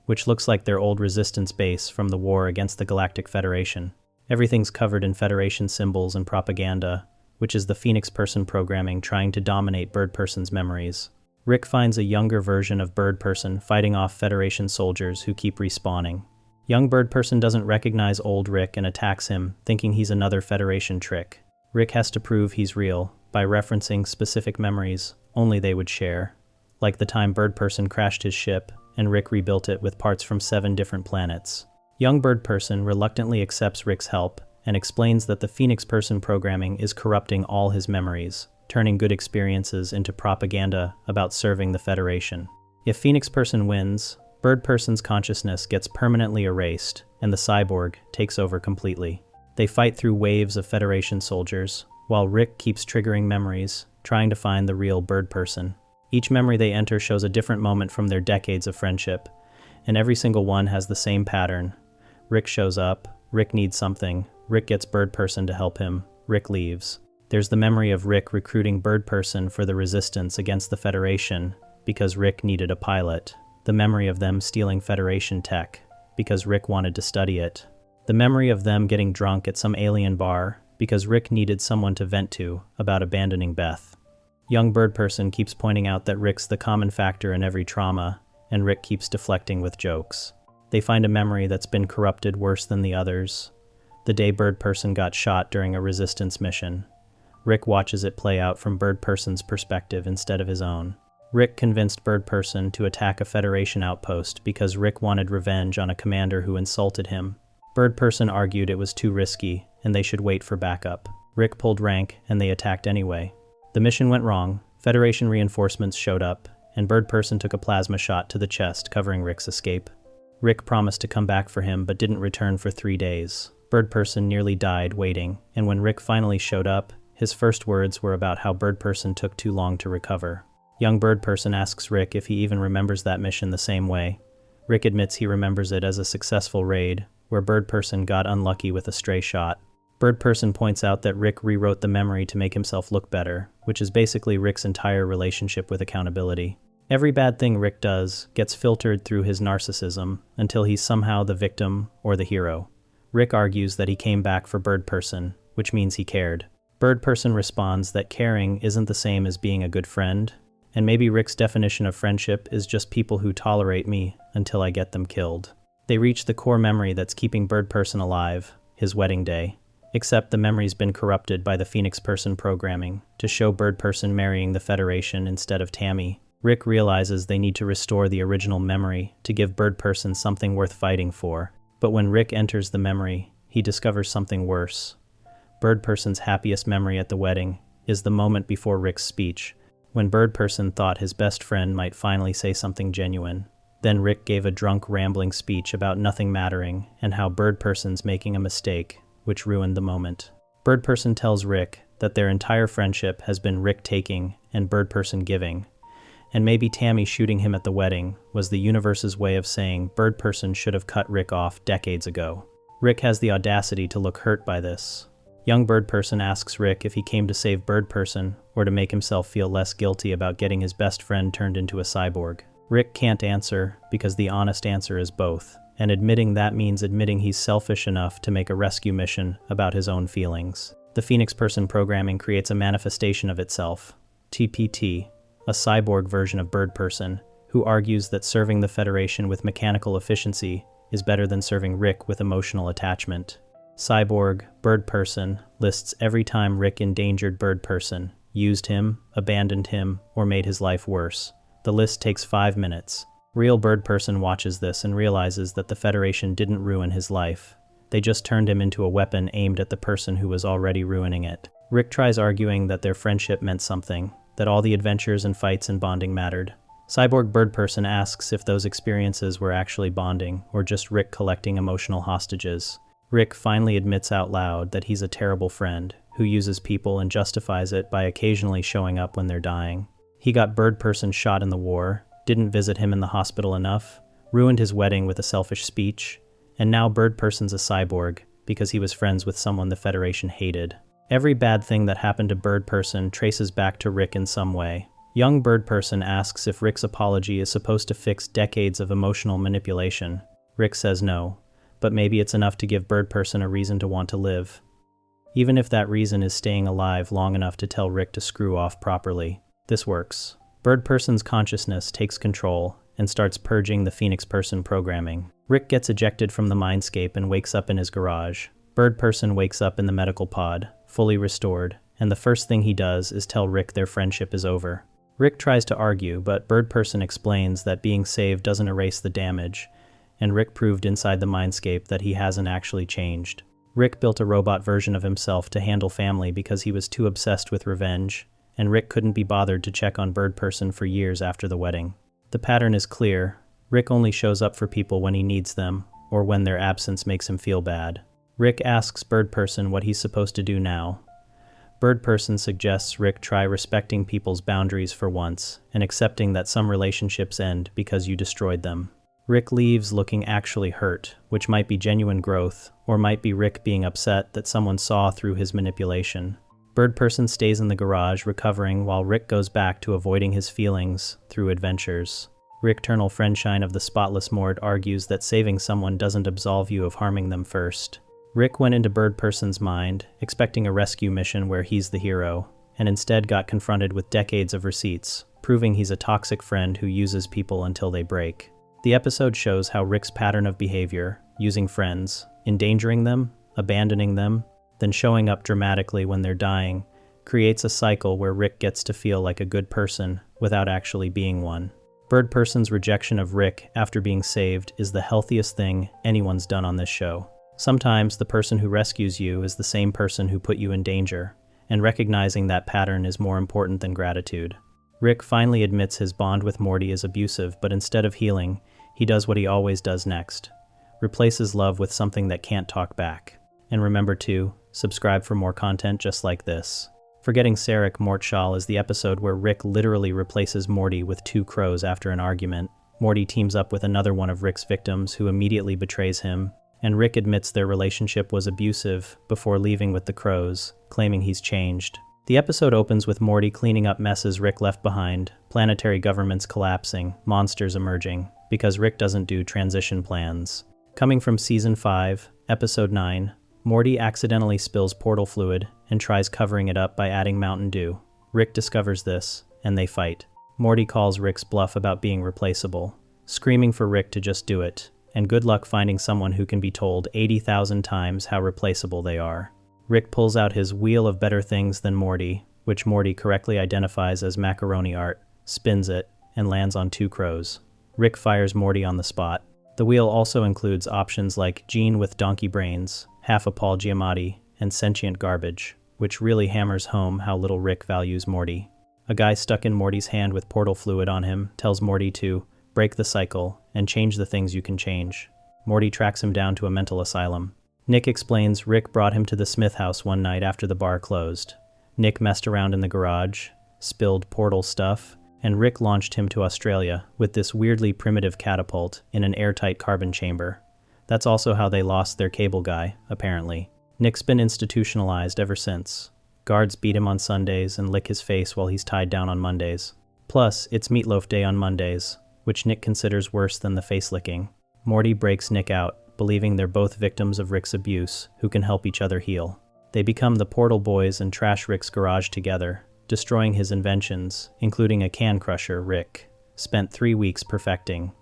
which looks like their old resistance base from the war against the Galactic Federation. Everything's covered in Federation symbols and propaganda, which is the Phoenix person programming trying to dominate bird person's memories. Rick finds a younger version of bird person fighting off Federation soldiers who keep respawning. Young bird person doesn't recognize old Rick and attacks him, thinking he's another Federation trick. Rick has to prove he's real by referencing specific memories only they would share, like the time bird person crashed his ship and Rick rebuilt it with parts from 7 different planets. Young bird person reluctantly accepts Rick's help and explains that the Phoenix person programming is corrupting all his memories, turning good experiences into propaganda about serving the Federation. If Phoenix person wins, bird person's consciousness gets permanently erased, and the cyborg takes over completely. They fight through waves of Federation soldiers, while Rick keeps triggering memories, trying to find the real bird person. Each memory they enter shows a different moment from their decades of friendship, and every single one has the same pattern. Rick shows up, Rick needs something, Rick gets bird person to help him, Rick leaves. There's the memory of Rick recruiting bird person for the resistance against the Federation because Rick needed a pilot. The memory of them stealing Federation tech because Rick wanted to study it. The memory of them getting drunk at some alien bar because Rick needed someone to vent to about abandoning Beth. Young bird person keeps pointing out that Rick's the common factor in every trauma, and Rick keeps deflecting with jokes. They find a memory that's been corrupted worse than the others. The day bird person got shot during a resistance mission. Rick watches it play out from bird person's perspective instead of his own. Rick convinced bird person to attack a Federation outpost because Rick wanted revenge on a commander who insulted him. Bird person argued it was too risky and they should wait for backup. Rick pulled rank and they attacked anyway. The mission went wrong, Federation reinforcements showed up, and bird person took a plasma shot to the chest covering Rick's escape. Rick promised to come back for him but didn't return for 3 days. Bird person nearly died waiting, and when Rick finally showed up, his first words were about how bird person took too long to recover. Young bird person asks Rick if he even remembers that mission the same way. Rick admits he remembers it as a successful raid, where bird person got unlucky with a stray shot. Bird person points out that Rick rewrote the memory to make himself look better, which is basically Rick's entire relationship with accountability. Every bad thing Rick does gets filtered through his narcissism until he's somehow the victim or the hero. Rick argues that he came back for bird person, which means he cared. Bird person responds that caring isn't the same as being a good friend, and maybe Rick's definition of friendship is just people who tolerate me until I get them killed. They reach the core memory that's keeping bird person alive, his wedding day. Except the memory's been corrupted by the Phoenix person programming to show bird person marrying the Federation instead of Tammy. Rick realizes they need to restore the original memory to give bird person something worth fighting for. But when Rick enters the memory, he discovers something worse. Bird person's happiest memory at the wedding is the moment before Rick's speech, when bird person thought his best friend might finally say something genuine. Then Rick gave a drunk, rambling speech about nothing mattering and how bird person's making a mistake, which ruined the moment. Bird person tells Rick that their entire friendship has been Rick taking and bird person giving, and maybe Tammy shooting him at the wedding was the universe's way of saying bird person should have cut Rick off decades ago. Rick has the audacity to look hurt by this. Young bird person asks Rick if he came to save bird person or to make himself feel less guilty about getting his best friend turned into a cyborg. Rick can't answer because the honest answer is both. And admitting that means admitting he's selfish enough to make a rescue mission about his own feelings. The Phoenix person programming creates a manifestation of itself, TPT, a cyborg version of bird person, who argues that serving the Federation with mechanical efficiency is better than serving Rick with emotional attachment. Cyborg, bird person, lists every time Rick endangered bird person, used him, abandoned him, or made his life worse. The list takes 5 minutes. Real bird person watches this and realizes that the Federation didn't ruin his life. They just turned him into a weapon aimed at the person who was already ruining it. Rick tries arguing that their friendship meant something, that all the adventures and fights and bonding mattered. Cyborg bird person asks if those experiences were actually bonding or just Rick collecting emotional hostages. Rick finally admits out loud that he's a terrible friend who uses people and justifies it by occasionally showing up when they're dying. He got bird person shot in the war, didn't visit him in the hospital enough, ruined his wedding with a selfish speech, And now Bird Person's a cyborg, because he was friends with someone the Federation hated. Every bad thing that happened to Bird Person traces back to Rick in some way. Young Bird Person asks if Rick's apology is supposed to fix decades of emotional manipulation. Rick says no, but maybe it's enough to give Bird Person a reason to want to live. Even if that reason is staying alive long enough to tell Rick to screw off properly. This works. Bird Person's consciousness takes control and starts purging the Phoenix Person programming. Rick gets ejected from the mindscape and wakes up in his garage. Bird Person wakes up in the medical pod, fully restored, and the first thing he does is tell Rick their friendship is over. Rick tries to argue, but Bird Person explains that being saved doesn't erase the damage, and Rick proved inside the mindscape that he hasn't actually changed. Rick built a robot version of himself to handle family because he was too obsessed with revenge, and Rick couldn't be bothered to check on Bird Person for years after the wedding. The pattern is clear. Rick only shows up for people when he needs them, or when their absence makes him feel bad. Rick asks Bird Person what he's supposed to do now. Bird Person suggests Rick try respecting people's boundaries for once, and accepting that some relationships end because you destroyed them. Rick leaves looking actually hurt, which might be genuine growth, or might be Rick being upset that someone saw through his manipulation. Bird Person stays in the garage recovering while Rick goes back to avoiding his feelings through adventures. Ricklantis Friendshine of the Spotless Mort argues that saving someone doesn't absolve you of harming them first. Rick went into Bird Person's mind, expecting a rescue mission where he's the hero, and instead got confronted with decades of receipts, proving he's a toxic friend who uses people until they break. The episode shows how Rick's pattern of behavior, using friends, endangering them, abandoning them, then showing up dramatically when they're dying, creates a cycle where Rick gets to feel like a good person without actually being one. Bird Person's rejection of Rick after being saved is the healthiest thing anyone's done on this show. Sometimes the person who rescues you is the same person who put you in danger, and recognizing that pattern is more important than gratitude. Rick finally admits his bond with Morty is abusive, but instead of healing, he does what he always does next. Replaces love with something that can't talk back. And remember to subscribe for more content just like this. Forgetting Sarick, Mortshall is the episode where Rick literally replaces Morty with 2 crows after an argument. Morty teams up with another one of Rick's victims who immediately betrays him, and Rick admits their relationship was abusive before leaving with the crows, claiming he's changed. The episode opens with Morty cleaning up messes Rick left behind, planetary governments collapsing, monsters emerging, because Rick doesn't do transition plans. Coming from Season 5, Episode 9, Morty accidentally spills portal fluid and tries covering it up by adding Mountain Dew. Rick discovers this, and they fight. Morty calls Rick's bluff about being replaceable, screaming for Rick to just do it, and good luck finding someone who can be told 80,000 times how replaceable they are. Rick pulls out his Wheel of Better Things Than Morty, which Morty correctly identifies as macaroni art, spins it, and lands on 2 crows. Rick fires Morty on the spot. The wheel also includes options like Gene with donkey brains, half a Paul Giamatti, and sentient garbage, which really hammers home how little Rick values Morty. A guy stuck in Morty's hand with portal fluid on him tells Morty to break the cycle and change the things you can change. Morty tracks him down to a mental asylum. Nick explains Rick brought him to the Smith house one night after the bar closed. Nick messed around in the garage, spilled portal stuff, and Rick launched him to Australia with this weirdly primitive catapult in an airtight carbon chamber. That's also how they lost their cable guy, apparently. Nick's been institutionalized ever since. Guards beat him on Sundays and lick his face while he's tied down on Mondays. Plus, it's Meatloaf Day on Mondays, which Nick considers worse than the face licking. Morty breaks Nick out, believing they're both victims of Rick's abuse, who can help each other heal. They become the Portal Boys and trash Rick's garage together, destroying his inventions, including a can crusher Rick spent 3 weeks perfecting.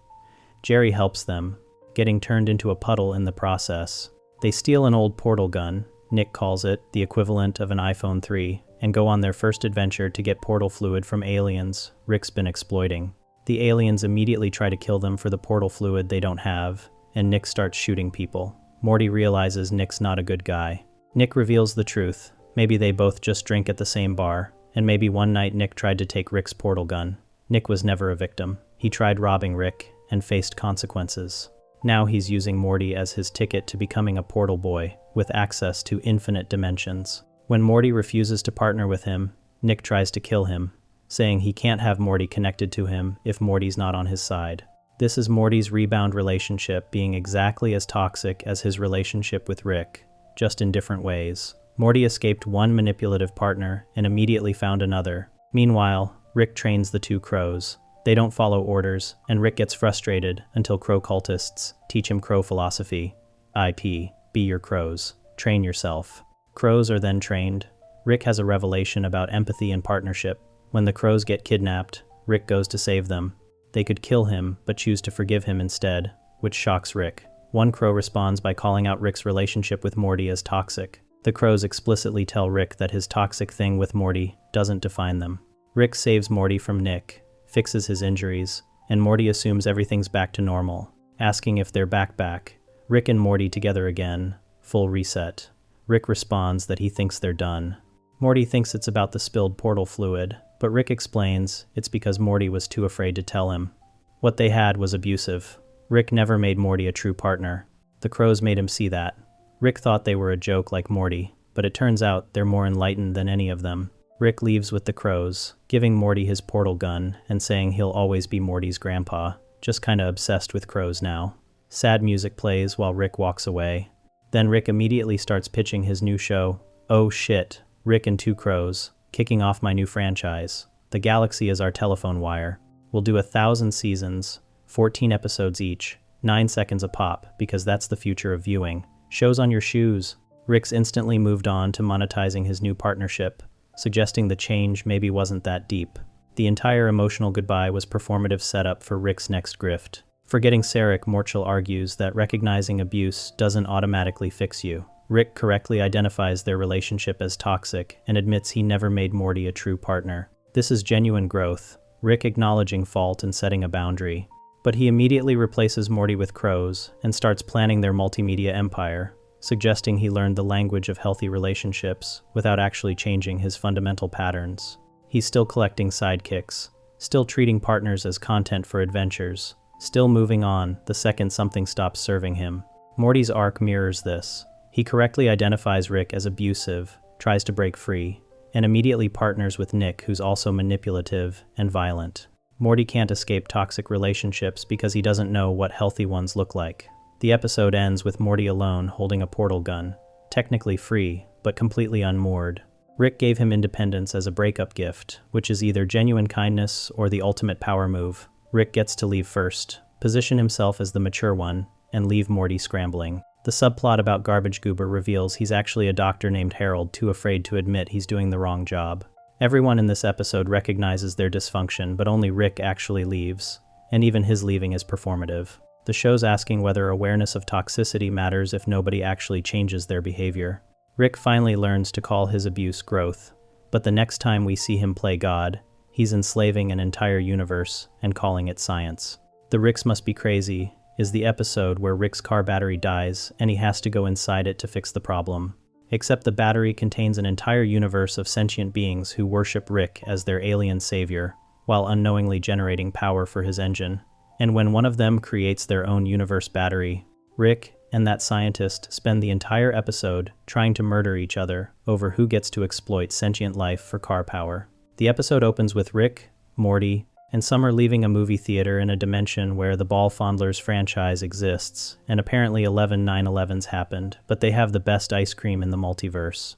Jerry helps them, getting turned into a puddle in the process. They steal an old portal gun, Nick calls it the equivalent of an iPhone 3, and go on their first adventure to get portal fluid from aliens Rick's been exploiting. The aliens immediately try to kill them for the portal fluid they don't have, and Nick starts shooting people. Morty realizes Nick's not a good guy. Nick reveals the truth. Maybe they both just drink at the same bar, and maybe one night Nick tried to take Rick's portal gun. Nick was never a victim. He tried robbing Rick and faced consequences. Now he's using Morty as his ticket to becoming a portal boy with access to infinite dimensions. When Morty refuses to partner with him, Nick tries to kill him, saying he can't have Morty connected to him if Morty's not on his side. This is Morty's rebound relationship being exactly as toxic as his relationship with Rick, just in different ways. Morty escaped one manipulative partner and immediately found another. Meanwhile, Rick trains the two crows. They don't follow orders, and Rick gets frustrated until crow cultists teach him crow philosophy. IP, be your crows. Train yourself. Crows are then trained. Rick has a revelation about empathy and partnership. When the crows get kidnapped, Rick goes to save them. They could kill him, but choose to forgive him instead, which shocks Rick. One crow responds by calling out Rick's relationship with Morty as toxic. The crows explicitly tell Rick that his toxic thing with Morty doesn't define them. Rick saves Morty from Nick, fixes his injuries, and Morty assumes everything's back to normal, asking if they're back. Rick and Morty together again, full reset. Rick responds that he thinks they're done. Morty thinks it's about the spilled portal fluid, but Rick explains it's because Morty was too afraid to tell him. What they had was abusive. Rick never made Morty a true partner. The crows made him see that. Rick thought they were a joke like Morty, but it turns out they're more enlightened than any of them. Rick leaves with the crows, giving Morty his portal gun and saying he'll always be Morty's grandpa, just kinda obsessed with crows now. Sad music plays while Rick walks away. Then Rick immediately starts pitching his new show. Oh shit, Rick and Two Crows, kicking off my new franchise. The galaxy is our telephone wire. We'll do 1,000 seasons, 14 episodes each, 9 seconds a pop, because that's the future of viewing. Shows on your shoes. Rick's instantly moved on to monetizing his new partnership, suggesting the change maybe wasn't that deep. The entire emotional goodbye was performative setup for Rick's next grift. Forgetting Sarick, Mortshall argues that recognizing abuse doesn't automatically fix you. Rick correctly identifies their relationship as toxic and admits he never made Morty a true partner. This is genuine growth, Rick acknowledging fault and setting a boundary. But he immediately replaces Morty with crows and starts planning their multimedia empire, suggesting he learned the language of healthy relationships without actually changing his fundamental patterns. He's still collecting sidekicks, still treating partners as content for adventures, still moving on the second something stops serving him. Morty's arc mirrors this. He correctly identifies Rick as abusive, tries to break free, and immediately partners with Nick, who's also manipulative and violent. Morty can't escape toxic relationships because he doesn't know what healthy ones look like. The episode ends with Morty alone holding a portal gun, technically free, but completely unmoored. Rick gave him independence as a breakup gift, which is either genuine kindness or the ultimate power move. Rick gets to leave first, position himself as the mature one, and leave Morty scrambling. The subplot about Garbage Goober reveals he's actually a doctor named Harold, too afraid to admit he's doing the wrong job. Everyone in this episode recognizes their dysfunction, but only Rick actually leaves, and even his leaving is performative. The show's asking whether awareness of toxicity matters if nobody actually changes their behavior. Rick finally learns to call his abuse growth, but the next time we see him play God, he's enslaving an entire universe and calling it science. The Ricks Must Be Crazy is the episode where Rick's car battery dies and he has to go inside it to fix the problem. Except the battery contains an entire universe of sentient beings who worship Rick as their alien savior, while unknowingly generating power for his engine. And when one of them creates their own universe battery, Rick and that scientist spend the entire episode trying to murder each other over who gets to exploit sentient life for car power. The episode opens with Rick, Morty, and Summer leaving a movie theater in a dimension where the Ball Fondlers franchise exists, and apparently 11 9/11s happened, but they have the best ice cream in the multiverse.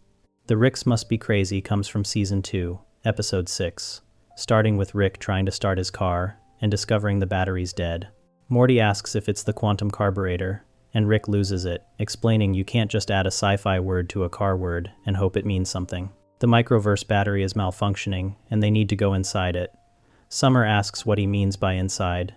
The Ricks Must Be Crazy comes from Season 2, Episode 6, starting with Rick trying to start his car and discovering the battery's dead. Morty asks if it's the quantum carburetor, and Rick loses it, explaining you can't just add a sci-fi word to a car word and hope it means something. The microverse battery is malfunctioning, and they need to go inside it. Summer asks what he means by inside,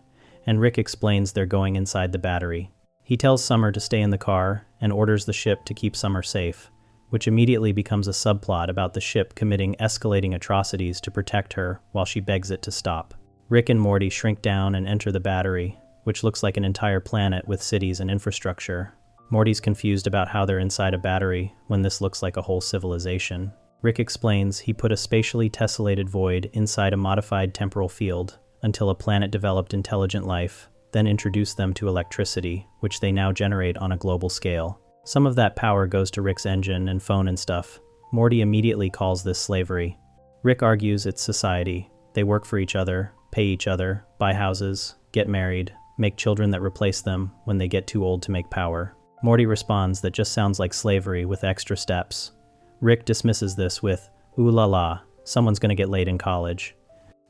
and Rick explains they're going inside the battery. He tells Summer to stay in the car and orders the ship to keep Summer safe, which immediately becomes a subplot about the ship committing escalating atrocities to protect her while she begs it to stop. Rick and Morty shrink down and enter the battery, which looks like an entire planet with cities and infrastructure. Morty's confused about how they're inside a battery when this looks like a whole civilization. Rick explains he put a spatially tessellated void inside a modified temporal field until a planet developed intelligent life, then introduced them to electricity, which they now generate on a global scale. Some of that power goes to Rick's engine and phone and stuff. Morty immediately calls this slavery. Rick argues it's society. They work for each other, pay each other, buy houses, get married, make children that replace them when they get too old to make power. Morty responds that just sounds like slavery with extra steps. Rick dismisses this with, "Ooh la la, someone's gonna get laid in college."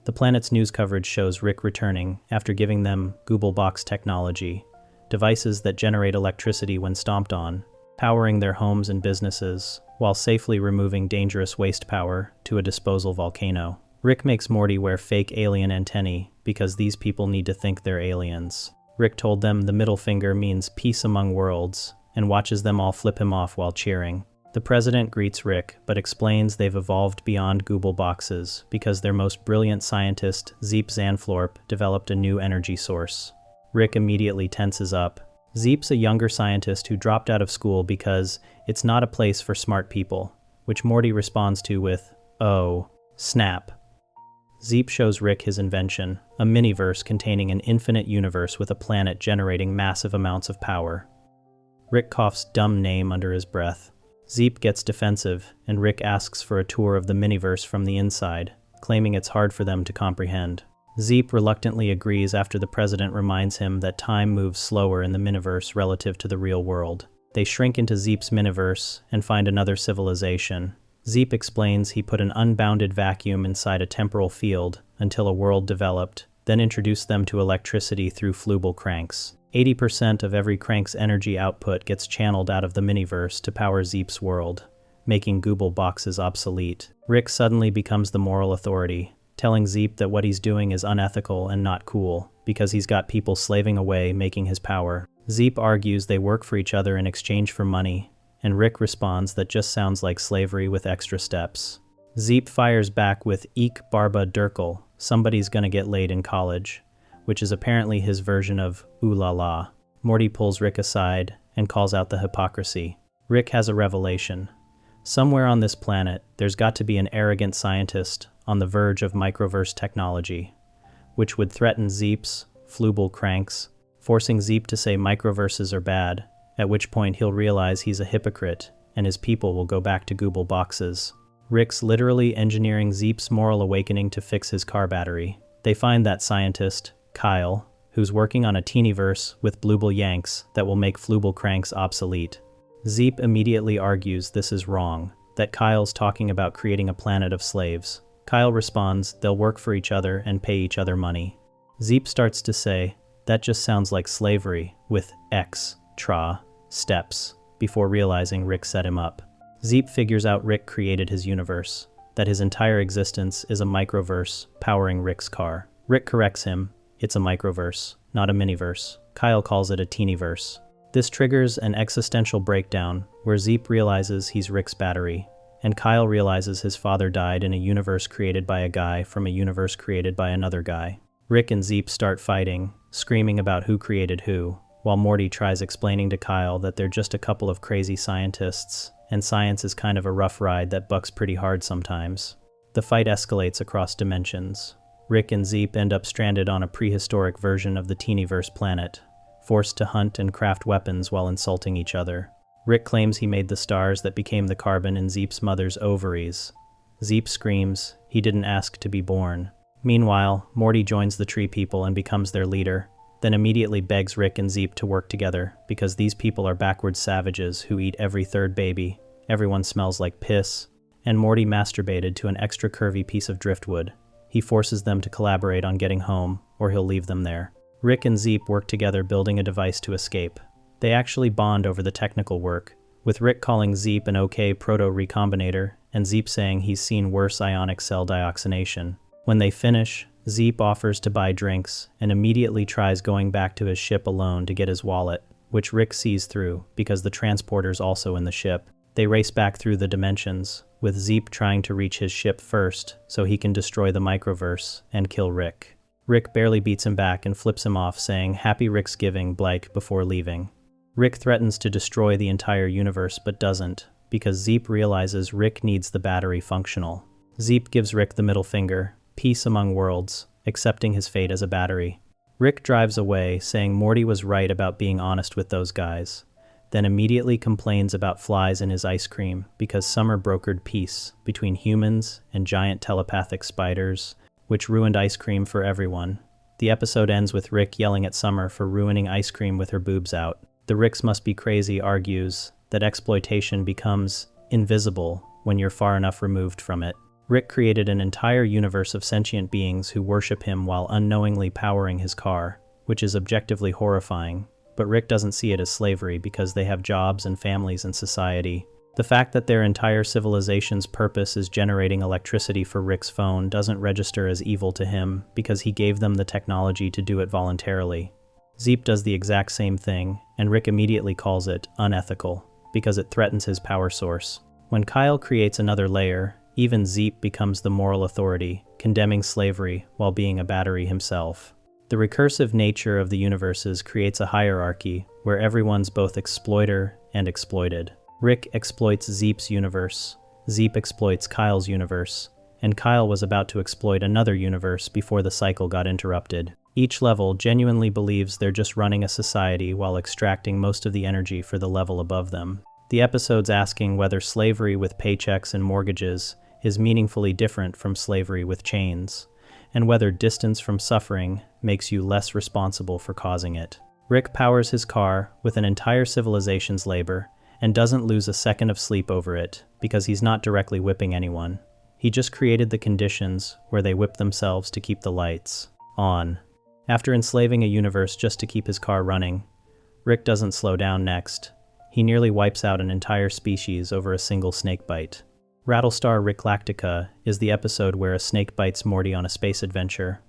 The planet's news coverage shows Rick returning after giving them Google Box technology, devices that generate electricity when stomped on, powering their homes and businesses, while safely removing dangerous waste power to a disposal volcano. Rick makes Morty wear fake alien antennae because these people need to think they're aliens. Rick told them the middle finger means peace among worlds, and watches them all flip him off while cheering. The president greets Rick, but explains they've evolved beyond Google Boxes because their most brilliant scientist, Zeep Zanflorp, developed a new energy source. Rick immediately tenses up. Zeep's a younger scientist who dropped out of school because it's not a place for smart people, which Morty responds to with, "Oh, snap." Zeep shows Rick his invention, a miniverse containing an infinite universe with a planet generating massive amounts of power. Rick coughs dumb name under his breath. Zeep gets defensive, and Rick asks for a tour of the miniverse from the inside, claiming it's hard for them to comprehend. Zeep reluctantly agrees after the president reminds him that time moves slower in the miniverse relative to the real world. They shrink into Zeep's miniverse and find another civilization. Zeep explains he put an unbounded vacuum inside a temporal field until a world developed, then introduced them to electricity through flubal cranks. 80% of every crank's energy output gets channeled out of the miniverse to power Zeep's world, making Google Boxes obsolete. Rick suddenly becomes the moral authority, telling Zeep that what he's doing is unethical and not cool, because he's got people slaving away making his power. Zeep argues they work for each other in exchange for money, and Rick responds that just sounds like slavery with extra steps. Zeep fires back with "Eek Barba Durkle, somebody's gonna get laid in college," which is apparently his version of "ooh la la." Morty pulls Rick aside and calls out the hypocrisy. Rick has a revelation. Somewhere on this planet, there's got to be an arrogant scientist on the verge of microverse technology, which would threaten Zeep's flubal cranks, forcing Zeep to say microverses are bad, at which point he'll realize he's a hypocrite and his people will go back to Google Boxes. Rick's literally engineering Zeep's moral awakening to fix his car battery. They find that scientist, Kyle, who's working on a teenyverse with blubal yanks that will make flubal cranks obsolete. Zeep immediately argues this is wrong, that Kyle's talking about creating a planet of slaves. Kyle responds they'll work for each other and pay each other money. Zeep starts to say, that just sounds like slavery, with steps, before realizing Rick set him up. Zeep figures out Rick created his universe, that his entire existence is a microverse powering Rick's car. Rick corrects him, it's a microverse, not a miniverse. Kyle calls it a teenyverse. This triggers an existential breakdown where Zeep realizes he's Rick's battery, and Kyle realizes his father died in a universe created by a guy from a universe created by another guy. Rick and Zeep start fighting, screaming about who created who, while Morty tries explaining to Kyle that they're just a couple of crazy scientists, and science is kind of a rough ride that bucks pretty hard sometimes. The fight escalates across dimensions. Rick and Zeep end up stranded on a prehistoric version of the teenyverse planet, forced to hunt and craft weapons while insulting each other. Rick claims he made the stars that became the carbon in Zeep's mother's ovaries. Zeep screams he didn't ask to be born. Meanwhile, Morty joins the tree people and becomes their leader, then immediately begs Rick and Zeep to work together because these people are backward savages who eat every third baby, everyone smells like piss, and Morty masturbated to an extra curvy piece of driftwood. He forces them to collaborate on getting home, or he'll leave them there. Rick and Zeep work together building a device to escape. They actually bond over the technical work, with Rick calling Zeep an okay proto-recombinator, and Zeep saying he's seen worse ionic cell dioxination. When they finish, Zeep offers to buy drinks, and immediately tries going back to his ship alone to get his wallet, which Rick sees through, because the transporter's also in the ship. They race back through the dimensions, with Zeep trying to reach his ship first, so he can destroy the microverse and kill Rick. Rick barely beats him back and flips him off, saying Happy Rick's Giving, Blake, before leaving. Rick threatens to destroy the entire universe, but doesn't, because Zeep realizes Rick needs the battery functional. Zeep gives Rick the middle finger, peace among worlds, accepting his fate as a battery. Rick drives away, saying Morty was right about being honest with those guys, then immediately complains about flies in his ice cream because Summer brokered peace between humans and giant telepathic spiders, which ruined ice cream for everyone. The episode ends with Rick yelling at Summer for ruining ice cream with her boobs out. The Ricks Must Be Crazy argues that exploitation becomes invisible when you're far enough removed from it. Rick created an entire universe of sentient beings who worship him while unknowingly powering his car, which is objectively horrifying, but Rick doesn't see it as slavery because they have jobs and families and society. The fact that their entire civilization's purpose is generating electricity for Rick's phone doesn't register as evil to him because he gave them the technology to do it voluntarily. Zeep does the exact same thing, and Rick immediately calls it unethical because it threatens his power source. When Kyle creates another layer, even Zeep becomes the moral authority, condemning slavery while being a battery himself. The recursive nature of the universes creates a hierarchy where everyone's both exploiter and exploited. Rick exploits Zeep's universe, Zeep exploits Kyle's universe, and Kyle was about to exploit another universe before the cycle got interrupted. Each level genuinely believes they're just running a society while extracting most of the energy for the level above them. The episode's asking whether slavery with paychecks and mortgages is meaningfully different from slavery with chains, and whether distance from suffering makes you less responsible for causing it. Rick powers his car with an entire civilization's labor, and doesn't lose a second of sleep over it because he's not directly whipping anyone. He just created the conditions where they whip themselves to keep the lights on. After enslaving a universe just to keep his car running, Rick doesn't slow down next. He nearly wipes out an entire species over a single snake bite. Rattlestar Ricklactica is the episode where a snake bites Morty on a space adventure.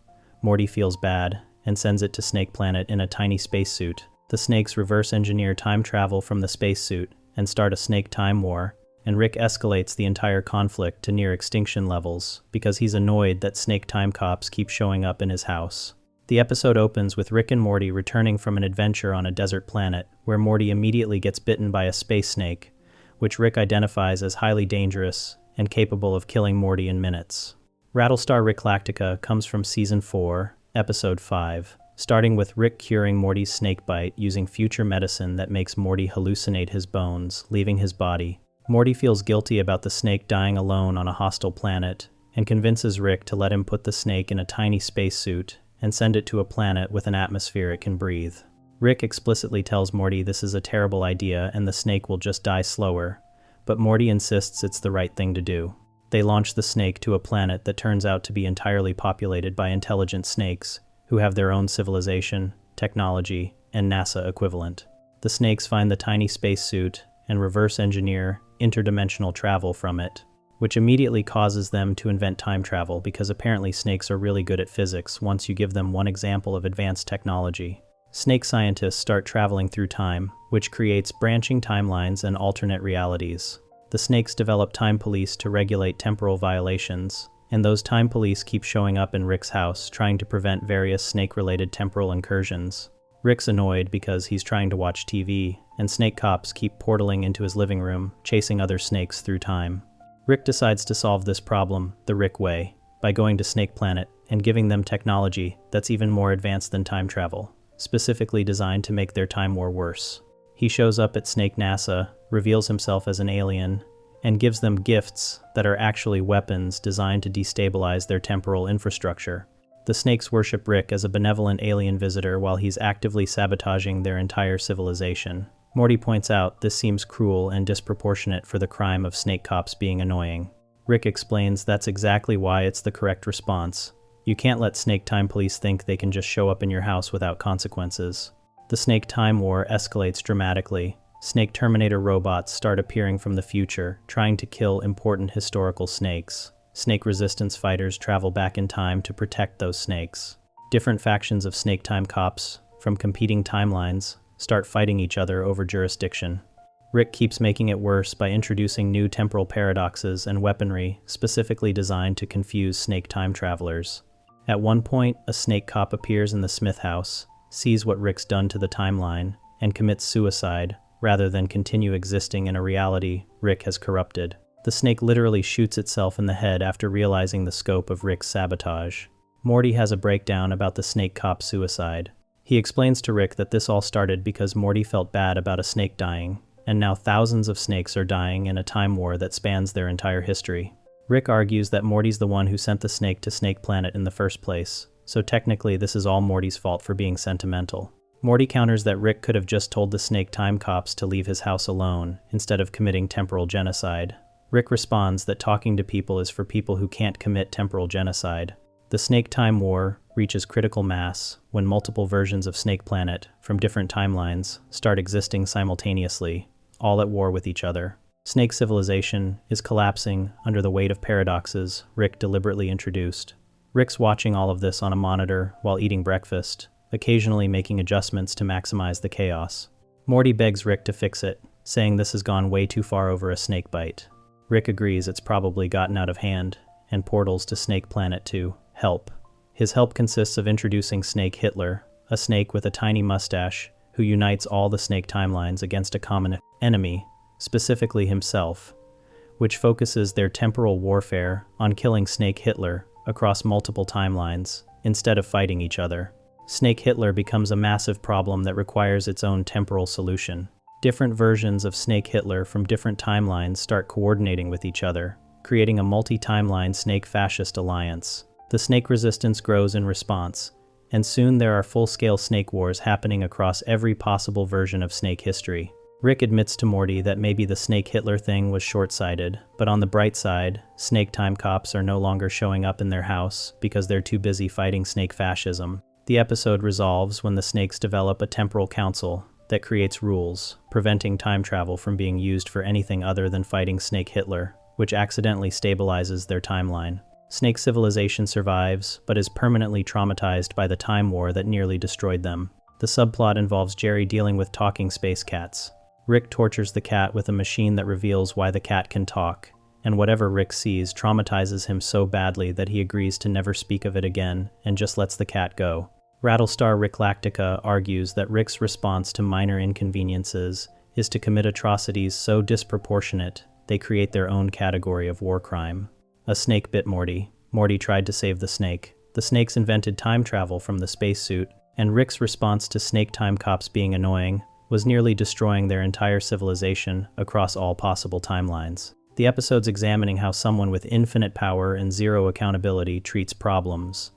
Morty feels bad and sends it to Snake Planet in a tiny spacesuit. The snakes reverse engineer time travel from the spacesuit and start a snake time war, and Rick escalates the entire conflict to near extinction levels because he's annoyed that snake time cops keep showing up in his house. The episode opens with Rick and Morty returning from an adventure on a desert planet where Morty immediately gets bitten by a space snake, which Rick identifies as highly dangerous and capable of killing Morty in minutes. Rattlestar Ricklactica comes from Season 4, Episode 5, starting with Rick curing Morty's snakebite using future medicine that makes Morty hallucinate his bones, leaving his body. Morty feels guilty about the snake dying alone on a hostile planet, and convinces Rick to let him put the snake in a tiny spacesuit and send it to a planet with an atmosphere it can breathe. Rick explicitly tells Morty this is a terrible idea and the snake will just die slower, but Morty insists it's the right thing to do. They launch the snake to a planet that turns out to be entirely populated by intelligent snakes, who have their own civilization, technology, and NASA equivalent. The snakes find the tiny spacesuit and reverse engineer interdimensional travel from it, which immediately causes them to invent time travel because apparently snakes are really good at physics once you give them one example of advanced technology. Snake scientists start traveling through time, which creates branching timelines and alternate realities. The snakes develop time police to regulate temporal violations, and those time police keep showing up in Rick's house trying to prevent various snake-related temporal incursions. Rick's annoyed because he's trying to watch TV, and snake cops keep portaling into his living room, chasing other snakes through time. Rick decides to solve this problem the Rick way, by going to Snake Planet and giving them technology that's even more advanced than time travel, specifically designed to make their time war worse. He shows up at Snake NASA, reveals himself as an alien, and gives them gifts that are actually weapons designed to destabilize their temporal infrastructure. The snakes worship Rick as a benevolent alien visitor while he's actively sabotaging their entire civilization. Morty points out this seems cruel and disproportionate for the crime of snake cops being annoying. Rick explains that's exactly why it's the correct response. You can't let snake time police think they can just show up in your house without consequences. The snake time war escalates dramatically. Snake Terminator robots start appearing from the future, trying to kill important historical snakes. Snake resistance fighters travel back in time to protect those snakes. Different factions of snake time cops, from competing timelines, start fighting each other over jurisdiction. Rick keeps making it worse by introducing new temporal paradoxes and weaponry specifically designed to confuse snake time travelers. At one point, a snake cop appears in the Smith house, sees what Rick's done to the timeline, and commits suicide, rather than continue existing in a reality Rick has corrupted. The snake literally shoots itself in the head after realizing the scope of Rick's sabotage. Morty has a breakdown about the snake cop's suicide. He explains to Rick that this all started because Morty felt bad about a snake dying, and now thousands of snakes are dying in a time war that spans their entire history. Rick argues that Morty's the one who sent the snake to Snake Planet in the first place, so technically this is all Morty's fault for being sentimental. Morty counters that Rick could have just told the snake time cops to leave his house alone, instead of committing temporal genocide. Rick responds that talking to people is for people who can't commit temporal genocide. The Snake Time War reaches critical mass when multiple versions of Snake Planet from different timelines start existing simultaneously, all at war with each other. Snake civilization is collapsing under the weight of paradoxes Rick deliberately introduced. Rick's watching all of this on a monitor while eating breakfast, occasionally making adjustments to maximize the chaos. Morty begs Rick to fix it, saying this has gone way too far over a snake bite. Rick agrees it's probably gotten out of hand, and portals to Snake Planet to help. His help consists of introducing Snake Hitler, a snake with a tiny mustache who unites all the snake timelines against a common enemy, specifically himself, which focuses their temporal warfare on killing Snake Hitler across multiple timelines instead of fighting each other. Snake Hitler becomes a massive problem that requires its own temporal solution. Different versions of Snake Hitler from different timelines start coordinating with each other, creating a multi-timeline snake fascist alliance. The snake resistance grows in response, and soon there are full-scale snake wars happening across every possible version of snake history. Rick admits to Morty that maybe the Snake Hitler thing was short-sighted, but on the bright side, snake time cops are no longer showing up in their house because they're too busy fighting snake fascism. The episode resolves when the snakes develop a temporal council that creates rules, preventing time travel from being used for anything other than fighting Snake Hitler, which accidentally stabilizes their timeline. Snake civilization survives, but is permanently traumatized by the time war that nearly destroyed them. The subplot involves Jerry dealing with talking space cats. Rick tortures the cat with a machine that reveals why the cat can talk, and whatever Rick sees traumatizes him so badly that he agrees to never speak of it again and just lets the cat go. Rattlestar Ricklactica argues that Rick's response to minor inconveniences is to commit atrocities so disproportionate they create their own category of war crime. A snake bit Morty. Morty tried to save the snake. The snakes invented time travel from the spacesuit, and Rick's response to snake time cops being annoying was nearly destroying their entire civilization across all possible timelines. The episode's examining how someone with infinite power and zero accountability treats problems,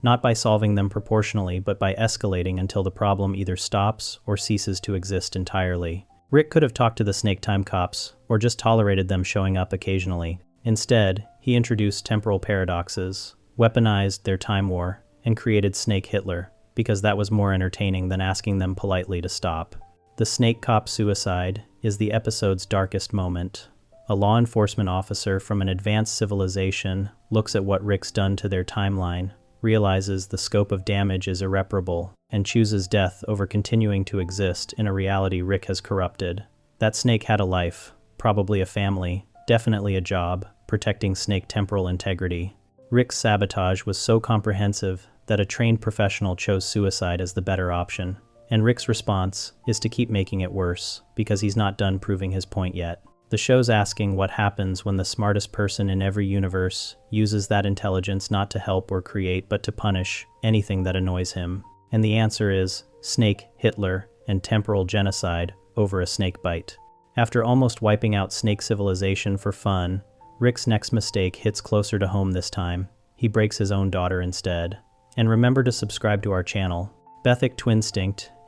not by solving them proportionally, but by escalating until the problem either stops or ceases to exist entirely. Rick could have talked to the snake time cops, or just tolerated them showing up occasionally. Instead, he introduced temporal paradoxes, weaponized their time war, and created Snake Hitler, because that was more entertaining than asking them politely to stop. The snake cop suicide is the episode's darkest moment. A law enforcement officer from an advanced civilization looks at what Rick's done to their timeline, realizes the scope of damage is irreparable, and chooses death over continuing to exist in a reality Rick has corrupted. That snake had a life, probably a family, definitely a job, protecting snake temporal integrity. Rick's sabotage was so comprehensive that a trained professional chose suicide as the better option, and Rick's response is to keep making it worse, because he's not done proving his point yet. The show's asking what happens when the smartest person in every universe uses that intelligence not to help or create, but to punish anything that annoys him. And the answer is Snake Hitler and temporal genocide over a snake bite. After almost wiping out snake civilization for fun, Rick's next mistake hits closer to home this time. He breaks his own daughter instead. And remember to subscribe to our channel. Bethic Twinst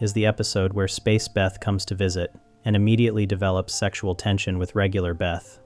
is the episode where Space Beth comes to visit and immediately develops sexual tension with regular Beth.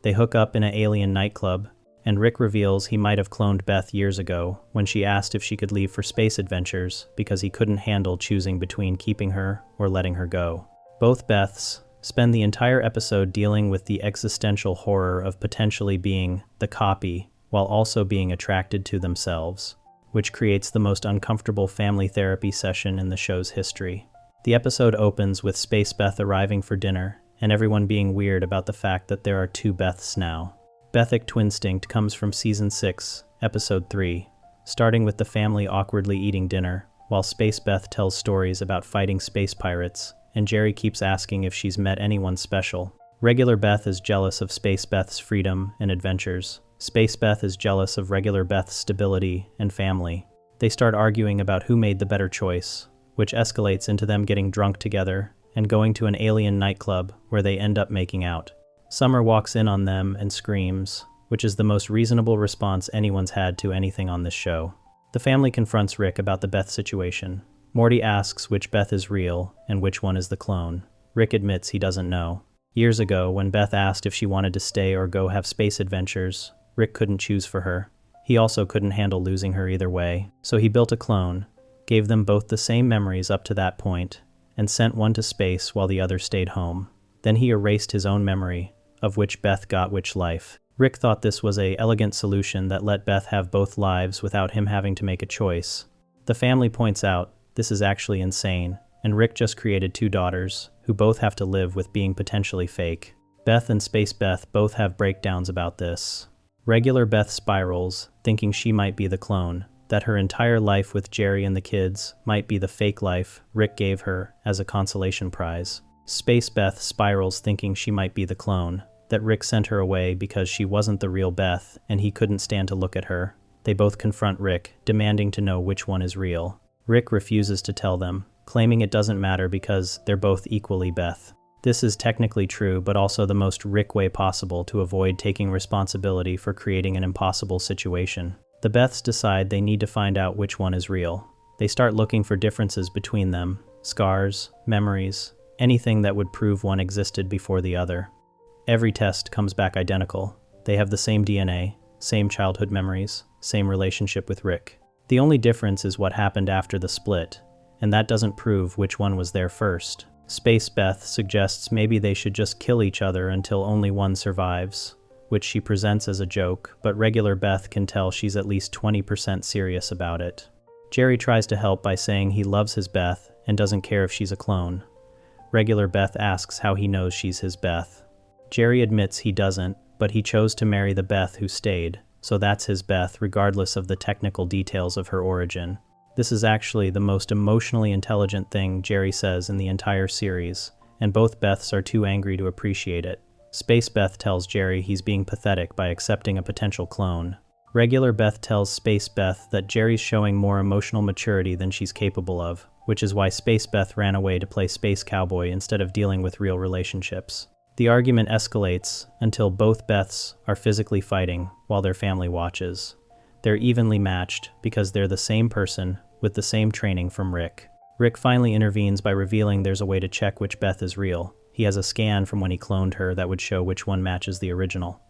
They hook up in an alien nightclub, and Rick reveals he might have cloned Beth years ago when she asked if she could leave for space adventures because he couldn't handle choosing between keeping her or letting her go. Both Beths spend the entire episode dealing with the existential horror of potentially being the copy while also being attracted to themselves, which creates the most uncomfortable family therapy session in the show's history. The episode opens with Space Beth arriving for dinner and everyone being weird about the fact that there are two Beths now. Bethic Twinst comes from Season 6, Episode 3, starting with the family awkwardly eating dinner, while Space Beth tells stories about fighting space pirates, and Jerry keeps asking if she's met anyone special. Regular Beth is jealous of Space Beth's freedom and adventures. Space Beth is jealous of regular Beth's stability and family. They start arguing about who made the better choice, which escalates into them getting drunk together and going to an alien nightclub where they end up making out. Summer walks in on them and screams, which is the most reasonable response anyone's had to anything on this show. The family confronts Rick about the Beth situation. Morty asks which Beth is real and which one is the clone. Rick admits he doesn't know. Years ago, when Beth asked if she wanted to stay or go have space adventures, Rick couldn't choose for her. He also couldn't handle losing her either way, so he built a clone, gave them both the same memories up to that point, and sent one to space while the other stayed home. Then he erased his own memory of which Beth got which life. Rick thought this was an elegant solution that let Beth have both lives without him having to make a choice. The family points out this is actually insane, and Rick just created two daughters who both have to live with being potentially fake. Beth and Space Beth both have breakdowns about this. Regular Beth spirals, thinking she might be the clone, that her entire life with Jerry and the kids might be the fake life Rick gave her as a consolation prize. Space Beth spirals thinking she might be the clone, that Rick sent her away because she wasn't the real Beth and he couldn't stand to look at her. They both confront Rick, demanding to know which one is real. Rick refuses to tell them, claiming it doesn't matter because they're both equally Beth. This is technically true, but also the most Rick way possible to avoid taking responsibility for creating an impossible situation. The Beths decide they need to find out which one is real. They start looking for differences between them, scars, memories, anything that would prove one existed before the other. Every test comes back identical. They have the same DNA, same childhood memories, same relationship with Rick. The only difference is what happened after the split, and that doesn't prove which one was there first. Space Beth suggests maybe they should just kill each other until only one survives, which she presents as a joke, but regular Beth can tell she's at least 20% serious about it. Jerry tries to help by saying he loves his Beth and doesn't care if she's a clone. Regular Beth asks how he knows she's his Beth. Jerry admits he doesn't, but he chose to marry the Beth who stayed, so that's his Beth regardless of the technical details of her origin. This is actually the most emotionally intelligent thing Jerry says in the entire series, and both Beths are too angry to appreciate it. Space Beth tells Jerry he's being pathetic by accepting a potential clone. Regular Beth tells Space Beth that Jerry's showing more emotional maturity than she's capable of, which is why Space Beth ran away to play Space Cowboy instead of dealing with real relationships. The argument escalates until both Beths are physically fighting while their family watches. They're evenly matched because they're the same person with the same training from Rick. Rick finally intervenes by revealing there's a way to check which Beth is real. He has a scan from when he cloned her that would show which one matches the original.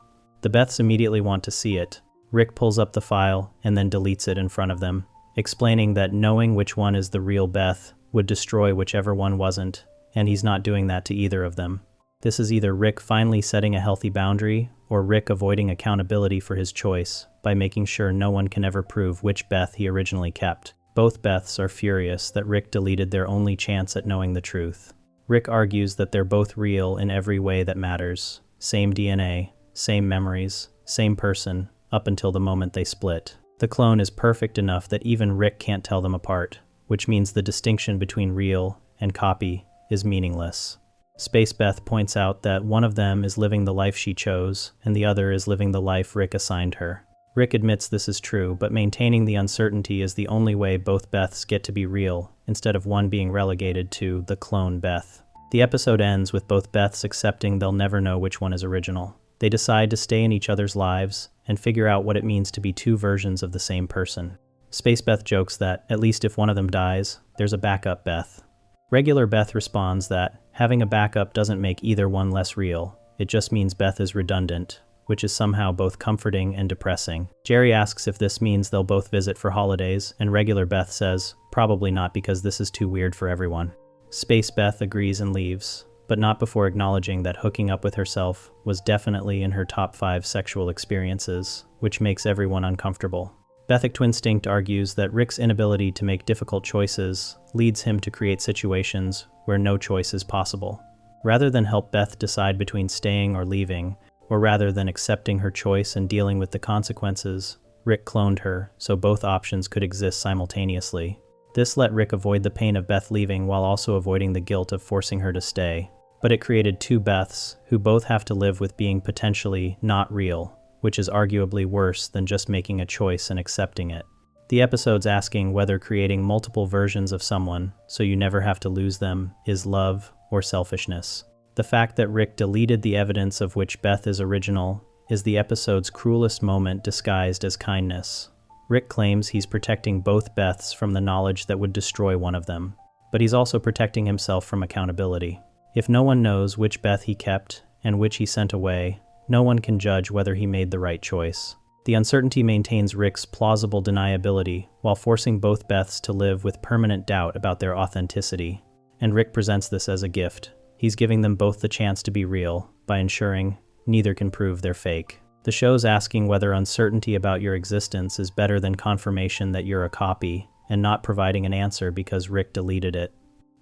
The Beths immediately want to see it. Rick pulls up the file and then deletes it in front of them, explaining that knowing which one is the real Beth would destroy whichever one wasn't, and he's not doing that to either of them. This is either Rick finally setting a healthy boundary, or Rick avoiding accountability for his choice by making sure no one can ever prove which Beth he originally kept. Both Beths are furious that Rick deleted their only chance at knowing the truth. Rick argues that they're both real in every way that matters. Same DNA, same memories, same person, up until the moment they split. The clone is perfect enough that even Rick can't tell them apart, which means the distinction between real and copy is meaningless. Space Beth points out that one of them is living the life she chose, and the other is living the life Rick assigned her. Rick admits this is true, but maintaining the uncertainty is the only way both Beths get to be real, instead of one being relegated to the clone Beth. The episode ends with both Beths accepting they'll never know which one is original. They decide to stay in each other's lives and figure out what it means to be two versions of the same person. Space Beth jokes that, at least if one of them dies, there's a backup Beth. Regular Beth responds that having a backup doesn't make either one less real, it just means Beth is redundant, which is somehow both comforting and depressing. Jerry asks if this means they'll both visit for holidays, and regular Beth says, probably not because this is too weird for everyone. Space Beth agrees and leaves, but not before acknowledging that hooking up with herself was definitely in her top 5 sexual experiences, which makes everyone uncomfortable. Bethic Twinst argues that Rick's inability to make difficult choices leads him to create situations where no choice is possible. Rather than help Beth decide between staying or leaving, or rather than accepting her choice and dealing with the consequences, Rick cloned her so both options could exist simultaneously. This let Rick avoid the pain of Beth leaving while also avoiding the guilt of forcing her to stay. But it created two Beths who both have to live with being potentially not real, which is arguably worse than just making a choice and accepting it. The episode's asking whether creating multiple versions of someone so you never have to lose them is love or selfishness. The fact that Rick deleted the evidence of which Beth is original is the episode's cruelest moment disguised as kindness. Rick claims he's protecting both Beths from the knowledge that would destroy one of them, but he's also protecting himself from accountability. If no one knows which Beth he kept and which he sent away, no one can judge whether he made the right choice. The uncertainty maintains Rick's plausible deniability while forcing both Beths to live with permanent doubt about their authenticity. And Rick presents this as a gift. He's giving them both the chance to be real by ensuring neither can prove they're fake. The show's asking whether uncertainty about your existence is better than confirmation that you're a copy, and not providing an answer because Rick deleted it.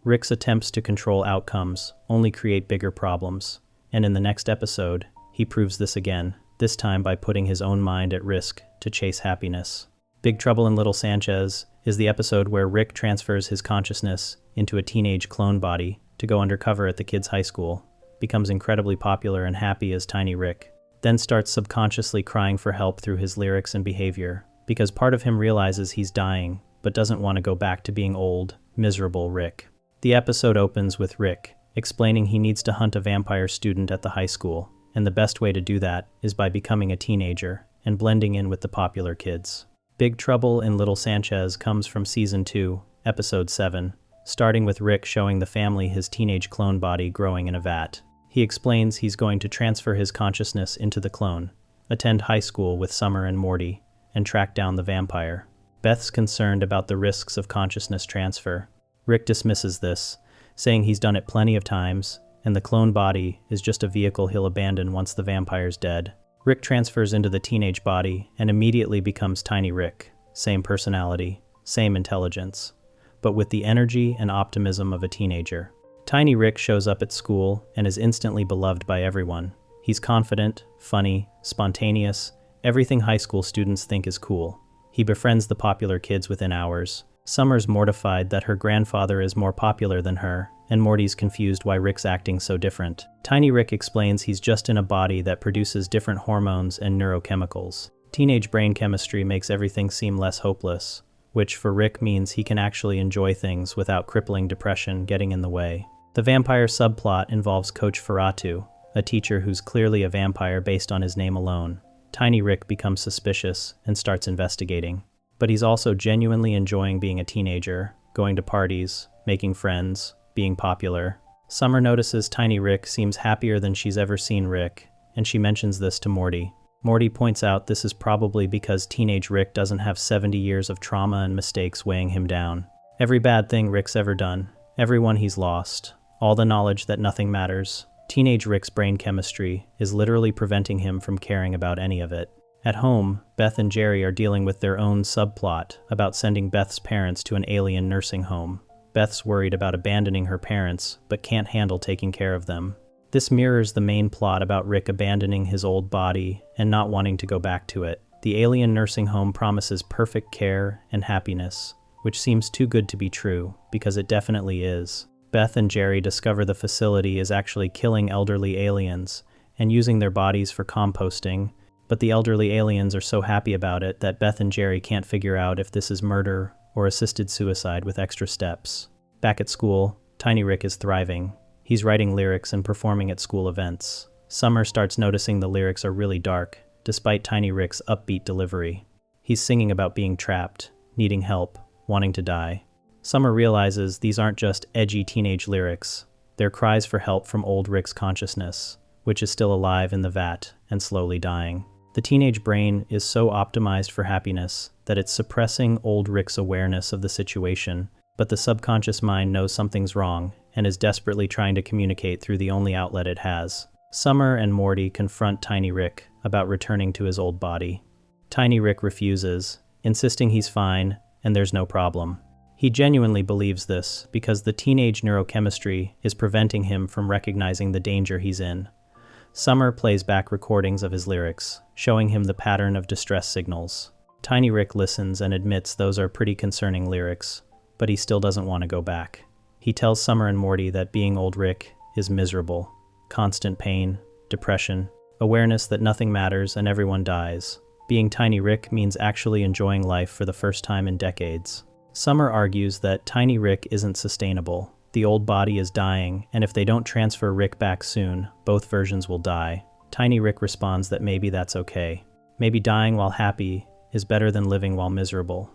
Rick's attempts to control outcomes only create bigger problems, and in the next episode, he proves this again, this time by putting his own mind at risk to chase happiness. Big Trouble in Little Sanchez is the episode where Rick transfers his consciousness into a teenage clone body to go undercover at the kid's high school, becomes incredibly popular and happy as Tiny Rick, then starts subconsciously crying for help through his lyrics and behavior, because part of him realizes he's dying, but doesn't want to go back to being old, miserable Rick. The episode opens with Rick explaining he needs to hunt a vampire student at the high school, and the best way to do that is by becoming a teenager and blending in with the popular kids. Big Trouble in Little Sanchez comes from Season 2, Episode 7, starting with Rick showing the family his teenage clone body growing in a vat. He explains he's going to transfer his consciousness into the clone, attend high school with Summer and Morty, and track down the vampire. Beth's concerned about the risks of consciousness transfer. Rick dismisses this, saying he's done it plenty of times, and the clone body is just a vehicle he'll abandon once the vampire's dead. Rick transfers into the teenage body and immediately becomes Tiny Rick, same personality, same intelligence, but with the energy and optimism of a teenager. Tiny Rick shows up at school and is instantly beloved by everyone. He's confident, funny, spontaneous, everything high school students think is cool. He befriends the popular kids within hours. Summer's mortified that her grandfather is more popular than her, and Morty's confused why Rick's acting so different. Tiny Rick explains he's just in a body that produces different hormones and neurochemicals. Teenage brain chemistry makes everything seem less hopeless, which for Rick means he can actually enjoy things without crippling depression getting in the way. The vampire subplot involves Coach Ferratu, a teacher who's clearly a vampire based on his name alone. Tiny Rick becomes suspicious and starts investigating. But he's also genuinely enjoying being a teenager, going to parties, making friends, being popular. Summer notices Tiny Rick seems happier than she's ever seen Rick, and she mentions this to Morty. Morty points out this is probably because teenage Rick doesn't have 70 years of trauma and mistakes weighing him down. Every bad thing Rick's ever done, everyone he's lost, all the knowledge that nothing matters. Teenage Rick's brain chemistry is literally preventing him from caring about any of it. At home, Beth and Jerry are dealing with their own subplot about sending Beth's parents to an alien nursing home. Beth's worried about abandoning her parents, but can't handle taking care of them. This mirrors the main plot about Rick abandoning his old body and not wanting to go back to it. The alien nursing home promises perfect care and happiness, which seems too good to be true, because it definitely is. Beth and Jerry discover the facility is actually killing elderly aliens and using their bodies for composting, but the elderly aliens are so happy about it that Beth and Jerry can't figure out if this is murder or assisted suicide with extra steps. Back at school, Tiny Rick is thriving. He's writing lyrics and performing at school events. Summer starts noticing the lyrics are really dark, despite Tiny Rick's upbeat delivery. He's singing about being trapped, needing help, wanting to die. Summer realizes these aren't just edgy teenage lyrics. They're cries for help from old Rick's consciousness, which is still alive in the vat and slowly dying. The teenage brain is so optimized for happiness that it's suppressing old Rick's awareness of the situation, but the subconscious mind knows something's wrong and is desperately trying to communicate through the only outlet it has. Summer and Morty confront Tiny Rick about returning to his old body. Tiny Rick refuses, insisting he's fine and there's no problem. He genuinely believes this because the teenage neurochemistry is preventing him from recognizing the danger he's in. Summer plays back recordings of his lyrics, showing him the pattern of distress signals. Tiny Rick listens and admits those are pretty concerning lyrics, but he still doesn't want to go back. He tells Summer and Morty that being old Rick is miserable. Constant pain, depression, awareness that nothing matters and everyone dies. Being Tiny Rick means actually enjoying life for the first time in decades. Summer argues that Tiny Rick isn't sustainable. The old body is dying, and if they don't transfer Rick back soon, both versions will die. Tiny Rick responds that maybe that's okay. Maybe dying while happy is better than living while miserable.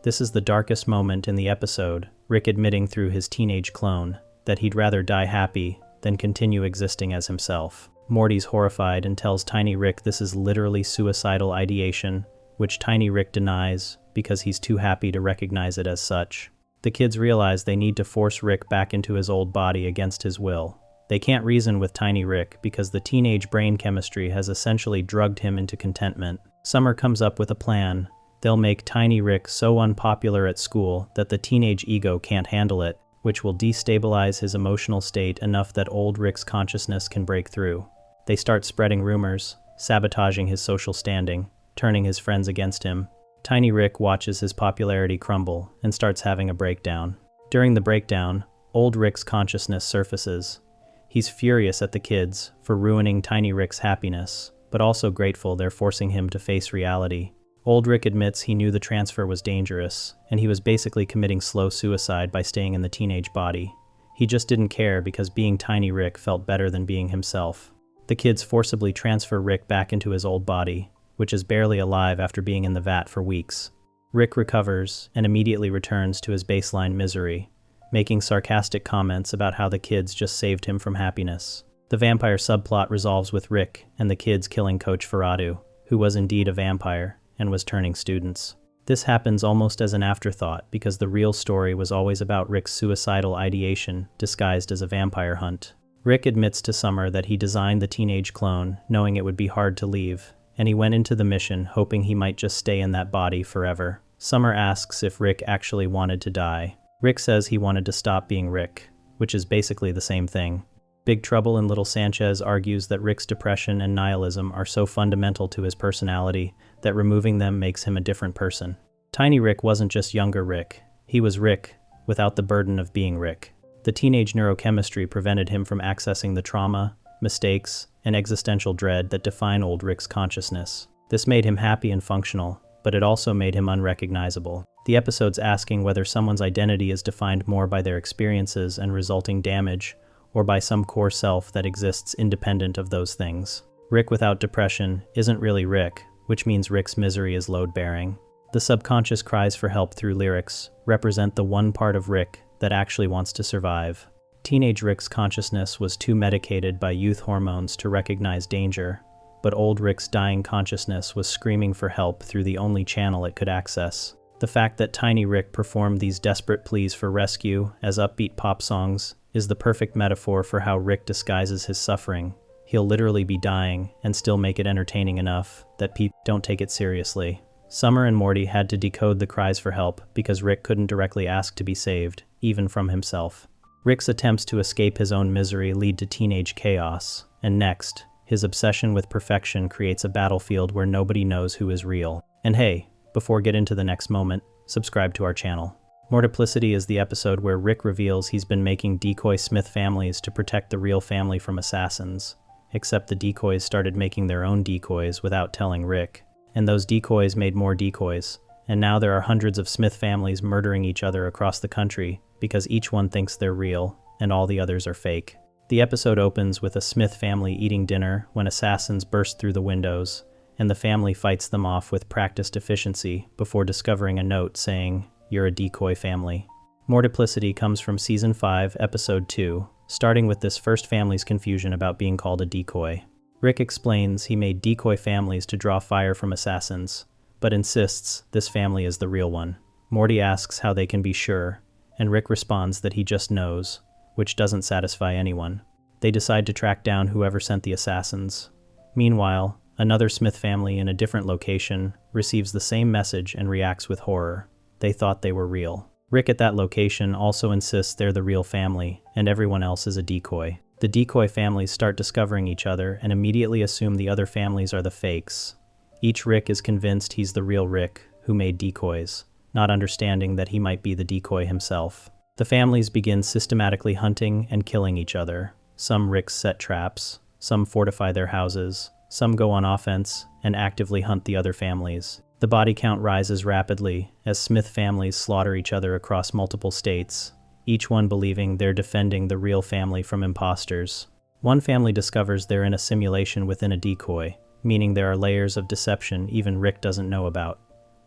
This is the darkest moment in the episode, Rick admitting through his teenage clone that he'd rather die happy than continue existing as himself. Morty's horrified and tells Tiny Rick this is literally suicidal ideation, which Tiny Rick denies because he's too happy to recognize it as such. The kids realize they need to force Rick back into his old body against his will. They can't reason with Tiny Rick because the teenage brain chemistry has essentially drugged him into contentment. Summer comes up with a plan. They'll make Tiny Rick so unpopular at school that the teenage ego can't handle it, which will destabilize his emotional state enough that old Rick's consciousness can break through. They start spreading rumors, sabotaging his social standing, turning his friends against him. Tiny Rick watches his popularity crumble and starts having a breakdown. During the breakdown, old Rick's consciousness surfaces. He's furious at the kids for ruining Tiny Rick's happiness, but also grateful they're forcing him to face reality. Old Rick admits he knew the transfer was dangerous, and he was basically committing slow suicide by staying in the teenage body. He just didn't care because being Tiny Rick felt better than being himself. The kids forcibly transfer Rick back into his old body, which is barely alive after being in the vat for weeks. Rick recovers and immediately returns to his baseline misery, making sarcastic comments about how the kids just saved him from happiness. The vampire subplot resolves with Rick and the kids killing Coach Ferratu, who was indeed a vampire and was turning students. This happens almost as an afterthought because the real story was always about Rick's suicidal ideation disguised as a vampire hunt. Rick admits to Summer that he designed the teenage clone knowing it would be hard to leave, and he went into the mission hoping he might just stay in that body forever. Summer asks if Rick actually wanted to die. Rick says he wanted to stop being Rick, which is basically the same thing. Big Trouble in Little Sanchez argues that Rick's depression and nihilism are so fundamental to his personality that removing them makes him a different person. Tiny Rick wasn't just younger Rick. He was Rick without the burden of being Rick. The teenage neurochemistry prevented him from accessing the trauma, mistakes, and existential dread that define old Rick's consciousness. This made him happy and functional, but it also made him unrecognizable. The episode's asking whether someone's identity is defined more by their experiences and resulting damage, or by some core self that exists independent of those things. Rick without depression isn't really Rick, which means Rick's misery is load-bearing. The subconscious cries for help through lyrics represent the one part of Rick that actually wants to survive. Teenage Rick's consciousness was too medicated by youth hormones to recognize danger, but old Rick's dying consciousness was screaming for help through the only channel it could access. The fact that Tiny Rick performed these desperate pleas for rescue as upbeat pop songs is the perfect metaphor for how Rick disguises his suffering. He'll literally be dying and still make it entertaining enough that people don't take it seriously. Summer and Morty had to decode the cries for help because Rick couldn't directly ask to be saved, even from himself. Rick's attempts to escape his own misery lead to teenage chaos, and next, his obsession with perfection creates a battlefield where nobody knows who is real. And hey, before get into the next moment, subscribe to our channel. Mortplicity is the episode where Rick reveals he's been making decoy Smith families to protect the real family from assassins, except the decoys started making their own decoys without telling Rick, and those decoys made more decoys, and now there are hundreds of Smith families murdering each other across the country because each one thinks they're real and all the others are fake. The episode opens with a Smith family eating dinner when assassins burst through the windows, and the family fights them off with practiced efficiency before discovering a note saying, "You're a decoy family." Mortplicity comes from Season 5, Episode 2, starting with this first family's confusion about being called a decoy. Rick explains he made decoy families to draw fire from assassins, but insists this family is the real one. Morty asks how they can be sure, and Rick responds that he just knows, which doesn't satisfy anyone. They decide to track down whoever sent the assassins. Meanwhile, another Smith family in a different location receives the same message and reacts with horror. They thought they were real. Rick at that location also insists they're the real family, and everyone else is a decoy. The decoy families start discovering each other and immediately assume the other families are the fakes. Each Rick is convinced he's the real Rick, who made decoys, not understanding that he might be the decoy himself. The families begin systematically hunting and killing each other. Some Ricks set traps, some fortify their houses, some go on offense and actively hunt the other families. The body count rises rapidly as Smith families slaughter each other across multiple states, each one believing they're defending the real family from imposters. One family discovers they're in a simulation within a decoy, meaning there are layers of deception even Rick doesn't know about.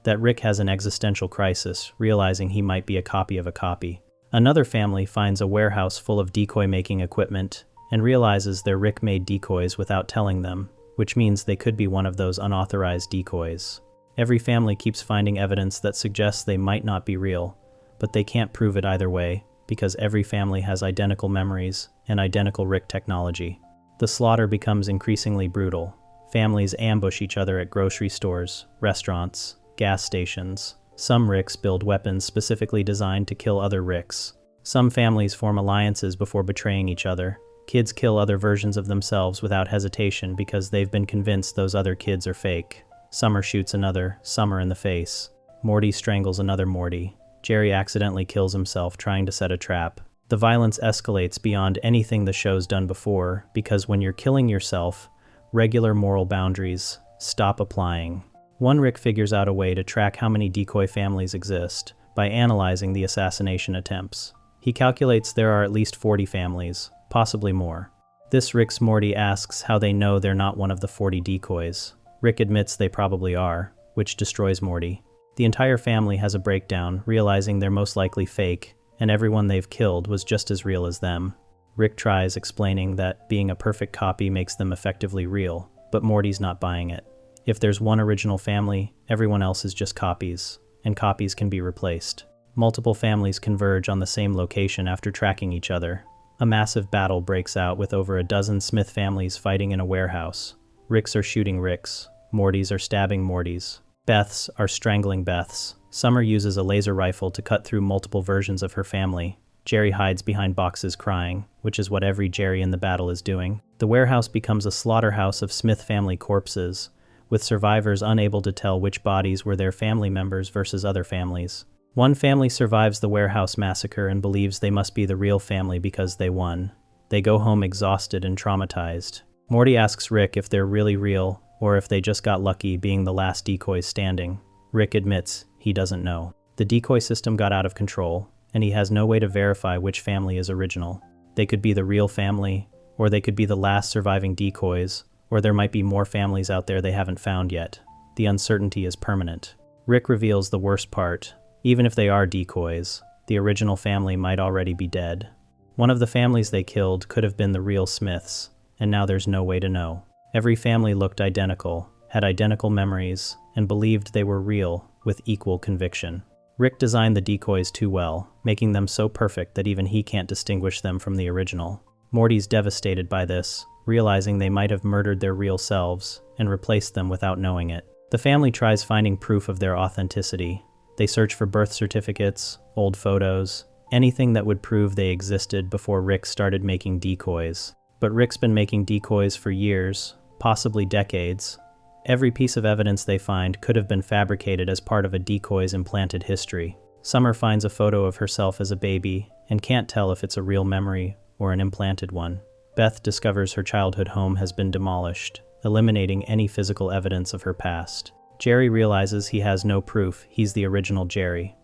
that Rick has an existential crisis, realizing he might be a copy of a copy. Another family finds a warehouse full of decoy-making equipment and realizes their Rick made decoys without telling them, which means they could be one of those unauthorized decoys. Every family keeps finding evidence that suggests they might not be real, but they can't prove it either way, because every family has identical memories and identical Rick technology. The slaughter becomes increasingly brutal. Families ambush each other at grocery stores, restaurants, gas stations. Some Ricks build weapons specifically designed to kill other Ricks. Some families form alliances before betraying each other. Kids kill other versions of themselves without hesitation because they've been convinced those other kids are fake. Summer shoots another Summer in the face. Morty strangles another Morty. Jerry accidentally kills himself trying to set a trap. The violence escalates beyond anything the show's done before, because when you're killing yourself, regular moral boundaries stop applying. One Rick figures out a way to track how many decoy families exist by analyzing the assassination attempts. He calculates there are at least 40 families, possibly more. This Rick's Morty asks how they know they're not one of the 40 decoys. Rick admits they probably are, which destroys Morty. The entire family has a breakdown, realizing they're most likely fake, and everyone they've killed was just as real as them. Rick tries explaining that being a perfect copy makes them effectively real, but Morty's not buying it. If there's one original family, everyone else is just copies, and copies can be replaced. Multiple families converge on the same location after tracking each other. A massive battle breaks out with over a dozen Smith families fighting in a warehouse. Ricks are shooting Ricks. Mortys are stabbing Mortys. Beths are strangling Beths. Summer uses a laser rifle to cut through multiple versions of her family. Jerry hides behind boxes crying, which is what every Jerry in the battle is doing. The warehouse becomes a slaughterhouse of Smith family corpses, with survivors unable to tell which bodies were their family members versus other families. One family survives the warehouse massacre and believes they must be the real family because they won. They go home exhausted and traumatized. Morty asks Rick if they're really real, or if they just got lucky being the last decoys standing. Rick admits he doesn't know. The decoy system got out of control, and he has no way to verify which family is original. They could be the real family, or they could be the last surviving decoys, or there might be more families out there they haven't found yet. The uncertainty is permanent. Rick reveals the worst part. Even if they are decoys, the original family might already be dead. One of the families they killed could have been the real Smiths, and now there's no way to know. Every family looked identical, had identical memories, and believed they were real with equal conviction. Rick designed the decoys too well, making them so perfect that even he can't distinguish them from the original. Morty's devastated by this, realizing they might have murdered their real selves and replaced them without knowing it. The family tries finding proof of their authenticity. They search for birth certificates, old photos, anything that would prove they existed before Rick started making decoys. But Rick's been making decoys for years, possibly decades. Every piece of evidence they find could have been fabricated as part of a decoy's implanted history. Summer finds a photo of herself as a baby and can't tell if it's a real memory or an implanted one. Beth discovers her childhood home has been demolished, eliminating any physical evidence of her past. Jerry realizes he has no proof he's the original Jerry,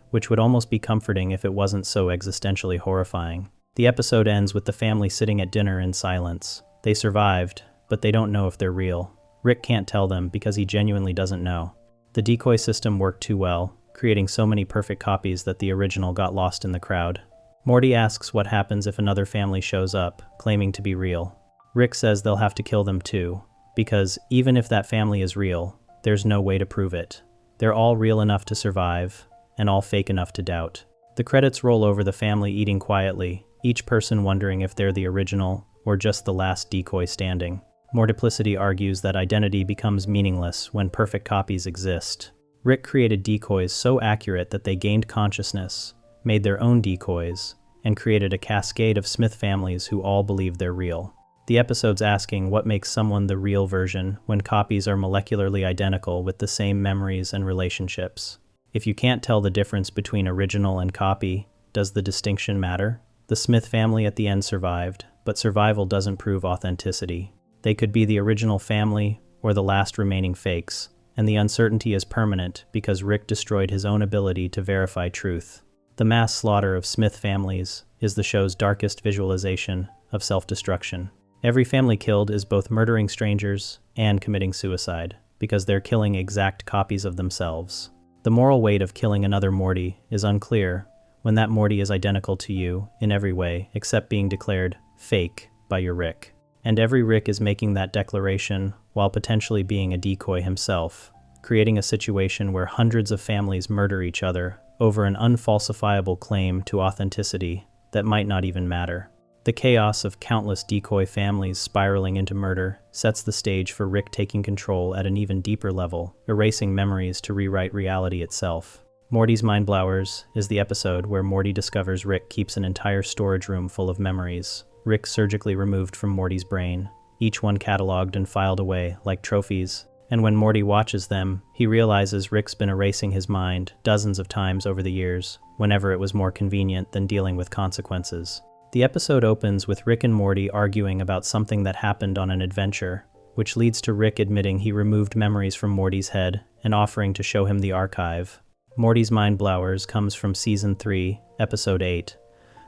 which would almost be comforting if it wasn't so existentially horrifying. The episode ends with the family sitting at dinner in silence. They survived, but they don't know if they're real. Rick can't tell them because he genuinely doesn't know. The decoy system worked too well, creating so many perfect copies that the original got lost in the crowd. Morty asks what happens if another family shows up, claiming to be real. Rick says they'll have to kill them too, because even if that family is real, there's no way to prove it. They're all real enough to survive, and all fake enough to doubt. The credits roll over the family eating quietly, each person wondering if they're the original or just the last decoy standing. Mortplicity argues that identity becomes meaningless when perfect copies exist. Rick created decoys so accurate that they gained consciousness, made their own decoys, and created a cascade of Smith families who all believe they're real. The episode's asking what makes someone the real version when copies are molecularly identical with the same memories and relationships. If you can't tell the difference between original and copy, does the distinction matter? The Smith family at the end survived, but survival doesn't prove authenticity. They could be the original family or the last remaining fakes, and the uncertainty is permanent because Rick destroyed his own ability to verify truth. The mass slaughter of Smith families is the show's darkest visualization of self-destruction. Every family killed is both murdering strangers and committing suicide, because they're killing exact copies of themselves. The moral weight of killing another Morty is unclear when that Morty is identical to you in every way except being declared fake by your Rick. And every Rick is making that declaration while potentially being a decoy himself, creating a situation where hundreds of families murder each other over an unfalsifiable claim to authenticity that might not even matter. The chaos of countless decoy families spiraling into murder sets the stage for Rick taking control at an even deeper level, erasing memories to rewrite reality itself. Morty's Mindblowers is the episode where Morty discovers Rick keeps an entire storage room full of memories, Rick surgically removed from Morty's brain, each one cataloged and filed away like trophies. And when Morty watches them, he realizes Rick's been erasing his mind dozens of times over the years, whenever it was more convenient than dealing with consequences. The episode opens with Rick and Morty arguing about something that happened on an adventure, which leads to Rick admitting he removed memories from Morty's head and offering to show him the archive. Morty's Mindblowers comes from Season 3, Episode 8,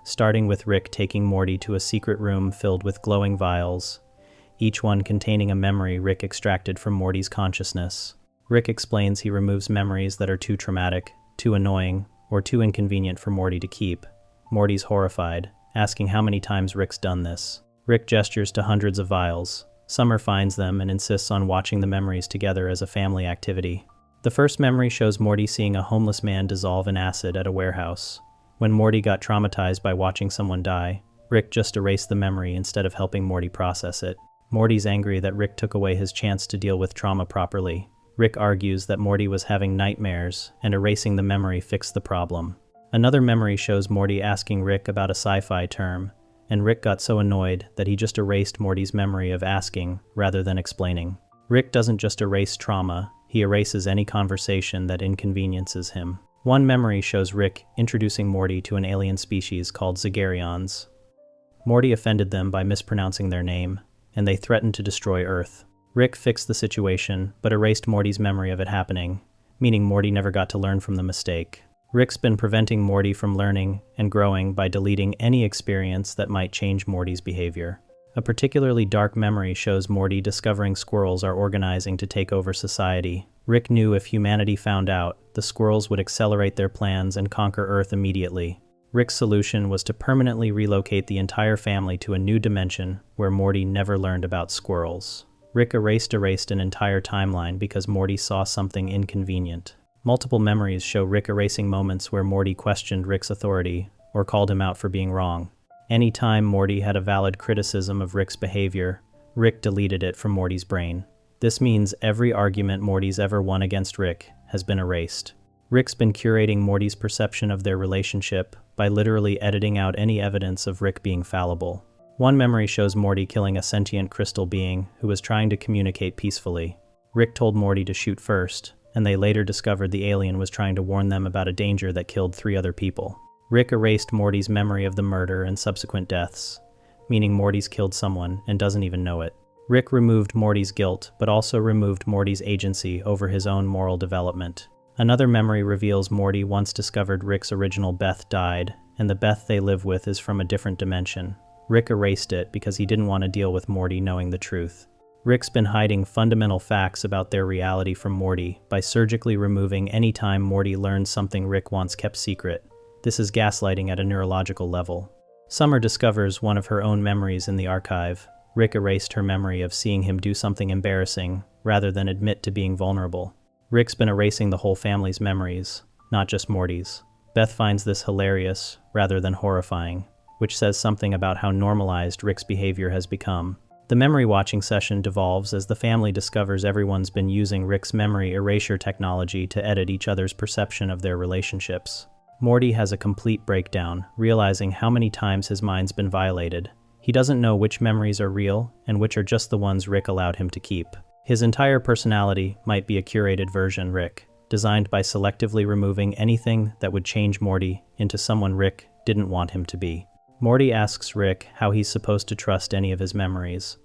starting with Rick taking Morty to a secret room filled with glowing vials, each one containing a memory Rick extracted from Morty's consciousness. Rick explains he removes memories that are too traumatic, too annoying, or too inconvenient for Morty to keep. Morty's horrified, asking how many times Rick's done this. Rick gestures to hundreds of vials. Summer finds them and insists on watching the memories together as a family activity. The first memory shows Morty seeing a homeless man dissolve in acid at a warehouse. When Morty got traumatized by watching someone die, Rick just erased the memory instead of helping Morty process it. Morty's angry that Rick took away his chance to deal with trauma properly. Rick argues that Morty was having nightmares, and erasing the memory fixed the problem. Another memory shows Morty asking Rick about a sci-fi term, and Rick got so annoyed that he just erased Morty's memory of asking rather than explaining. Rick doesn't just erase trauma, he erases any conversation that inconveniences him. One memory shows Rick introducing Morty to an alien species called Zagarians. Morty offended them by mispronouncing their name, and they threatened to destroy Earth. Rick fixed the situation, but erased Morty's memory of it happening, meaning Morty never got to learn from the mistake. Rick's been preventing Morty from learning and growing by deleting any experience that might change Morty's behavior. A particularly dark memory shows Morty discovering squirrels are organizing to take over society. Rick knew if humanity found out, the squirrels would accelerate their plans and conquer Earth immediately. Rick's solution was to permanently relocate the entire family to a new dimension where Morty never learned about squirrels. Rick erased an entire timeline because Morty saw something inconvenient. Multiple memories show Rick erasing moments where Morty questioned Rick's authority or called him out for being wrong. Any time Morty had a valid criticism of Rick's behavior, Rick deleted it from Morty's brain. This means every argument Morty's ever won against Rick has been erased. Rick's been curating Morty's perception of their relationship by literally editing out any evidence of Rick being fallible. One memory shows Morty killing a sentient crystal being who was trying to communicate peacefully. Rick told Morty to shoot first, and they later discovered the alien was trying to warn them about a danger that killed 3 other people. Rick erased Morty's memory of the murder and subsequent deaths, meaning Morty's killed someone and doesn't even know it. Rick removed Morty's guilt, but also removed Morty's agency over his own moral development. Another memory reveals Morty once discovered Rick's original Beth died, and the Beth they live with is from a different dimension. Rick erased it because he didn't want to deal with Morty knowing the truth. Rick's been hiding fundamental facts about their reality from Morty by surgically removing any time Morty learns something Rick once kept secret. This is gaslighting at a neurological level. Summer discovers one of her own memories in the archive. Rick erased her memory of seeing him do something embarrassing rather than admit to being vulnerable. Rick's been erasing the whole family's memories, not just Morty's. Beth finds this hilarious rather than horrifying, which says something about how normalized Rick's behavior has become. The memory watching session devolves as the family discovers everyone's been using Rick's memory erasure technology to edit each other's perception of their relationships. Morty has a complete breakdown, realizing how many times his mind's been violated. He doesn't know which memories are real and which are just the ones Rick allowed him to keep. His entire personality might be a curated version Rick, designed by selectively removing anything that would change Morty into someone Rick didn't want him to be. Morty asks Rick how he's supposed to trust any of his memories.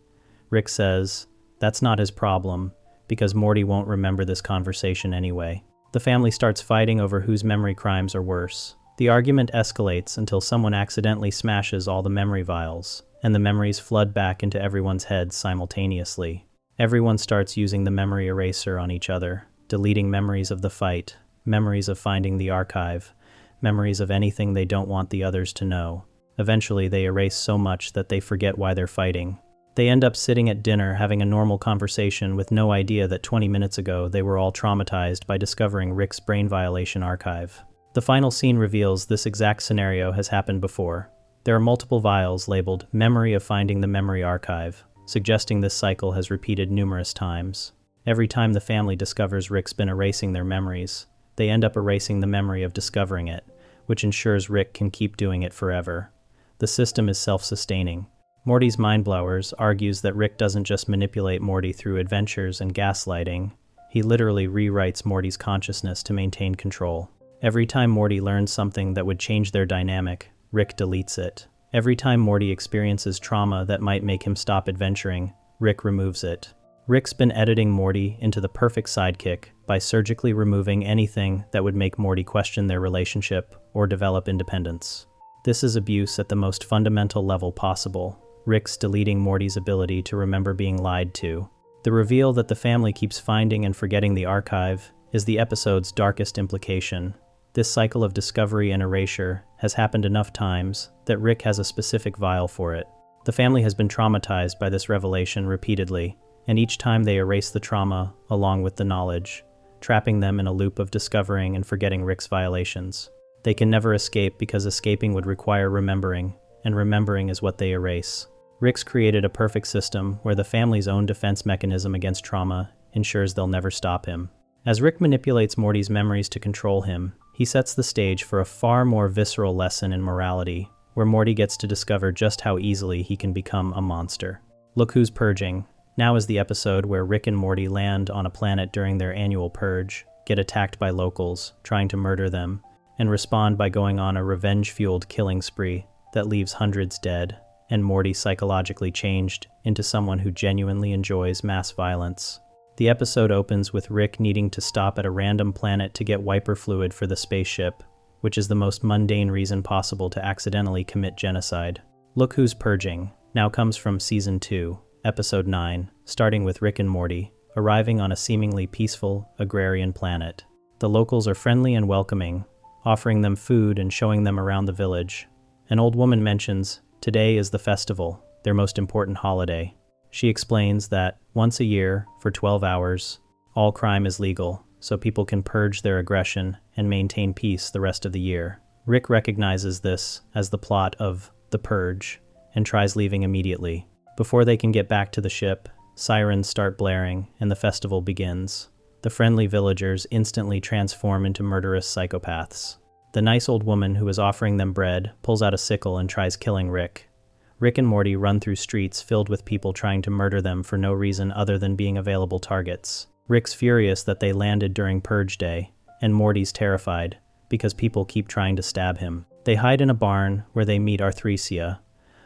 Rick says, that's not his problem, because Morty won't remember this conversation anyway. The family starts fighting over whose memory crimes are worse. The argument escalates until someone accidentally smashes all the memory vials, and the memories flood back into everyone's heads simultaneously. Everyone starts using the memory eraser on each other, deleting memories of the fight, memories of finding the archive, memories of anything they don't want the others to know. Eventually, they erase so much that they forget why they're fighting. They end up sitting at dinner having a normal conversation with no idea that 20 minutes ago they were all traumatized by discovering Rick's brain violation archive. The final scene reveals this exact scenario has happened before. There are multiple vials labeled "Memory of Finding the Memory Archive," suggesting this cycle has repeated numerous times. Every time the family discovers Rick's been erasing their memories, they end up erasing the memory of discovering it, which ensures Rick can keep doing it forever. The system is self-sustaining. Morty's Mindblowers argues that Rick doesn't just manipulate Morty through adventures and gaslighting, he literally rewrites Morty's consciousness to maintain control. Every time Morty learns something that would change their dynamic, Rick deletes it. Every time Morty experiences trauma that might make him stop adventuring, Rick removes it. Rick's been editing Morty into the perfect sidekick by surgically removing anything that would make Morty question their relationship or develop independence. This is abuse at the most fundamental level possible. Rick's deleting Morty's ability to remember being lied to. The reveal that the family keeps finding and forgetting the archive is the episode's darkest implication. This cycle of discovery and erasure has happened enough times that Rick has a specific vial for it. The family has been traumatized by this revelation repeatedly, and each time they erase the trauma along with the knowledge, trapping them in a loop of discovering and forgetting Rick's violations. They can never escape because escaping would require remembering, and remembering is what they erase. Rick's created a perfect system where the family's own defense mechanism against trauma ensures they'll never stop him. As Rick manipulates Morty's memories to control him, he sets the stage for a far more visceral lesson in morality, where Morty gets to discover just how easily he can become a monster. Look Who's Purging. Now is the episode where Rick and Morty land on a planet during their annual purge, get attacked by locals, trying to murder them, and respond by going on a revenge-fueled killing spree that leaves hundreds dead, and Morty psychologically changed into someone who genuinely enjoys mass violence. The episode opens with Rick needing to stop at a random planet to get wiper fluid for the spaceship, which is the most mundane reason possible to accidentally commit genocide. Look Who's Purging now comes from Season 2, Episode 9, starting with Rick and Morty arriving on a seemingly peaceful, agrarian planet. The locals are friendly and welcoming, offering them food and showing them around the village. An old woman mentions, today is the festival, their most important holiday. She explains that, once a year, for 12 hours, all crime is legal, so people can purge their aggression and maintain peace the rest of the year. Rick recognizes this as the plot of The Purge and tries leaving immediately. Before they can get back to the ship, sirens start blaring and the festival begins. The friendly villagers instantly transform into murderous psychopaths. The nice old woman who is offering them bread pulls out a sickle and tries killing Rick. Rick and Morty run through streets filled with people trying to murder them for no reason other than being available targets. Rick's furious that they landed during Purge Day, and Morty's terrified, because people keep trying to stab him. They hide in a barn where they meet Arthresia,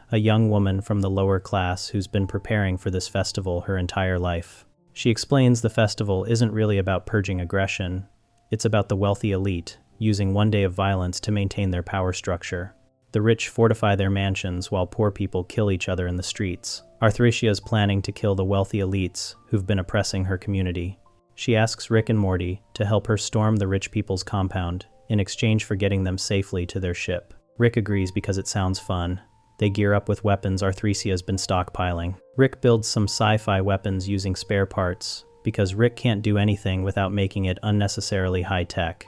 a young woman from the lower class who's been preparing for this festival her entire life. She explains the festival isn't really about purging aggression, it's about the wealthy elite using one day of violence to maintain their power structure. The rich fortify their mansions while poor people kill each other in the streets. Arthresia is planning to kill the wealthy elites who've been oppressing her community. She asks Rick and Morty to help her storm the rich people's compound in exchange for getting them safely to their ship. Rick agrees because it sounds fun. They gear up with weapons Arthresia has been stockpiling. Rick builds some sci-fi weapons using spare parts because Rick can't do anything without making it unnecessarily high-tech.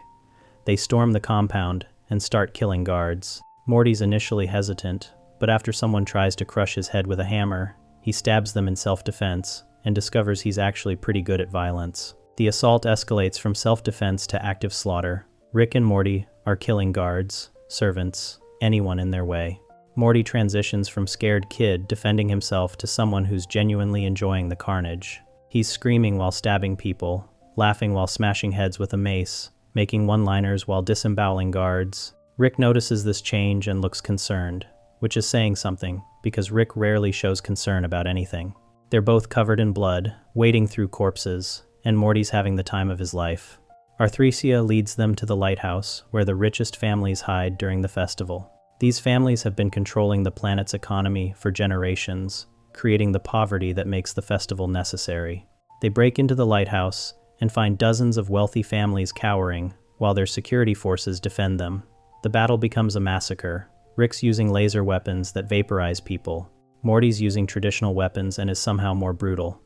They storm the compound and start killing guards. Morty's initially hesitant, but after someone tries to crush his head with a hammer, he stabs them in self-defense and discovers he's actually pretty good at violence. The assault escalates from self-defense to active slaughter. Rick and Morty are killing guards, servants, anyone in their way. Morty transitions from scared kid defending himself to someone who's genuinely enjoying the carnage. He's screaming while stabbing people, laughing while smashing heads with a mace, making one-liners while disemboweling guards. Rick notices this change and looks concerned, which is saying something, because Rick rarely shows concern about anything. They're both covered in blood, wading through corpses, and Morty's having the time of his life. Arthresia leads them to the lighthouse, where the richest families hide during the festival. These families have been controlling the planet's economy for generations, creating the poverty that makes the festival necessary. They break into the lighthouse and find dozens of wealthy families cowering, while their security forces defend them. The battle becomes a massacre. Rick's using laser weapons that vaporize people. Morty's using traditional weapons and is somehow more brutal.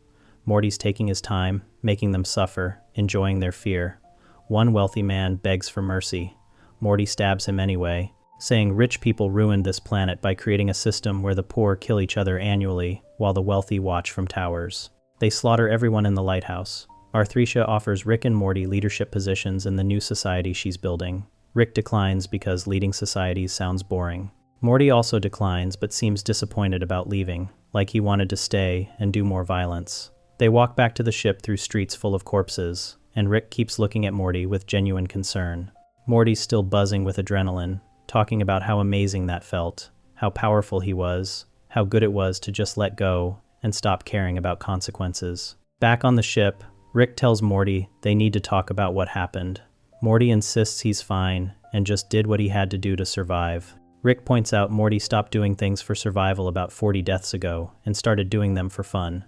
Morty's taking his time, making them suffer, enjoying their fear. One wealthy man begs for mercy. Morty stabs him anyway, saying rich people ruined this planet by creating a system where the poor kill each other annually, while the wealthy watch from towers. They slaughter everyone in the lighthouse. Arthresia offers Rick and Morty leadership positions in the new society she's building. Rick declines because leading societies sounds boring. Morty also declines but seems disappointed about leaving, like he wanted to stay and do more violence. They walk back to the ship through streets full of corpses, and Rick keeps looking at Morty with genuine concern. Morty's still buzzing with adrenaline, talking about how amazing that felt, how powerful he was, how good it was to just let go and stop caring about consequences. Back on the ship, Rick tells Morty they need to talk about what happened. Morty insists he's fine and just did what he had to do to survive. Rick points out Morty stopped doing things for survival about 40 deaths ago and started doing them for fun.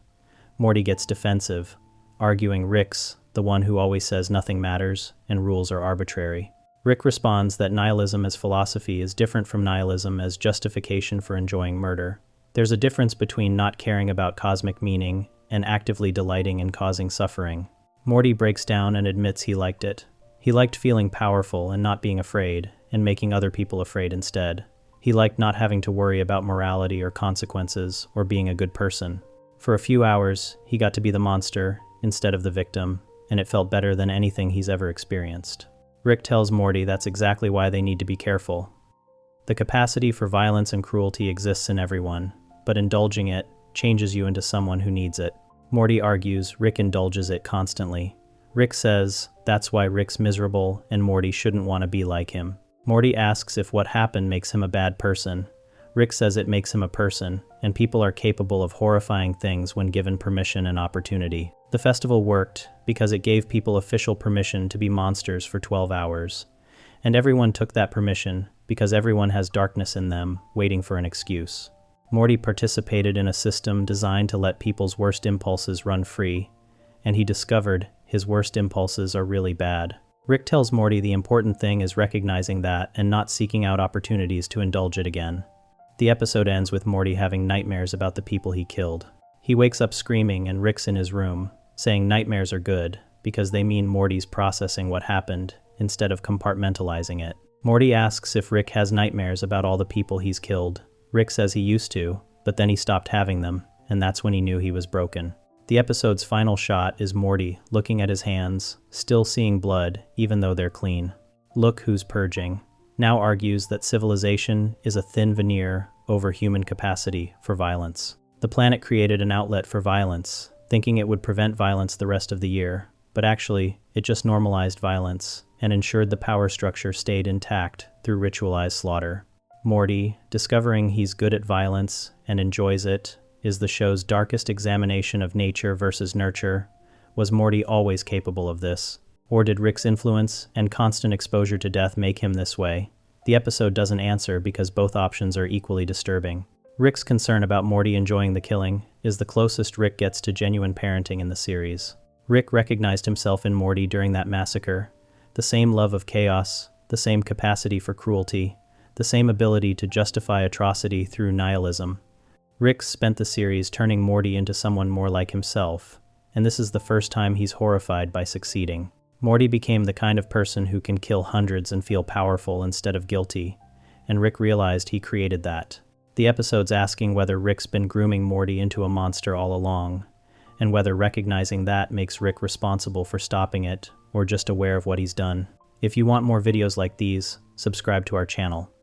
Morty gets defensive, arguing Rick's the one who always says nothing matters and rules are arbitrary. Rick responds that nihilism as philosophy is different from nihilism as justification for enjoying murder. There's a difference between not caring about cosmic meaning and actively delighting in causing suffering. Morty breaks down and admits he liked it. He liked feeling powerful and not being afraid, and making other people afraid instead. He liked not having to worry about morality or consequences or being a good person. For a few hours, he got to be the monster instead of the victim, and it felt better than anything he's ever experienced. Rick tells Morty that's exactly why they need to be careful. The capacity for violence and cruelty exists in everyone, but indulging it changes you into someone who needs it. Morty argues Rick indulges it constantly. Rick says that's why Rick's miserable and Morty shouldn't want to be like him. Morty asks if what happened makes him a bad person. Rick says it makes him a person, and people are capable of horrifying things when given permission and opportunity. The festival worked because it gave people official permission to be monsters for 12 hours. And everyone took that permission because everyone has darkness in them, waiting for an excuse. Morty participated in a system designed to let people's worst impulses run free, and he discovered his worst impulses are really bad. Rick tells Morty the important thing is recognizing that and not seeking out opportunities to indulge it again. The episode ends with Morty having nightmares about the people he killed. He wakes up screaming and Rick's in his room, saying nightmares are good because they mean Morty's processing what happened instead of compartmentalizing it. Morty asks if Rick has nightmares about all the people he's killed. Rick says he used to, but then he stopped having them, and that's when he knew he was broken. The episode's final shot is Morty looking at his hands, still seeing blood even though they're clean. Look who's purging. Now argues that civilization is a thin veneer over human capacity for violence. The planet created an outlet for violence, thinking it would prevent violence the rest of the year, but actually, it just normalized violence and ensured the power structure stayed intact through ritualized slaughter. Morty, discovering he's good at violence and enjoys it, is the show's darkest examination of nature versus nurture. Was Morty always capable of this? Or did Rick's influence and constant exposure to death make him this way? The episode doesn't answer because both options are equally disturbing. Rick's concern about Morty enjoying the killing is the closest Rick gets to genuine parenting in the series. Rick recognized himself in Morty during that massacre. The same love of chaos, the same capacity for cruelty, the same ability to justify atrocity through nihilism. Rick spent the series turning Morty into someone more like himself, and this is the first time he's horrified by succeeding. Morty became the kind of person who can kill hundreds and feel powerful instead of guilty, and Rick realized he created that. The episode's asking whether Rick's been grooming Morty into a monster all along, and whether recognizing that makes Rick responsible for stopping it, or just aware of what he's done. If you want more videos like these, subscribe to our channel.